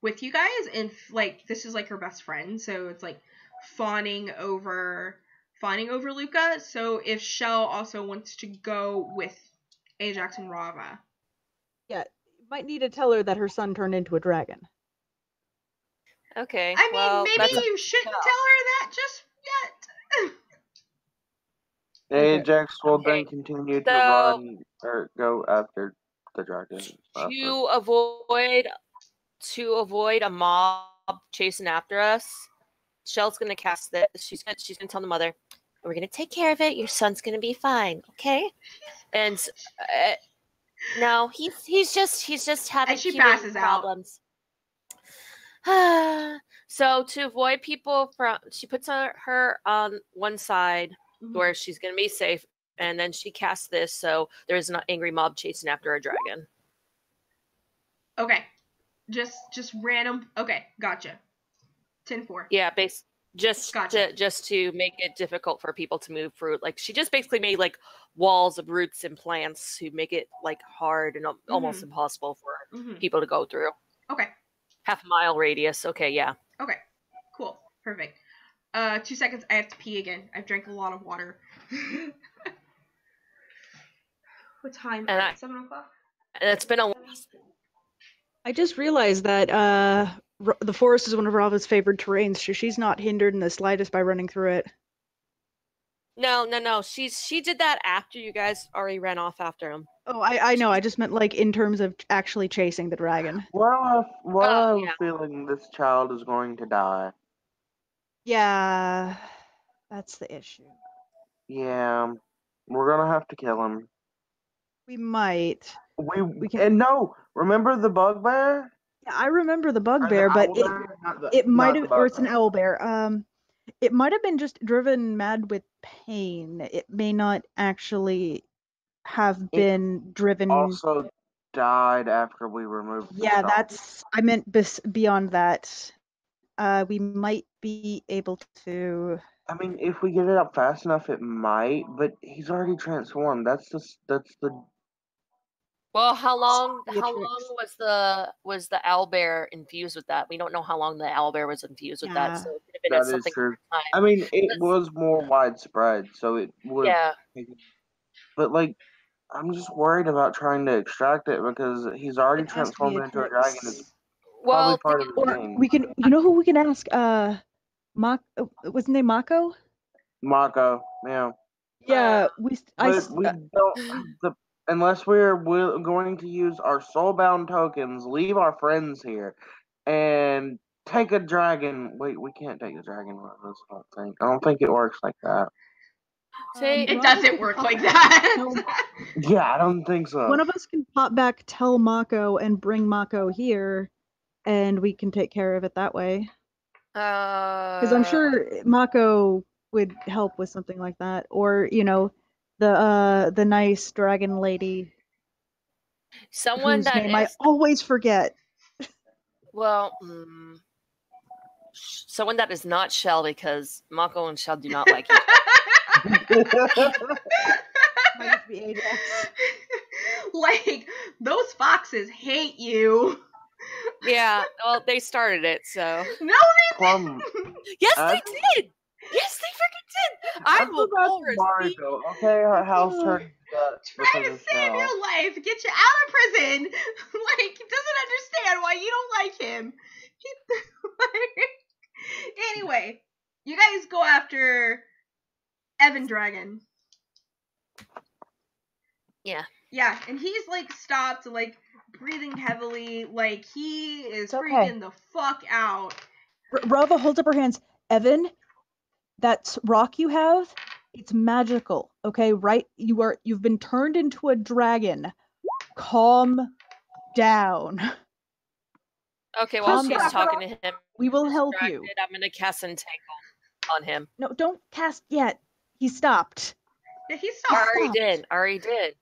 with you guys, and like this is like her best friend, so it's like fawning over Luca. So if Shell also wants to go with Ajax and Rava. Yeah, might need to tell her that her son turned into a dragon. Okay. I mean, well, maybe that's you shouldn't tell her that just yet. Okay. Ajax will Okay, then continue to so- run or go after the dragon. To avoid a mob chasing after us, Shell's gonna cast it. She's gonna tell the mother, "We're gonna take care of it. Your son's gonna be fine, okay?" And no, he's just having And she human passes out. problems. So to avoid people she puts her on one side where she's gonna be safe, and then she casts this so there's an angry mob chasing after a dragon. Okay. Just random. Okay, gotcha. 10-4. Yeah, just Gotcha. to make it difficult for people to move through. Like she just basically made like walls of roots and plants to make it like hard and almost impossible for people to go through. Okay. Half-mile radius. Okay, yeah. Okay. Cool. Perfect. 2 seconds. I have to pee again. I've drank a lot of water. What time? 7 o'clock? And it's been a I just realized that the forest is one of Rava's favorite terrains, so she's not hindered in the slightest by running through it. No. She did that after you guys already ran off after him. Oh, I know. I just meant like in terms of actually chasing the dragon. Well, I have a feeling this child is going to die. Yeah, that's the issue. Yeah, we're gonna have to kill him. We might. We can. And no, remember the bugbear? Yeah, I remember the bugbear, but it might have, or it's an owlbear. It might have been just driven mad with pain. It may not actually have been driven. Also died after we removed. Yeah, I meant beyond that. We might be able to. I mean, if we get it up fast enough, it might. But he's already transformed. That's the. Well, how long was the owlbear infused with that? We don't know how long the owlbear was infused with that, so it could have been at something true. time. I mean, it was more widespread, so it would. Yeah. But like, I'm just worried about trying to extract it because he's already transformed into a dragon. It's probably part of the game. We can. You know who we can ask? What's his name? Mako. Mako. Yeah. Yeah. we don't. Unless we're going to use our soulbound tokens, leave our friends here, and take a dragon. Wait, we can't take a dragon with us, I don't think it works like that. It doesn't work like that. Yeah, I don't think so. One of us can pop back, tell Mako, and bring Mako here, and we can take care of it that way. Because I'm sure Mako would help with something like that, or the nice dragon lady. Someone whose that name I always forget. Well, someone that is not Shell, because Mako and Shell do not like each other. Might be Ajax. Like, those foxes hate you. Yeah, well, they started it, so. No, they didn't. Yes, they did. Yes, they freaking did. I will Mario, okay, her house turned trying to save your life, get you out of prison. Like, he doesn't understand why you don't like him. Anyway, you guys go after Evan Dragon. Yeah. Yeah, and he's like stopped, like breathing heavily, like he is freaking the fuck out. Rava holds up her hands. Evan, that rock you have, it's magical. Okay, right? You've been turned into a dragon. Calm down. Okay, while she's talking to him, we will help you. I'm gonna cast Entangle on him. No, don't cast yet. He stopped. Yeah, he stopped. Already did.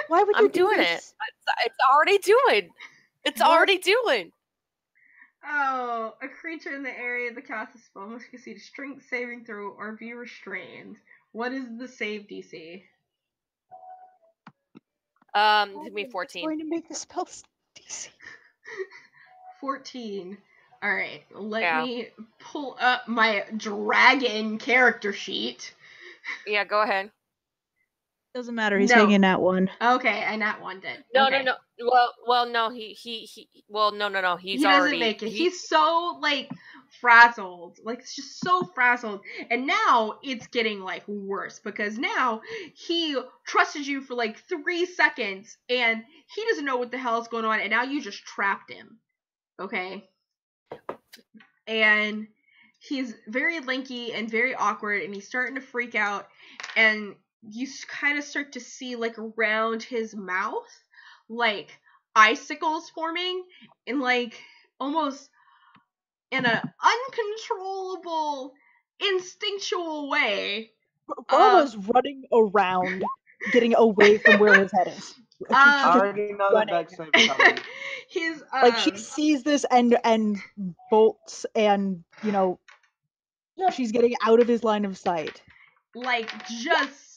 Why would you I'm doing this? it. It's already doing. It's already doing. Oh, a creature in the area of the cast spell must succeed a strength saving throw or be restrained. What is the save DC? Give me It's 14. going to make the spell DC. 14. Alright, let Yeah. me pull up my dragon character sheet. Yeah, go ahead. Doesn't matter. He's No. hanging that one. Okay, I nat one did. No, Okay. no. Well, no. Well, no. He He's doesn't already. make it. He's so, like, frazzled. Like, it's just so frazzled. And now it's getting, like, worse. Because now he trusted you for, like, 3 seconds. And he doesn't know what the hell is going on. And now you just trapped him. Okay? And he's very lanky and very awkward. And he's starting to freak out. And you kind of start to see, like, around his mouth, like, icicles forming in, like, almost in an uncontrollable, instinctual way. Rava's running around, getting away from where his head is. I already know the Dex save coming. He's, Like, she sees this and bolts, and, you know, she's getting out of his line of sight. like, just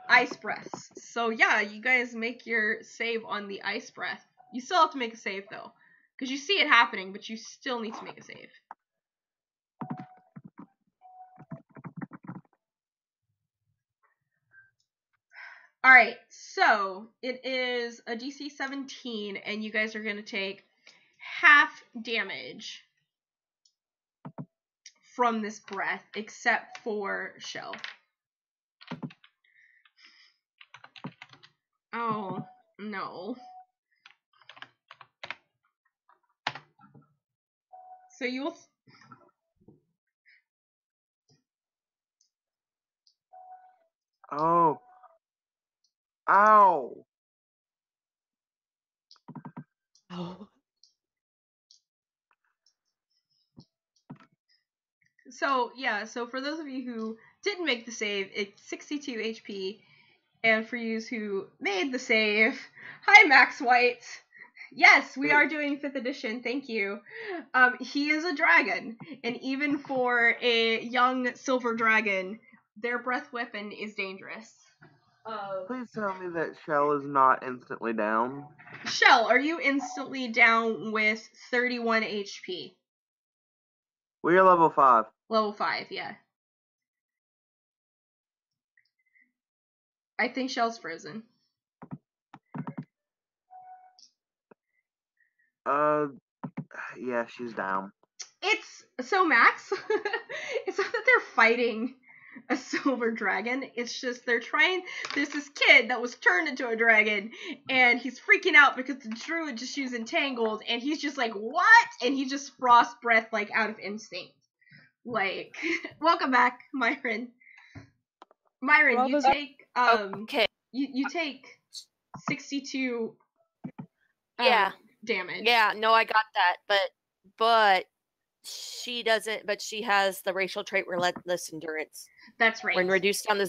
ice breaths. So, yeah, you guys make your save on the ice breath. You still have to make a save, though. Because you see it happening, but you still need to make a save. Alright, so it is a DC 17, and you guys are going to take half damage from this breath, except for Shell. Oh, no. So you will... Oh. Ow. Oh. So, yeah, so for those of you who didn't make the save, it's 62 HP. And for you who made the save, hi Max White. Yes, we are doing 5th edition, thank you. He is a dragon, and even for a young silver dragon, their breath weapon is dangerous. Please tell me that Shell is not instantly down. Shell, are you instantly down with 31 HP? We are level 5. Level 5, yeah. I think Shell's frozen. Yeah, she's down. It's so Max. It's not that they're fighting a silver dragon. It's just they're trying. There's this kid that was turned into a dragon, and he's freaking out because the druid just used entangled, and he's just like, what? And he just frost breath like out of instinct. Like, welcome back, Myron. Myron, you take Okay. You take 62 Yeah. damage. Yeah, no, I got that, but she doesn't. But she has the racial trait relentless endurance. That's right. When reduced down to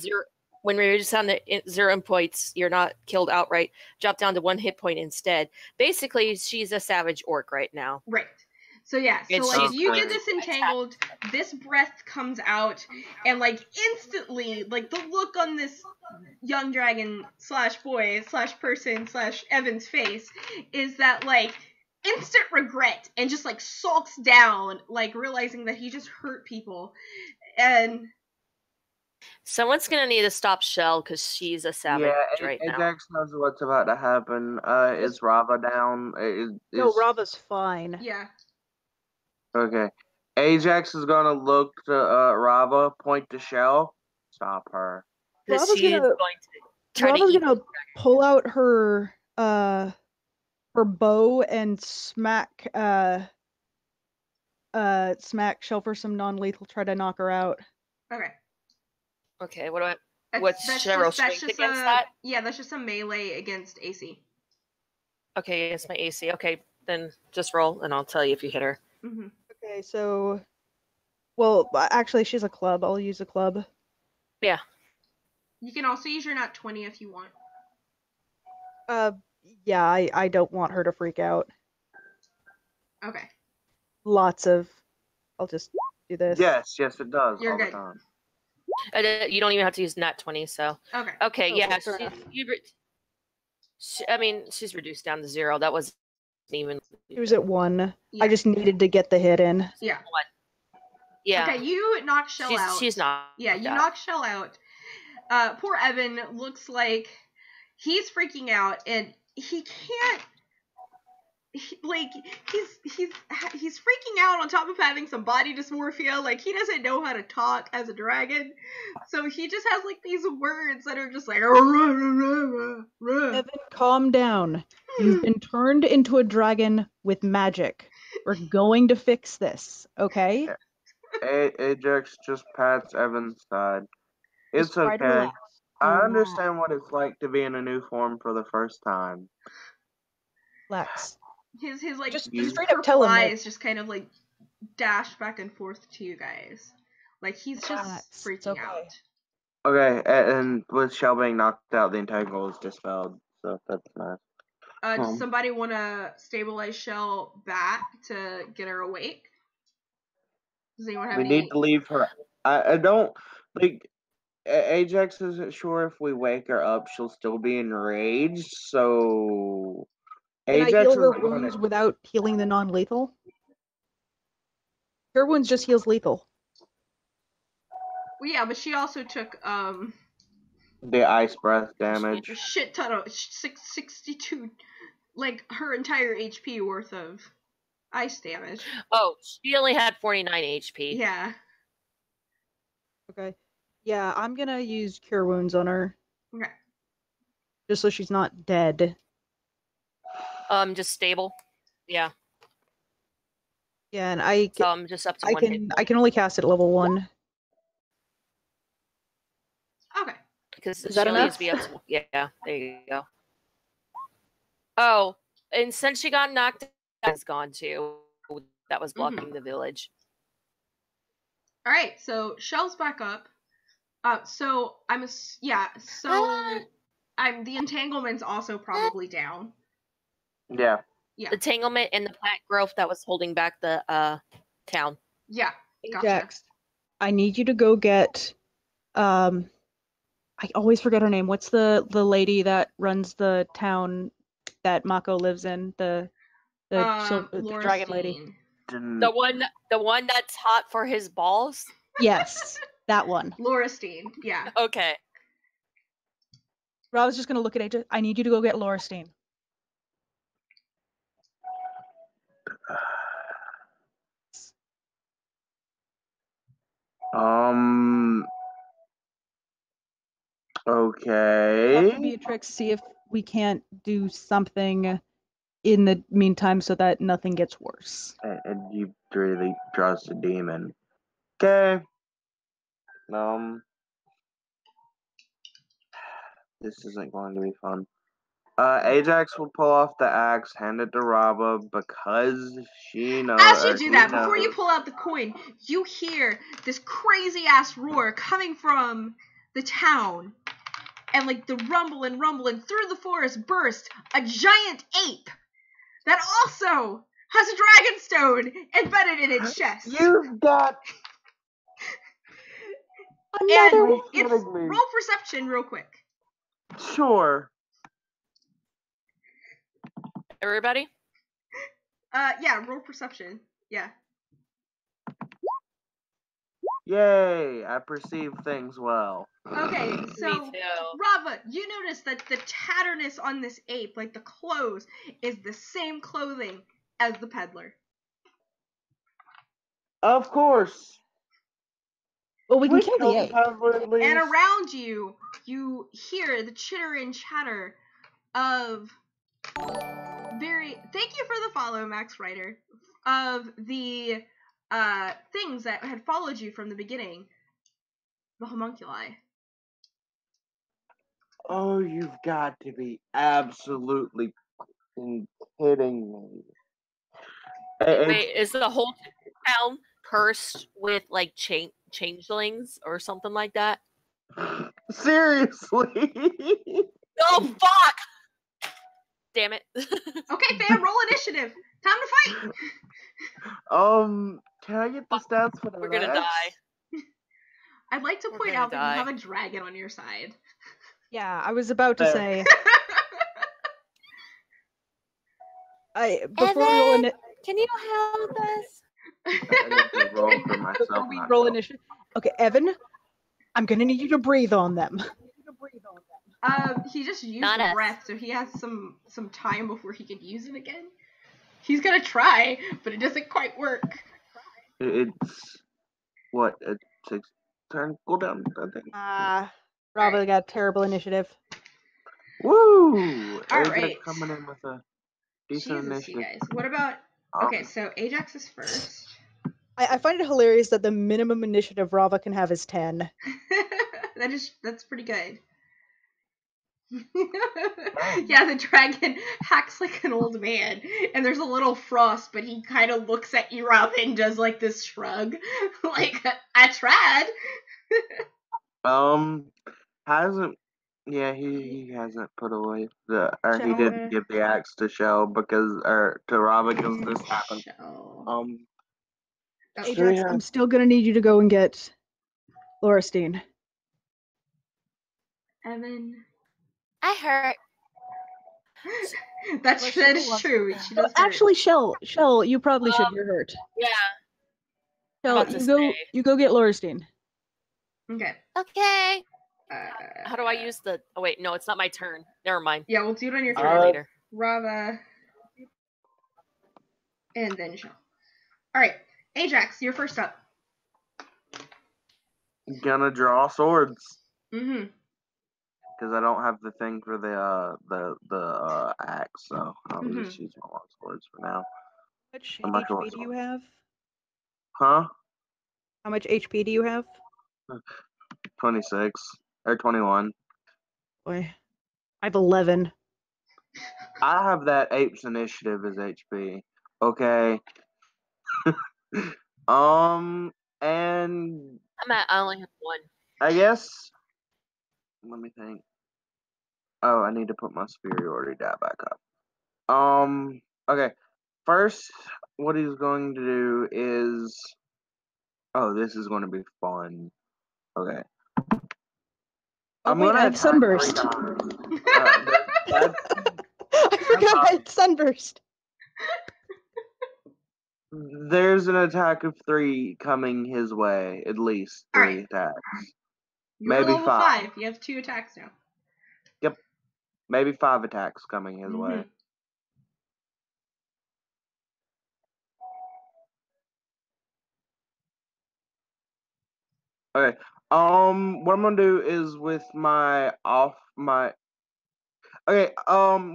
0 points, you're not killed outright. Drop down to 1 hit point instead. Basically, she's a savage orc right now. Right. So yeah, so And like she's you get going this to entangled, this breath comes out, and like instantly, like the look on this young dragon slash boy slash person slash Evan's face is that like instant regret and just like sulks down, like realizing that he just hurt people. And Someone's gonna need to stop Shell because she's a savage right now. Ajax knows what's about to happen. Is Rava down? No, Rava's fine. yeah. Okay. Ajax is gonna look to Rava, point to Shell, stop her. Because Rava's she's gonna- going to try to Rava's eat gonna pull out her bow and smack Shell for some non-lethal, try to knock her out. Okay. Okay, what's Cheryl strength against that? Yeah, that's just a melee against AC. Okay, it's my AC. Okay, then just roll and I'll tell you if you hit her. Mm-hmm. Okay, so, well, actually, she's a club. I'll use a club. Yeah. You can also use your nat 20 if you want. Yeah, I don't want her to freak out. Okay. I'll just do this. Yes, it does. You're all good. the time. You don't even have to use nat 20, so. Okay. Okay, yeah, fair enough. She's reduced down to 0. That was even. It was at 1. Yeah. I just needed to get the hit in. Yeah. 1. Yeah. Okay, you knock Shell out. She's not. Yeah, you knock Shell out. Poor Evan looks like he's freaking out, and he can't. He's freaking out on top of having some body dysmorphia. Like, he doesn't know how to talk as a dragon, so he just has like these words that are just like. Evan, calm down. You've been turned into a dragon with magic. We're going to fix this, okay? Ajax just pats Evan's side. It's Just try to okay. relax. I understand what it's like to be in a new form for the first time. Relax. His like Just his straight up tell him that. eyes just kind of like dash back and forth to you guys, like he's just Relax. It's freaking okay. out. Okay, and with Shell being knocked out, the entangle is dispelled, so that's nice. Does somebody want to stabilize Shell back to get her awake? Does anyone have We any? need to leave her. I don't like. Ajax isn't sure if we wake her up, she'll still be enraged. So Can I Ajax heal her is wounds without healing the non-lethal? Her wounds just heals lethal. Well, yeah, but she also took the ice breath damage. a shit ton of 62, like her entire HP worth of ice damage. Oh, she only had 49 HP. Yeah. Okay. Yeah, I'm gonna use Cure Wounds on her. Okay. Just so she's not dead. Just stable. Yeah. Yeah, and I So I'm just up to 1 hit. I can only cast it at level 1. Okay. Because Is that she only enough? needs to be up to, yeah, there you go. Oh, and since she got knocked out, is gone too. That was blocking the village. All right, so Shell's back up. So I'm the entanglement's also probably down. Yeah. Yeah. The entanglement and the plant growth that was holding back the town. Yeah. Gotcha. Ajax, I need you to go get I always forget her name. What's the lady that runs the town that Mako lives in? The dragon lady. The one that's hot for his balls? Yes, that one. Laurastine, yeah. Okay. I was just gonna look at Ajax. I need you to go get Laurastine. Okay. Talk to Beatrix, see if we can't do something in the meantime so that nothing gets worse. And you really trust a demon. Okay. This isn't going to be fun. Ajax will pull off the axe, hand it to Rava because she knows. As you do that, before you pull out the coin, you hear this crazy ass roar coming from the town. And like the rumble and through the forest burst a giant ape that also has a dragonstone embedded in its chest. You've got and it's roll perception real quick. Sure. Everybody? Yeah, roll perception. Yeah. Yay, I perceive things well. Okay, so Rava, you notice that the tatterness on this ape, like the clothes, is the same clothing as the peddler. Of course. Well, we can kill the ape. And around you, you hear the chitter and chatter of thank you for the follow, Max Ryder, of the things that had followed you from the beginning. The homunculi. Oh, you've got to be absolutely kidding me. Wait, is the whole town cursed with like changelings or something like that? Seriously? Oh fuck! Damn it. Okay, fam, roll initiative. Time to fight. Can I get the stats for the We're gonna die. I'd like to point out that you have a dragon on your side. Yeah, I was about to say. Before we roll Can you help us? I need to roll for myself. before we roll initiative. Okay, Evan, I'm gonna need you to breathe on them. He just used Not the us. breath, so he has some time before he can use it again. He's gonna try, but it doesn't quite work. It's what a 6-turn cooldown, I think. Rava got terrible initiative. Woo! All Ajax right. coming in with a decent Jesus, you initiative. guys. What about? Okay, so Ajax is first. I find it hilarious that the minimum initiative Rava can have is 10. That's pretty good. Yeah, the dragon hacks like an old man, and there's a little frost, but he kind of looks at you, Rob, and does like this shrug, like I tried. Hasn't. Yeah, he hasn't put away or he Shell. didn't give the axe to Shell to Rava because this happened. Shell. Ajax, I'm still gonna need you to go and get Laurstein. Evan. I hurt. That is true. She does hurt. Actually, Shell, you probably should. You're hurt. Yeah. Shell, About to you go get Laurstein. Okay. Okay. How do I use the? Oh wait, no, it's not my turn. Never mind. Yeah, we'll do it on your Do it turn later. Rava. And then Shell. Alright, Ajax, you're first up. Gonna draw swords. Mm-hmm. Because I don't have the thing for the axe, so I'll just use my long swords for now. How much HP do you have? Huh? How much HP do you have? 26 or 21. Boy, I have 11. I have that ape's initiative as HP. Okay. And I only have one. I guess. Let me think. Oh, I need to put my superiority die back up. Okay. First, what he's going to do is. Oh, this is going to be fun. Okay. Oh, wait, I have Sunburst. I forgot I had Sunburst. There's an attack of 3 coming his way. At least 3 attacks. You're Maybe level 5. 5. You have 2 attacks now. Yep. Maybe 5 attacks coming his way. Okay. What I'm gonna do is with Okay,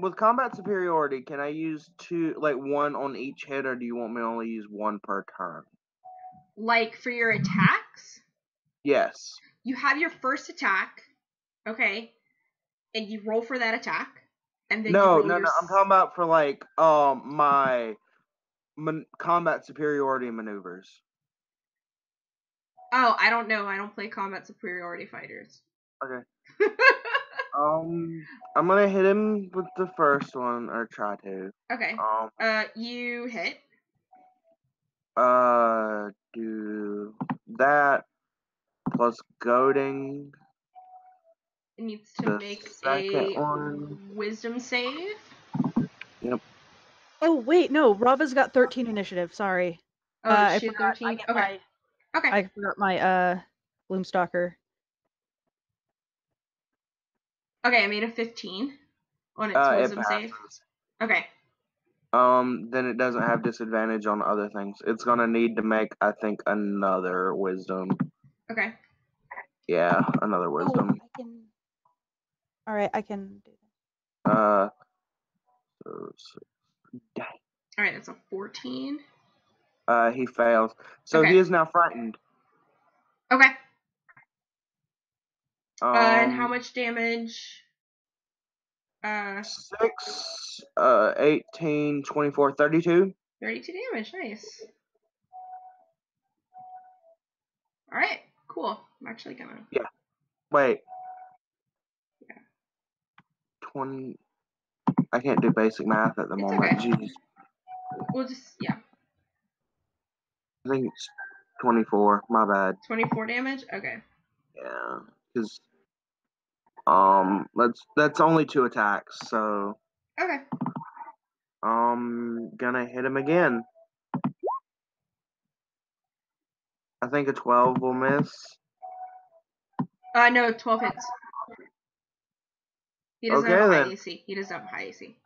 with combat superiority, can I use 2, like 1 on each hit, or do you want me to only use 1 per turn? Like for your attacks? Yes. You have your first attack, okay, and you roll for that attack, and then No, you roll no, your... no. I'm talking about for like my combat superiority maneuvers. Oh, I don't know. I don't play combat superiority fighters. Okay. I'm gonna hit him with the first one, or try to. Okay. You hit. Do that plus goading. It needs to make a wisdom save. Yep. Oh wait, no. Rava's got 13 initiative. Sorry. Oh, she had 13. Okay. I forgot my Gloomstalker. Okay, I made a 15 on its wisdom save. Okay. Then it doesn't have disadvantage on other things. It's gonna need to make, I think, another wisdom. Okay. Yeah, another wisdom. Alright, I can do that. Dang. Alright, that's a 14. He fails. So he is now frightened. Okay. And how much damage? 6, 18, 24, 32. 32 damage, nice. Alright, cool. I'm actually gonna... Yeah. Wait. Yeah. 20... I can't do basic math at the moment. Okay. Jeez. We'll just, yeah. I think it's 24. My bad. 24 damage? Okay. Yeah. Because... that's only 2 attacks, so... Okay. Gonna hit him again. I think a 12 will miss. No, 12 hits. He doesn't have Okay, a high then. AC. He doesn't have a high AC.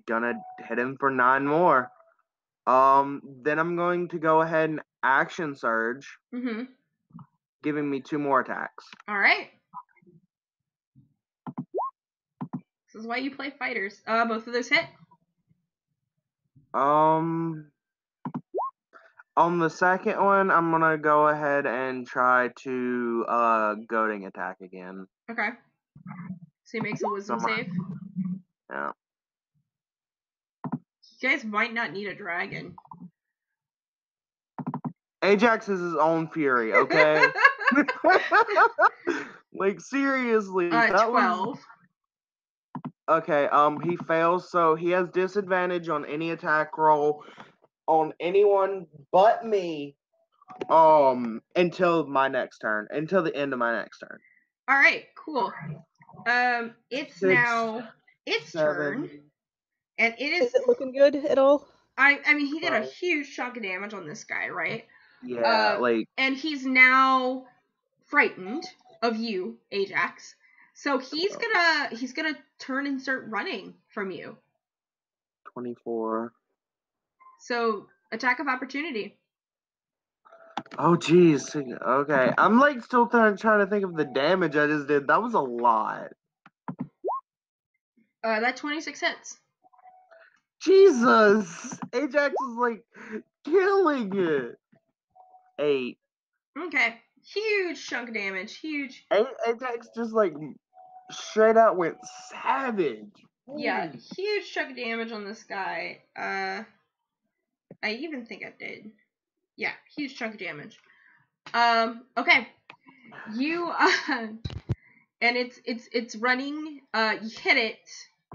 Gonna hit him for 9 more. Then I'm going to go ahead and action surge, Mm-hmm. giving me 2 more attacks. All right. This is why you play fighters. Both of those hit. On the second one, I'm gonna go ahead and try to goading attack again. Okay. So he makes a wisdom save. Yeah. You guys might not need a dragon. Ajax is his own fury, okay? Like seriously, that 12. was okay. He fails, so he has disadvantage on any attack roll on anyone but me. Until my next turn, until the end of my next turn. All right, cool. It's 6, now its 7. turn, and it is. Is it looking good at all? I mean, he did a 5. huge chunk of damage on this guy, right? Yeah, And he's now frightened of you, Ajax. So he's gonna turn and start running from you. 24. So attack of opportunity. Oh geez. Okay, I'm like still trying to think of the damage I just did. That was a lot. That 26 hits. Jesus, Ajax is like killing it. 8. Okay, huge chunk of damage. Huge. Ajax just like straight out went savage. Yeah, huge chunk of damage on this guy. I even think I did. Yeah, huge chunk of damage. Okay. You and it's running. You hit it.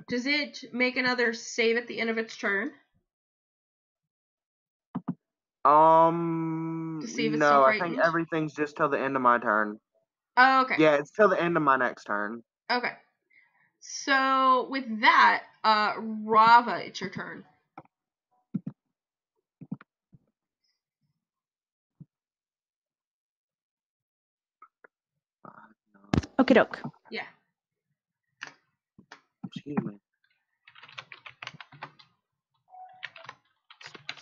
Does it make another save at the end of its turn? To see if it's still No, I think frightened? everything's just till the end of my turn. Oh, okay. Yeah, it's till the end of my next turn. Okay. So with that, Rava, it's your turn. Okie doke. Yeah. Excuse me.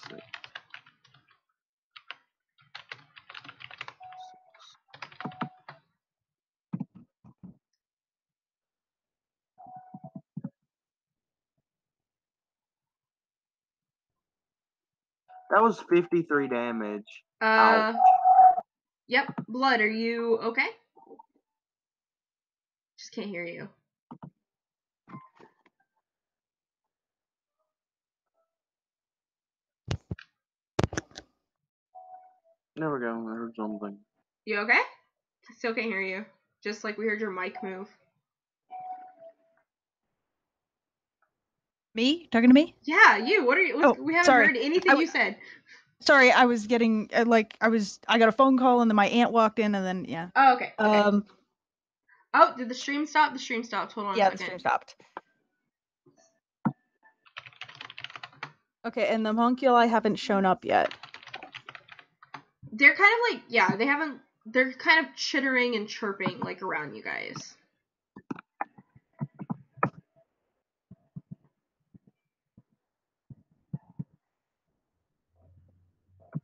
6. That was 53 damage. Ouch. Yep. Blood, are you okay? Just can't hear you. There we go. I heard something. You okay? I still can't hear you. Just like we heard your mic move. Me? Talking to me? Yeah, you. What are you? Oh, we haven't sorry. heard anything you said. Sorry, I was getting I got a phone call and then my aunt walked in and then yeah. Oh, okay. Oh, did the stream stop? The stream stopped. Hold on a yeah, second. the stream stopped. Okay, and the homunculi haven't shown up yet. They're kind of like, yeah, they haven't, they're kind of chittering and chirping like around you guys.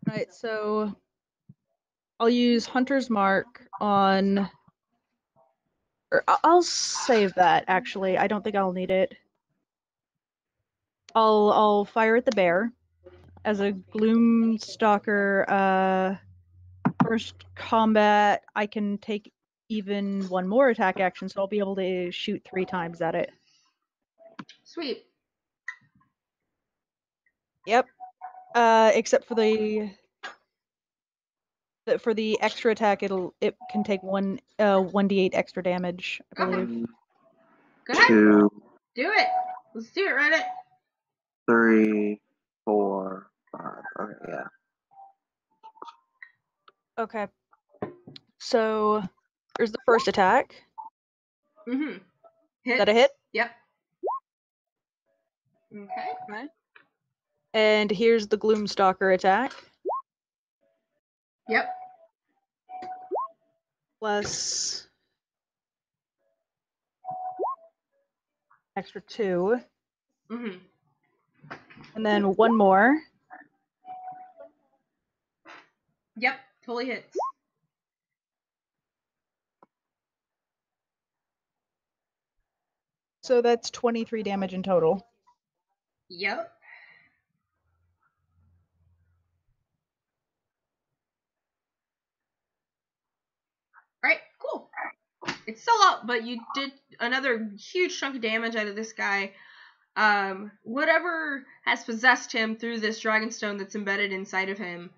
Right, so I'll use Hunter's Mark on. Or I'll save that. Actually, I don't think I'll need it. I'll fire at the bear as a Gloomstalker. First combat, I can take even one more attack action, so I'll be able to shoot 3 times at it. Sweet. Yep. Except for the extra attack, it can take 1d8 extra damage, I believe. Go ahead. 2. Do it. Let's do it, Reddit. 3, 4, 5. Okay, yeah. Okay. So, here's the first attack. Mm-hmm. Hits. that a hit? Yep. Okay. Okay. And here's the Gloomstalker attack. Yep. Plus extra 2. Mm-hmm. And then one more. Yep. Totally hits. So that's 23 damage in total. Yep. Alright, cool. It's still up, but you did another huge chunk of damage out of this guy. Whatever has possessed him through this Dragonstone that's embedded inside of him,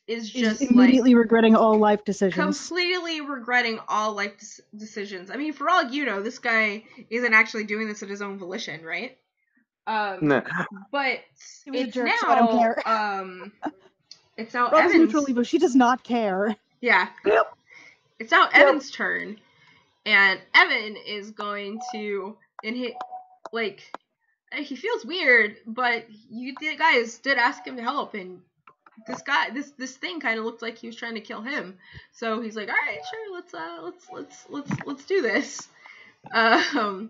is just He's immediately regretting all life decisions. completely regretting all life decisions. I mean, for all you know, this guy isn't actually doing this at his own volition, right? No. But He was a it's jerk, now, so I don't care. It's now Rob's Evan's. neutral evil. She does not care. Yeah. Yep. It's now Evan's turn, and Evan is going to, and he feels weird, but you guys did ask him to help, and this thing kind of looked like he was trying to kill him, so he's like, all right, sure, let's do this. So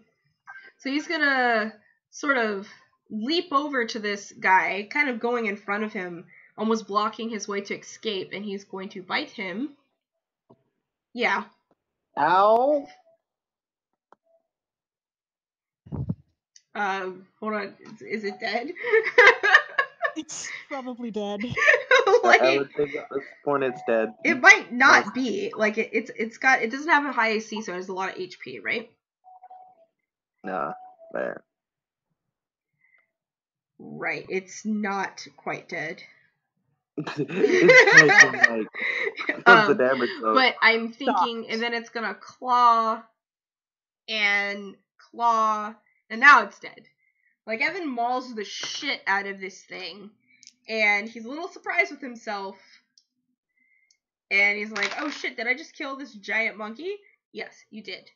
he's gonna sort of leap over to this guy, kind of going in front of him, almost blocking his way to escape, and he's going to bite him. Yeah. Ow. Hold on. Is it dead? It's probably dead. Like, I would think at this point it's dead. it might not be. Like, it doesn't have a high AC, so it has a lot of HP, right? Nah, there. Right. It's not quite dead. It's taking like tons of damage though. But I'm thinking, and then it's gonna claw, and now it's dead. Like, Evan mauls the shit out of this thing, and he's a little surprised with himself, and he's like, oh shit, did I just kill this giant monkey? Yes, you did.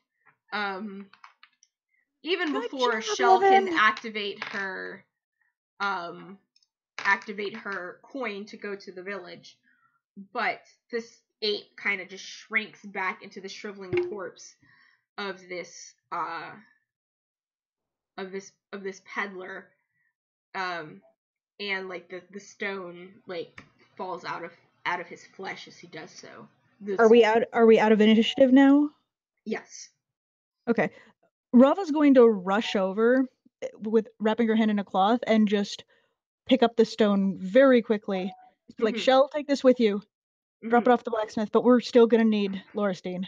Even Good before job, Shell can Evan. activate her coin to go to the village, but this ape kind of just shrinks back into the shriveling corpse of this peddler, and like the stone like falls out of his flesh as he does so. Are we out of initiative now? Yes. Okay. Rava's going to rush over with wrapping her hand in a cloth and just pick up the stone very quickly. Like, Mhm. Shell, take this with you. Drop it off the blacksmith, but we're still gonna need Laurstein.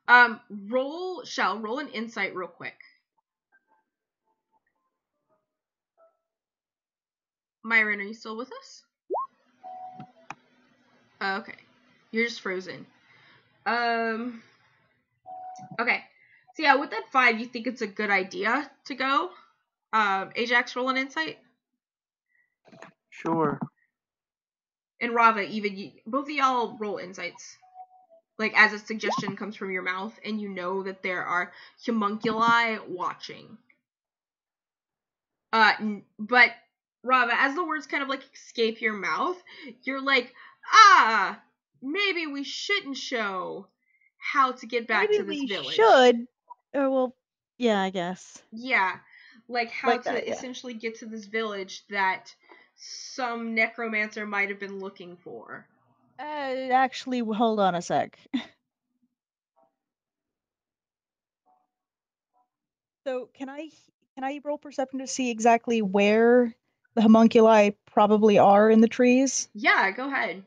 Roll an insight real quick. Myron, are you still with us? Okay. You're just frozen. Okay. So yeah, with that 5, you think it's a good idea to go? Ajax, roll an insight. Sure. And Rava, even both of y'all roll insights. Like, as a suggestion comes from your mouth, and you know that there are homunculi watching. But Rava, as the words kind of like escape your mouth, you're like, maybe we shouldn't show how to get back to this village. Should. Well, yeah, I guess. Yeah, like how Like to that, yeah. essentially get to this village that some necromancer might have been looking for. Actually, hold on a sec. So, can I roll perception to see exactly where the homunculi probably are in the trees? Yeah, go ahead.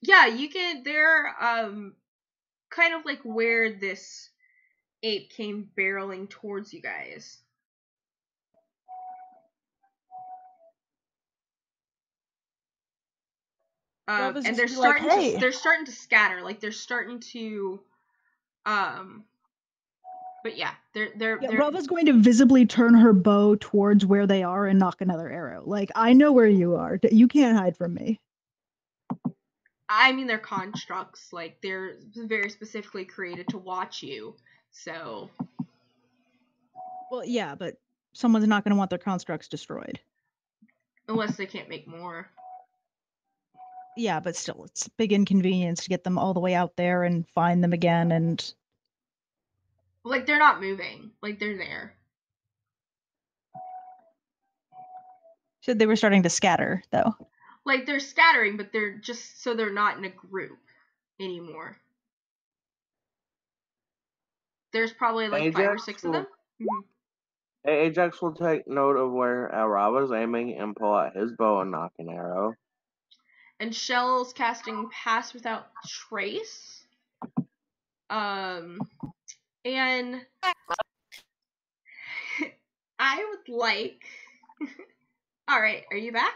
Yeah, you can. They're kind of like where this ape came barreling towards you guys. Rava's And just be like, "Hey." they're starting to scatter, like they're starting to but yeah, they're Rava's going to visibly turn her bow towards where they are and knock another arrow. Like, I know where you are. You can't hide from me. I mean, they're constructs. Like, they're very specifically created to watch you. So, Well, yeah, but someone's not going to want their constructs destroyed. unless they can't make more. Yeah, but still, it's a big inconvenience to get them all the way out there and find them again. And Like, they're not moving. Like, they're there. said they were starting to scatter, though. Like, they're scattering, but they're just so they're not in a group anymore. There's probably like 5 or 6 of them. Ajax will take note of where Rava's aiming and pull out his bow and knock an arrow. And Shell's casting Pass Without Trace. And I would like. All right, are you back?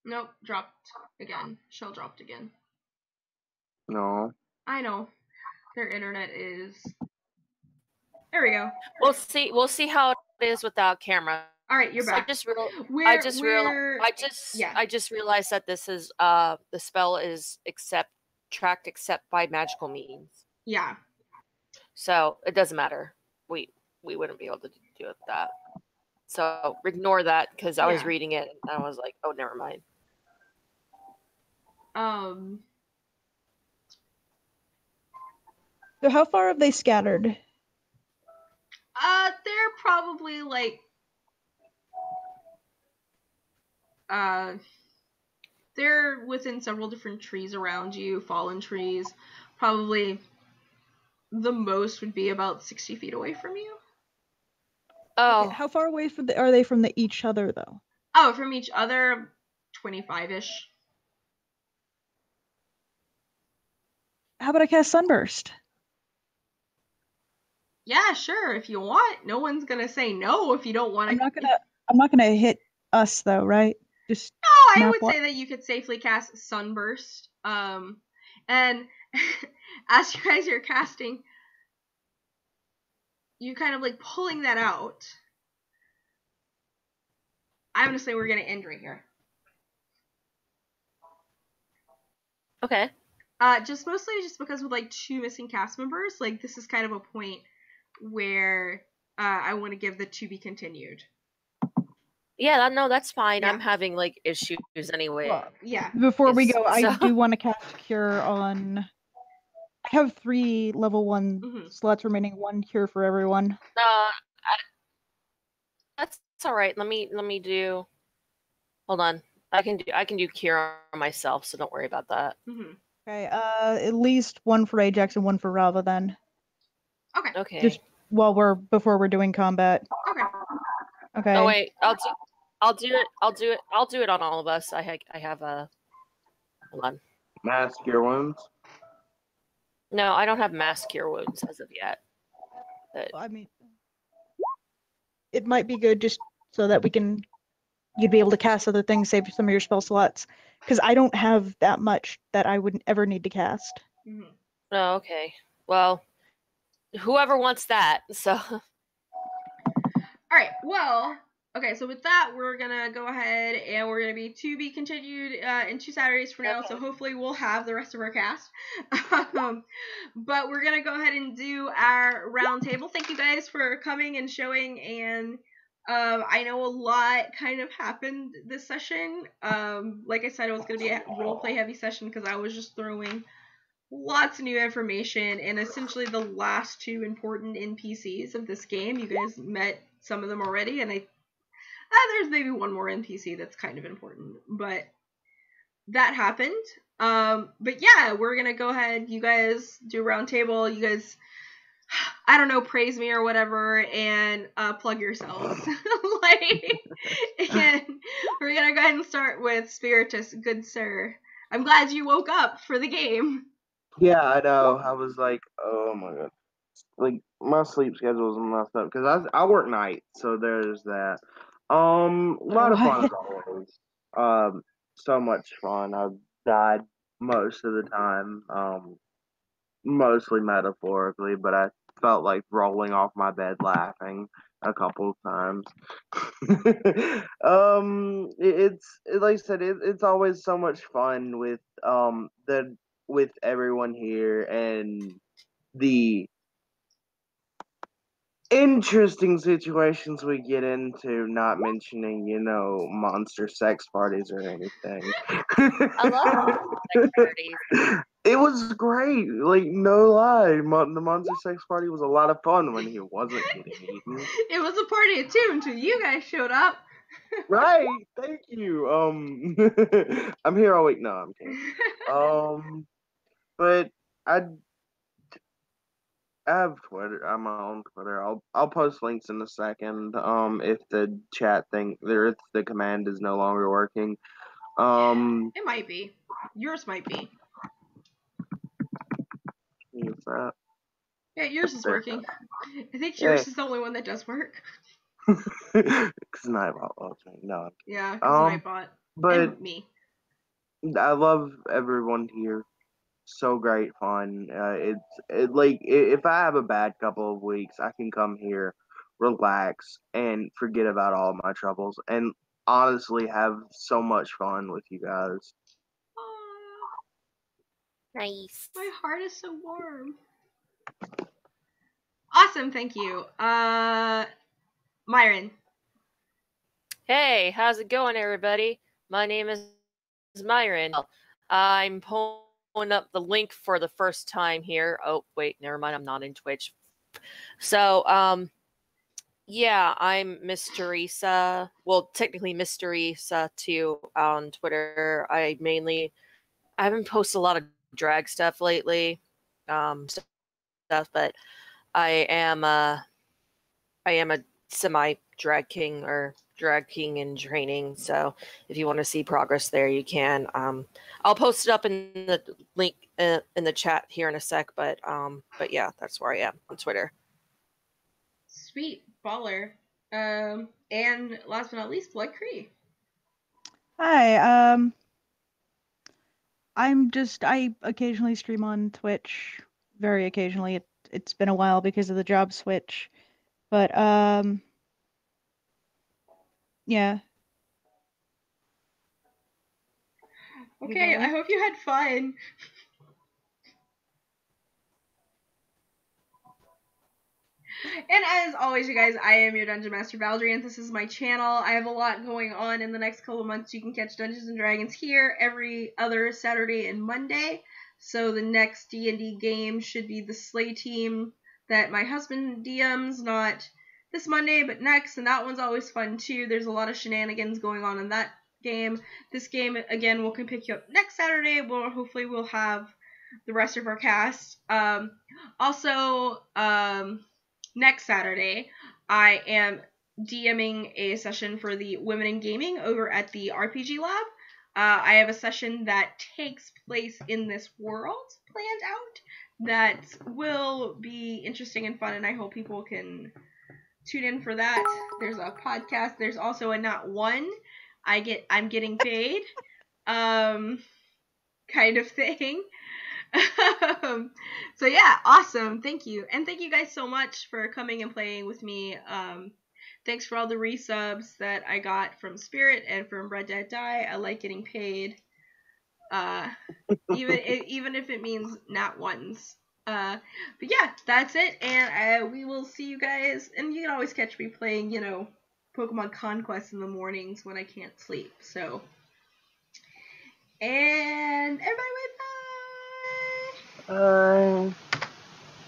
Nope, dropped again. Shell dropped again. No. I know. Their internet is. There we go. We'll see how it is without camera. All right, you're back. I just realized that this is the spell is tracked except by magical means. Yeah. So it doesn't matter. We wouldn't be able to do it with that. So ignore that because I was reading it and I was like, oh, never mind. So how far have they scattered? They're probably like they're within several different trees around you, fallen trees. Probably the most would be about 60 feet away from you. Oh. Okay, how far away are they from each other, though? Oh, from each other, 25-ish. How about I cast Sunburst? Yeah, sure, if you want. No one's gonna say no if you don't want to. I'm not gonna hit us though, right? Just no, I would say that you could safely cast Sunburst. And as you guys are casting, you kind of like pulling that out. I'm gonna say we're gonna end right here. Okay. Just mostly just because with like 2 missing cast members, like this is kind of a point where I want to give the to be continued. Yeah, no, that's fine. Yeah. I'm having like issues anyway. Well, yeah. Before we go, I do want to cast Cure on. I have 3 level 1 slots remaining. 1 cure for everyone. That's all right. Let me do. Hold on. I can do cure on myself, so don't worry about that. Okay. At least 1 for Ajax and 1 for Rava then. Okay. Just before we're doing combat. Okay. Oh wait, I'll do it on all of us. I have a. Hold on. Mass cure wounds. No, I don't have mass cure wounds as of yet. I mean, it might be good just so that you'd be able to cast other things, save some of your spell slots. Because I don't have that much that I would ever need to cast. Oh, okay. Well, whoever wants that, so. Alright, well, okay, so with that, we're gonna go ahead and we're gonna be to be continued in 2 Saturdays from now, so hopefully we'll have the rest of our cast. But we're gonna go ahead and do our round table. Thank you guys for coming and showing, and I know a lot kind of happened this session. Like I said, it was gonna be a roleplay heavy session because I was just throwing lots of new information and essentially the last 2 important NPCs of this game. You guys met some of them already, and there's maybe 1 more NPC that's kind of important, but that happened. But yeah, we're gonna go ahead. You guys do round table. You guys, I don't know, praise me or whatever, and plug yourselves. And we're gonna go ahead and start with Spiritus. Good sir, I'm glad you woke up for the game. Yeah, I know. I was like, oh my god. Like, my sleep schedule is messed up because I work night, so there's that. A lot of fun as always. So much fun. I've died most of the time. mostly metaphorically, but I felt like rolling off my bed laughing a couple of times. Like I said, it's always so much fun with everyone here and the interesting situations we get into, not mentioning, monster sex parties or anything. I love sex parties. It was great. Like, no lie. The monster sex party was a lot of fun when he wasn't getting eaten. It was a party of two until you guys showed up. Right. Thank you. I'm here all week. No, I'm kidding. But I have Twitter. I'm on Twitter. I'll post links in a second. If the chat thing there, if the command is no longer working. It might be. Yours might be. What's that? Yeah, yours is There. working. I think yours is the only one that does work. Because Nightbot loves me. No. Yeah, because Nightbot. But And me. I love everyone here. So great fun. Like if I have a bad couple of weeks, I can come here, relax, and forget about all my troubles, and honestly have so much fun with you guys. Aww, Nice. my heart is so warm. Awesome, thank you. Myron. Hey, how's it going, everybody? My name is Myron. I'm pulling up the link for the first time here. Oh, wait, never mind. I'm not in Twitch. So, yeah, I'm Miss Teresa. Well, technically Miss Teresa too on Twitter. I haven't posted a lot of drag stuff lately, stuff, but I am a semi drag king or drag king in training. So if you want to see progress there, you can. I'll post it up in the link in the chat here in a sec. But yeah, that's where I am on Twitter. Sweet baller. And last but not least, Blood Cree. Hi, I occasionally stream on Twitch, very occasionally. It's been a while because of the job switch, but yeah. Okay, I hope you had fun. And as always, you guys, I am your Dungeon Master Valdrianth. This is my channel. I have a lot going on in the next couple of months. You can catch Dungeons & Dragons here every other Saturday and Monday. So the next D&D game should be the Slay Team that my husband DMs, not this Monday, but next. And that one's always fun, too. There's a lot of shenanigans going on in that game. This game, again, will pick you up next Saturday. Hopefully we'll have the rest of our cast. Also, next Saturday, I am DMing a session for the Women in Gaming over at the RPG Lab. I have a session that takes place in this world planned out that will be interesting and fun, and I hope people can tune in for that. There's a podcast. There's also a Not One. I'm getting paid, kind of thing. So yeah, awesome. Thank you. And thank you guys so much for coming and playing with me. Thanks for all the resubs that I got from Spirit and from Red Dead Die. I like getting paid. Even if it means not ones. But yeah, that's it. And we will see you guys. And you can always catch me playing, Pokemon Conquest in the mornings when I can't sleep. So, and everybody wave bye. Oh,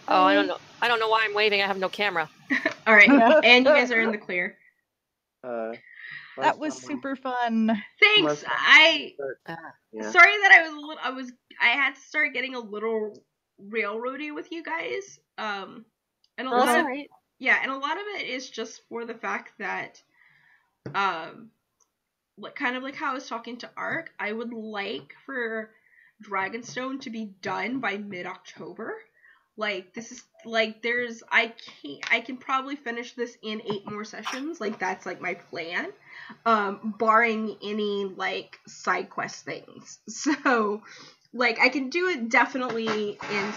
I don't know. I don't know why I'm waving. I have no camera. All right, and you guys are in the clear. That was super fun. Thanks. Sorry that I had to start getting a little railroady with you guys. And a lot of and a lot of it is just for the fact that kind of like how I was talking to Ark, I would like for Dragonstone to be done by mid-October. Like, this is, like, I can probably finish this in 8 more sessions. Like, that's, like, my plan. Barring any, like, side quest things. So, like, I can do it definitely in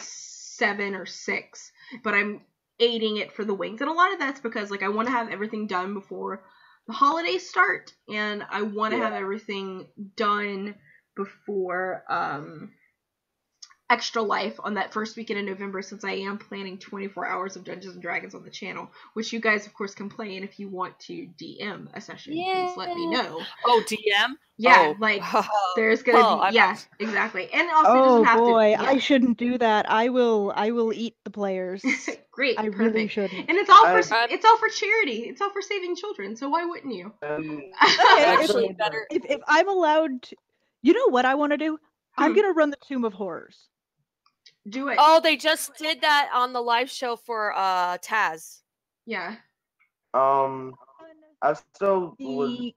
7 or 6, but I'm aiding it for the wings. And a lot of that's because like I want to have everything done before the holidays start, and I want to have everything done before Extra Life on that first weekend in November, since I am planning 24 hours of Dungeons and Dragons on the channel, which you guys of course can play. And if you want to DM a session, please let me know. Oh, DM? Yeah, Oh. like there's gonna be exactly. And also it Oh doesn't have boy, to, I shouldn't do that. I will eat the players. Great, I perfect. really shouldn't. And it's all for charity. It's all for saving children. So why wouldn't you? Okay, Actually, better. If I'm allowed to, you know what I want to do? I'm gonna run the Tomb of Horrors. Do it. Oh, they just did that on the live show for Taz. Yeah. I still was,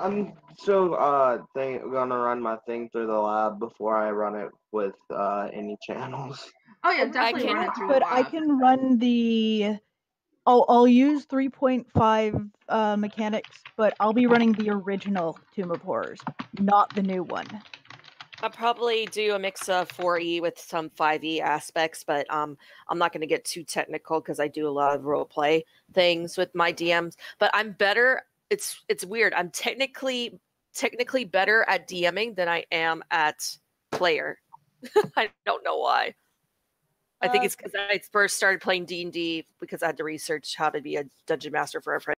I'm still gonna run my thing through the lab before I run it with any channels. Oh yeah, definitely run it through the But lab. I can run the. I'll use 3.5 mechanics, but I'll be running the original Tomb of Horrors, not the new one. I'll probably do a mix of 4E with some 5E aspects, but I'm not going to get too technical because I do a lot of role play things with my DMs. But I'm better. It's weird. I'm technically better at DMing than I am at player. I don't know why. I think it's because I first started playing D&D because I had to research how to be a dungeon master for a friend.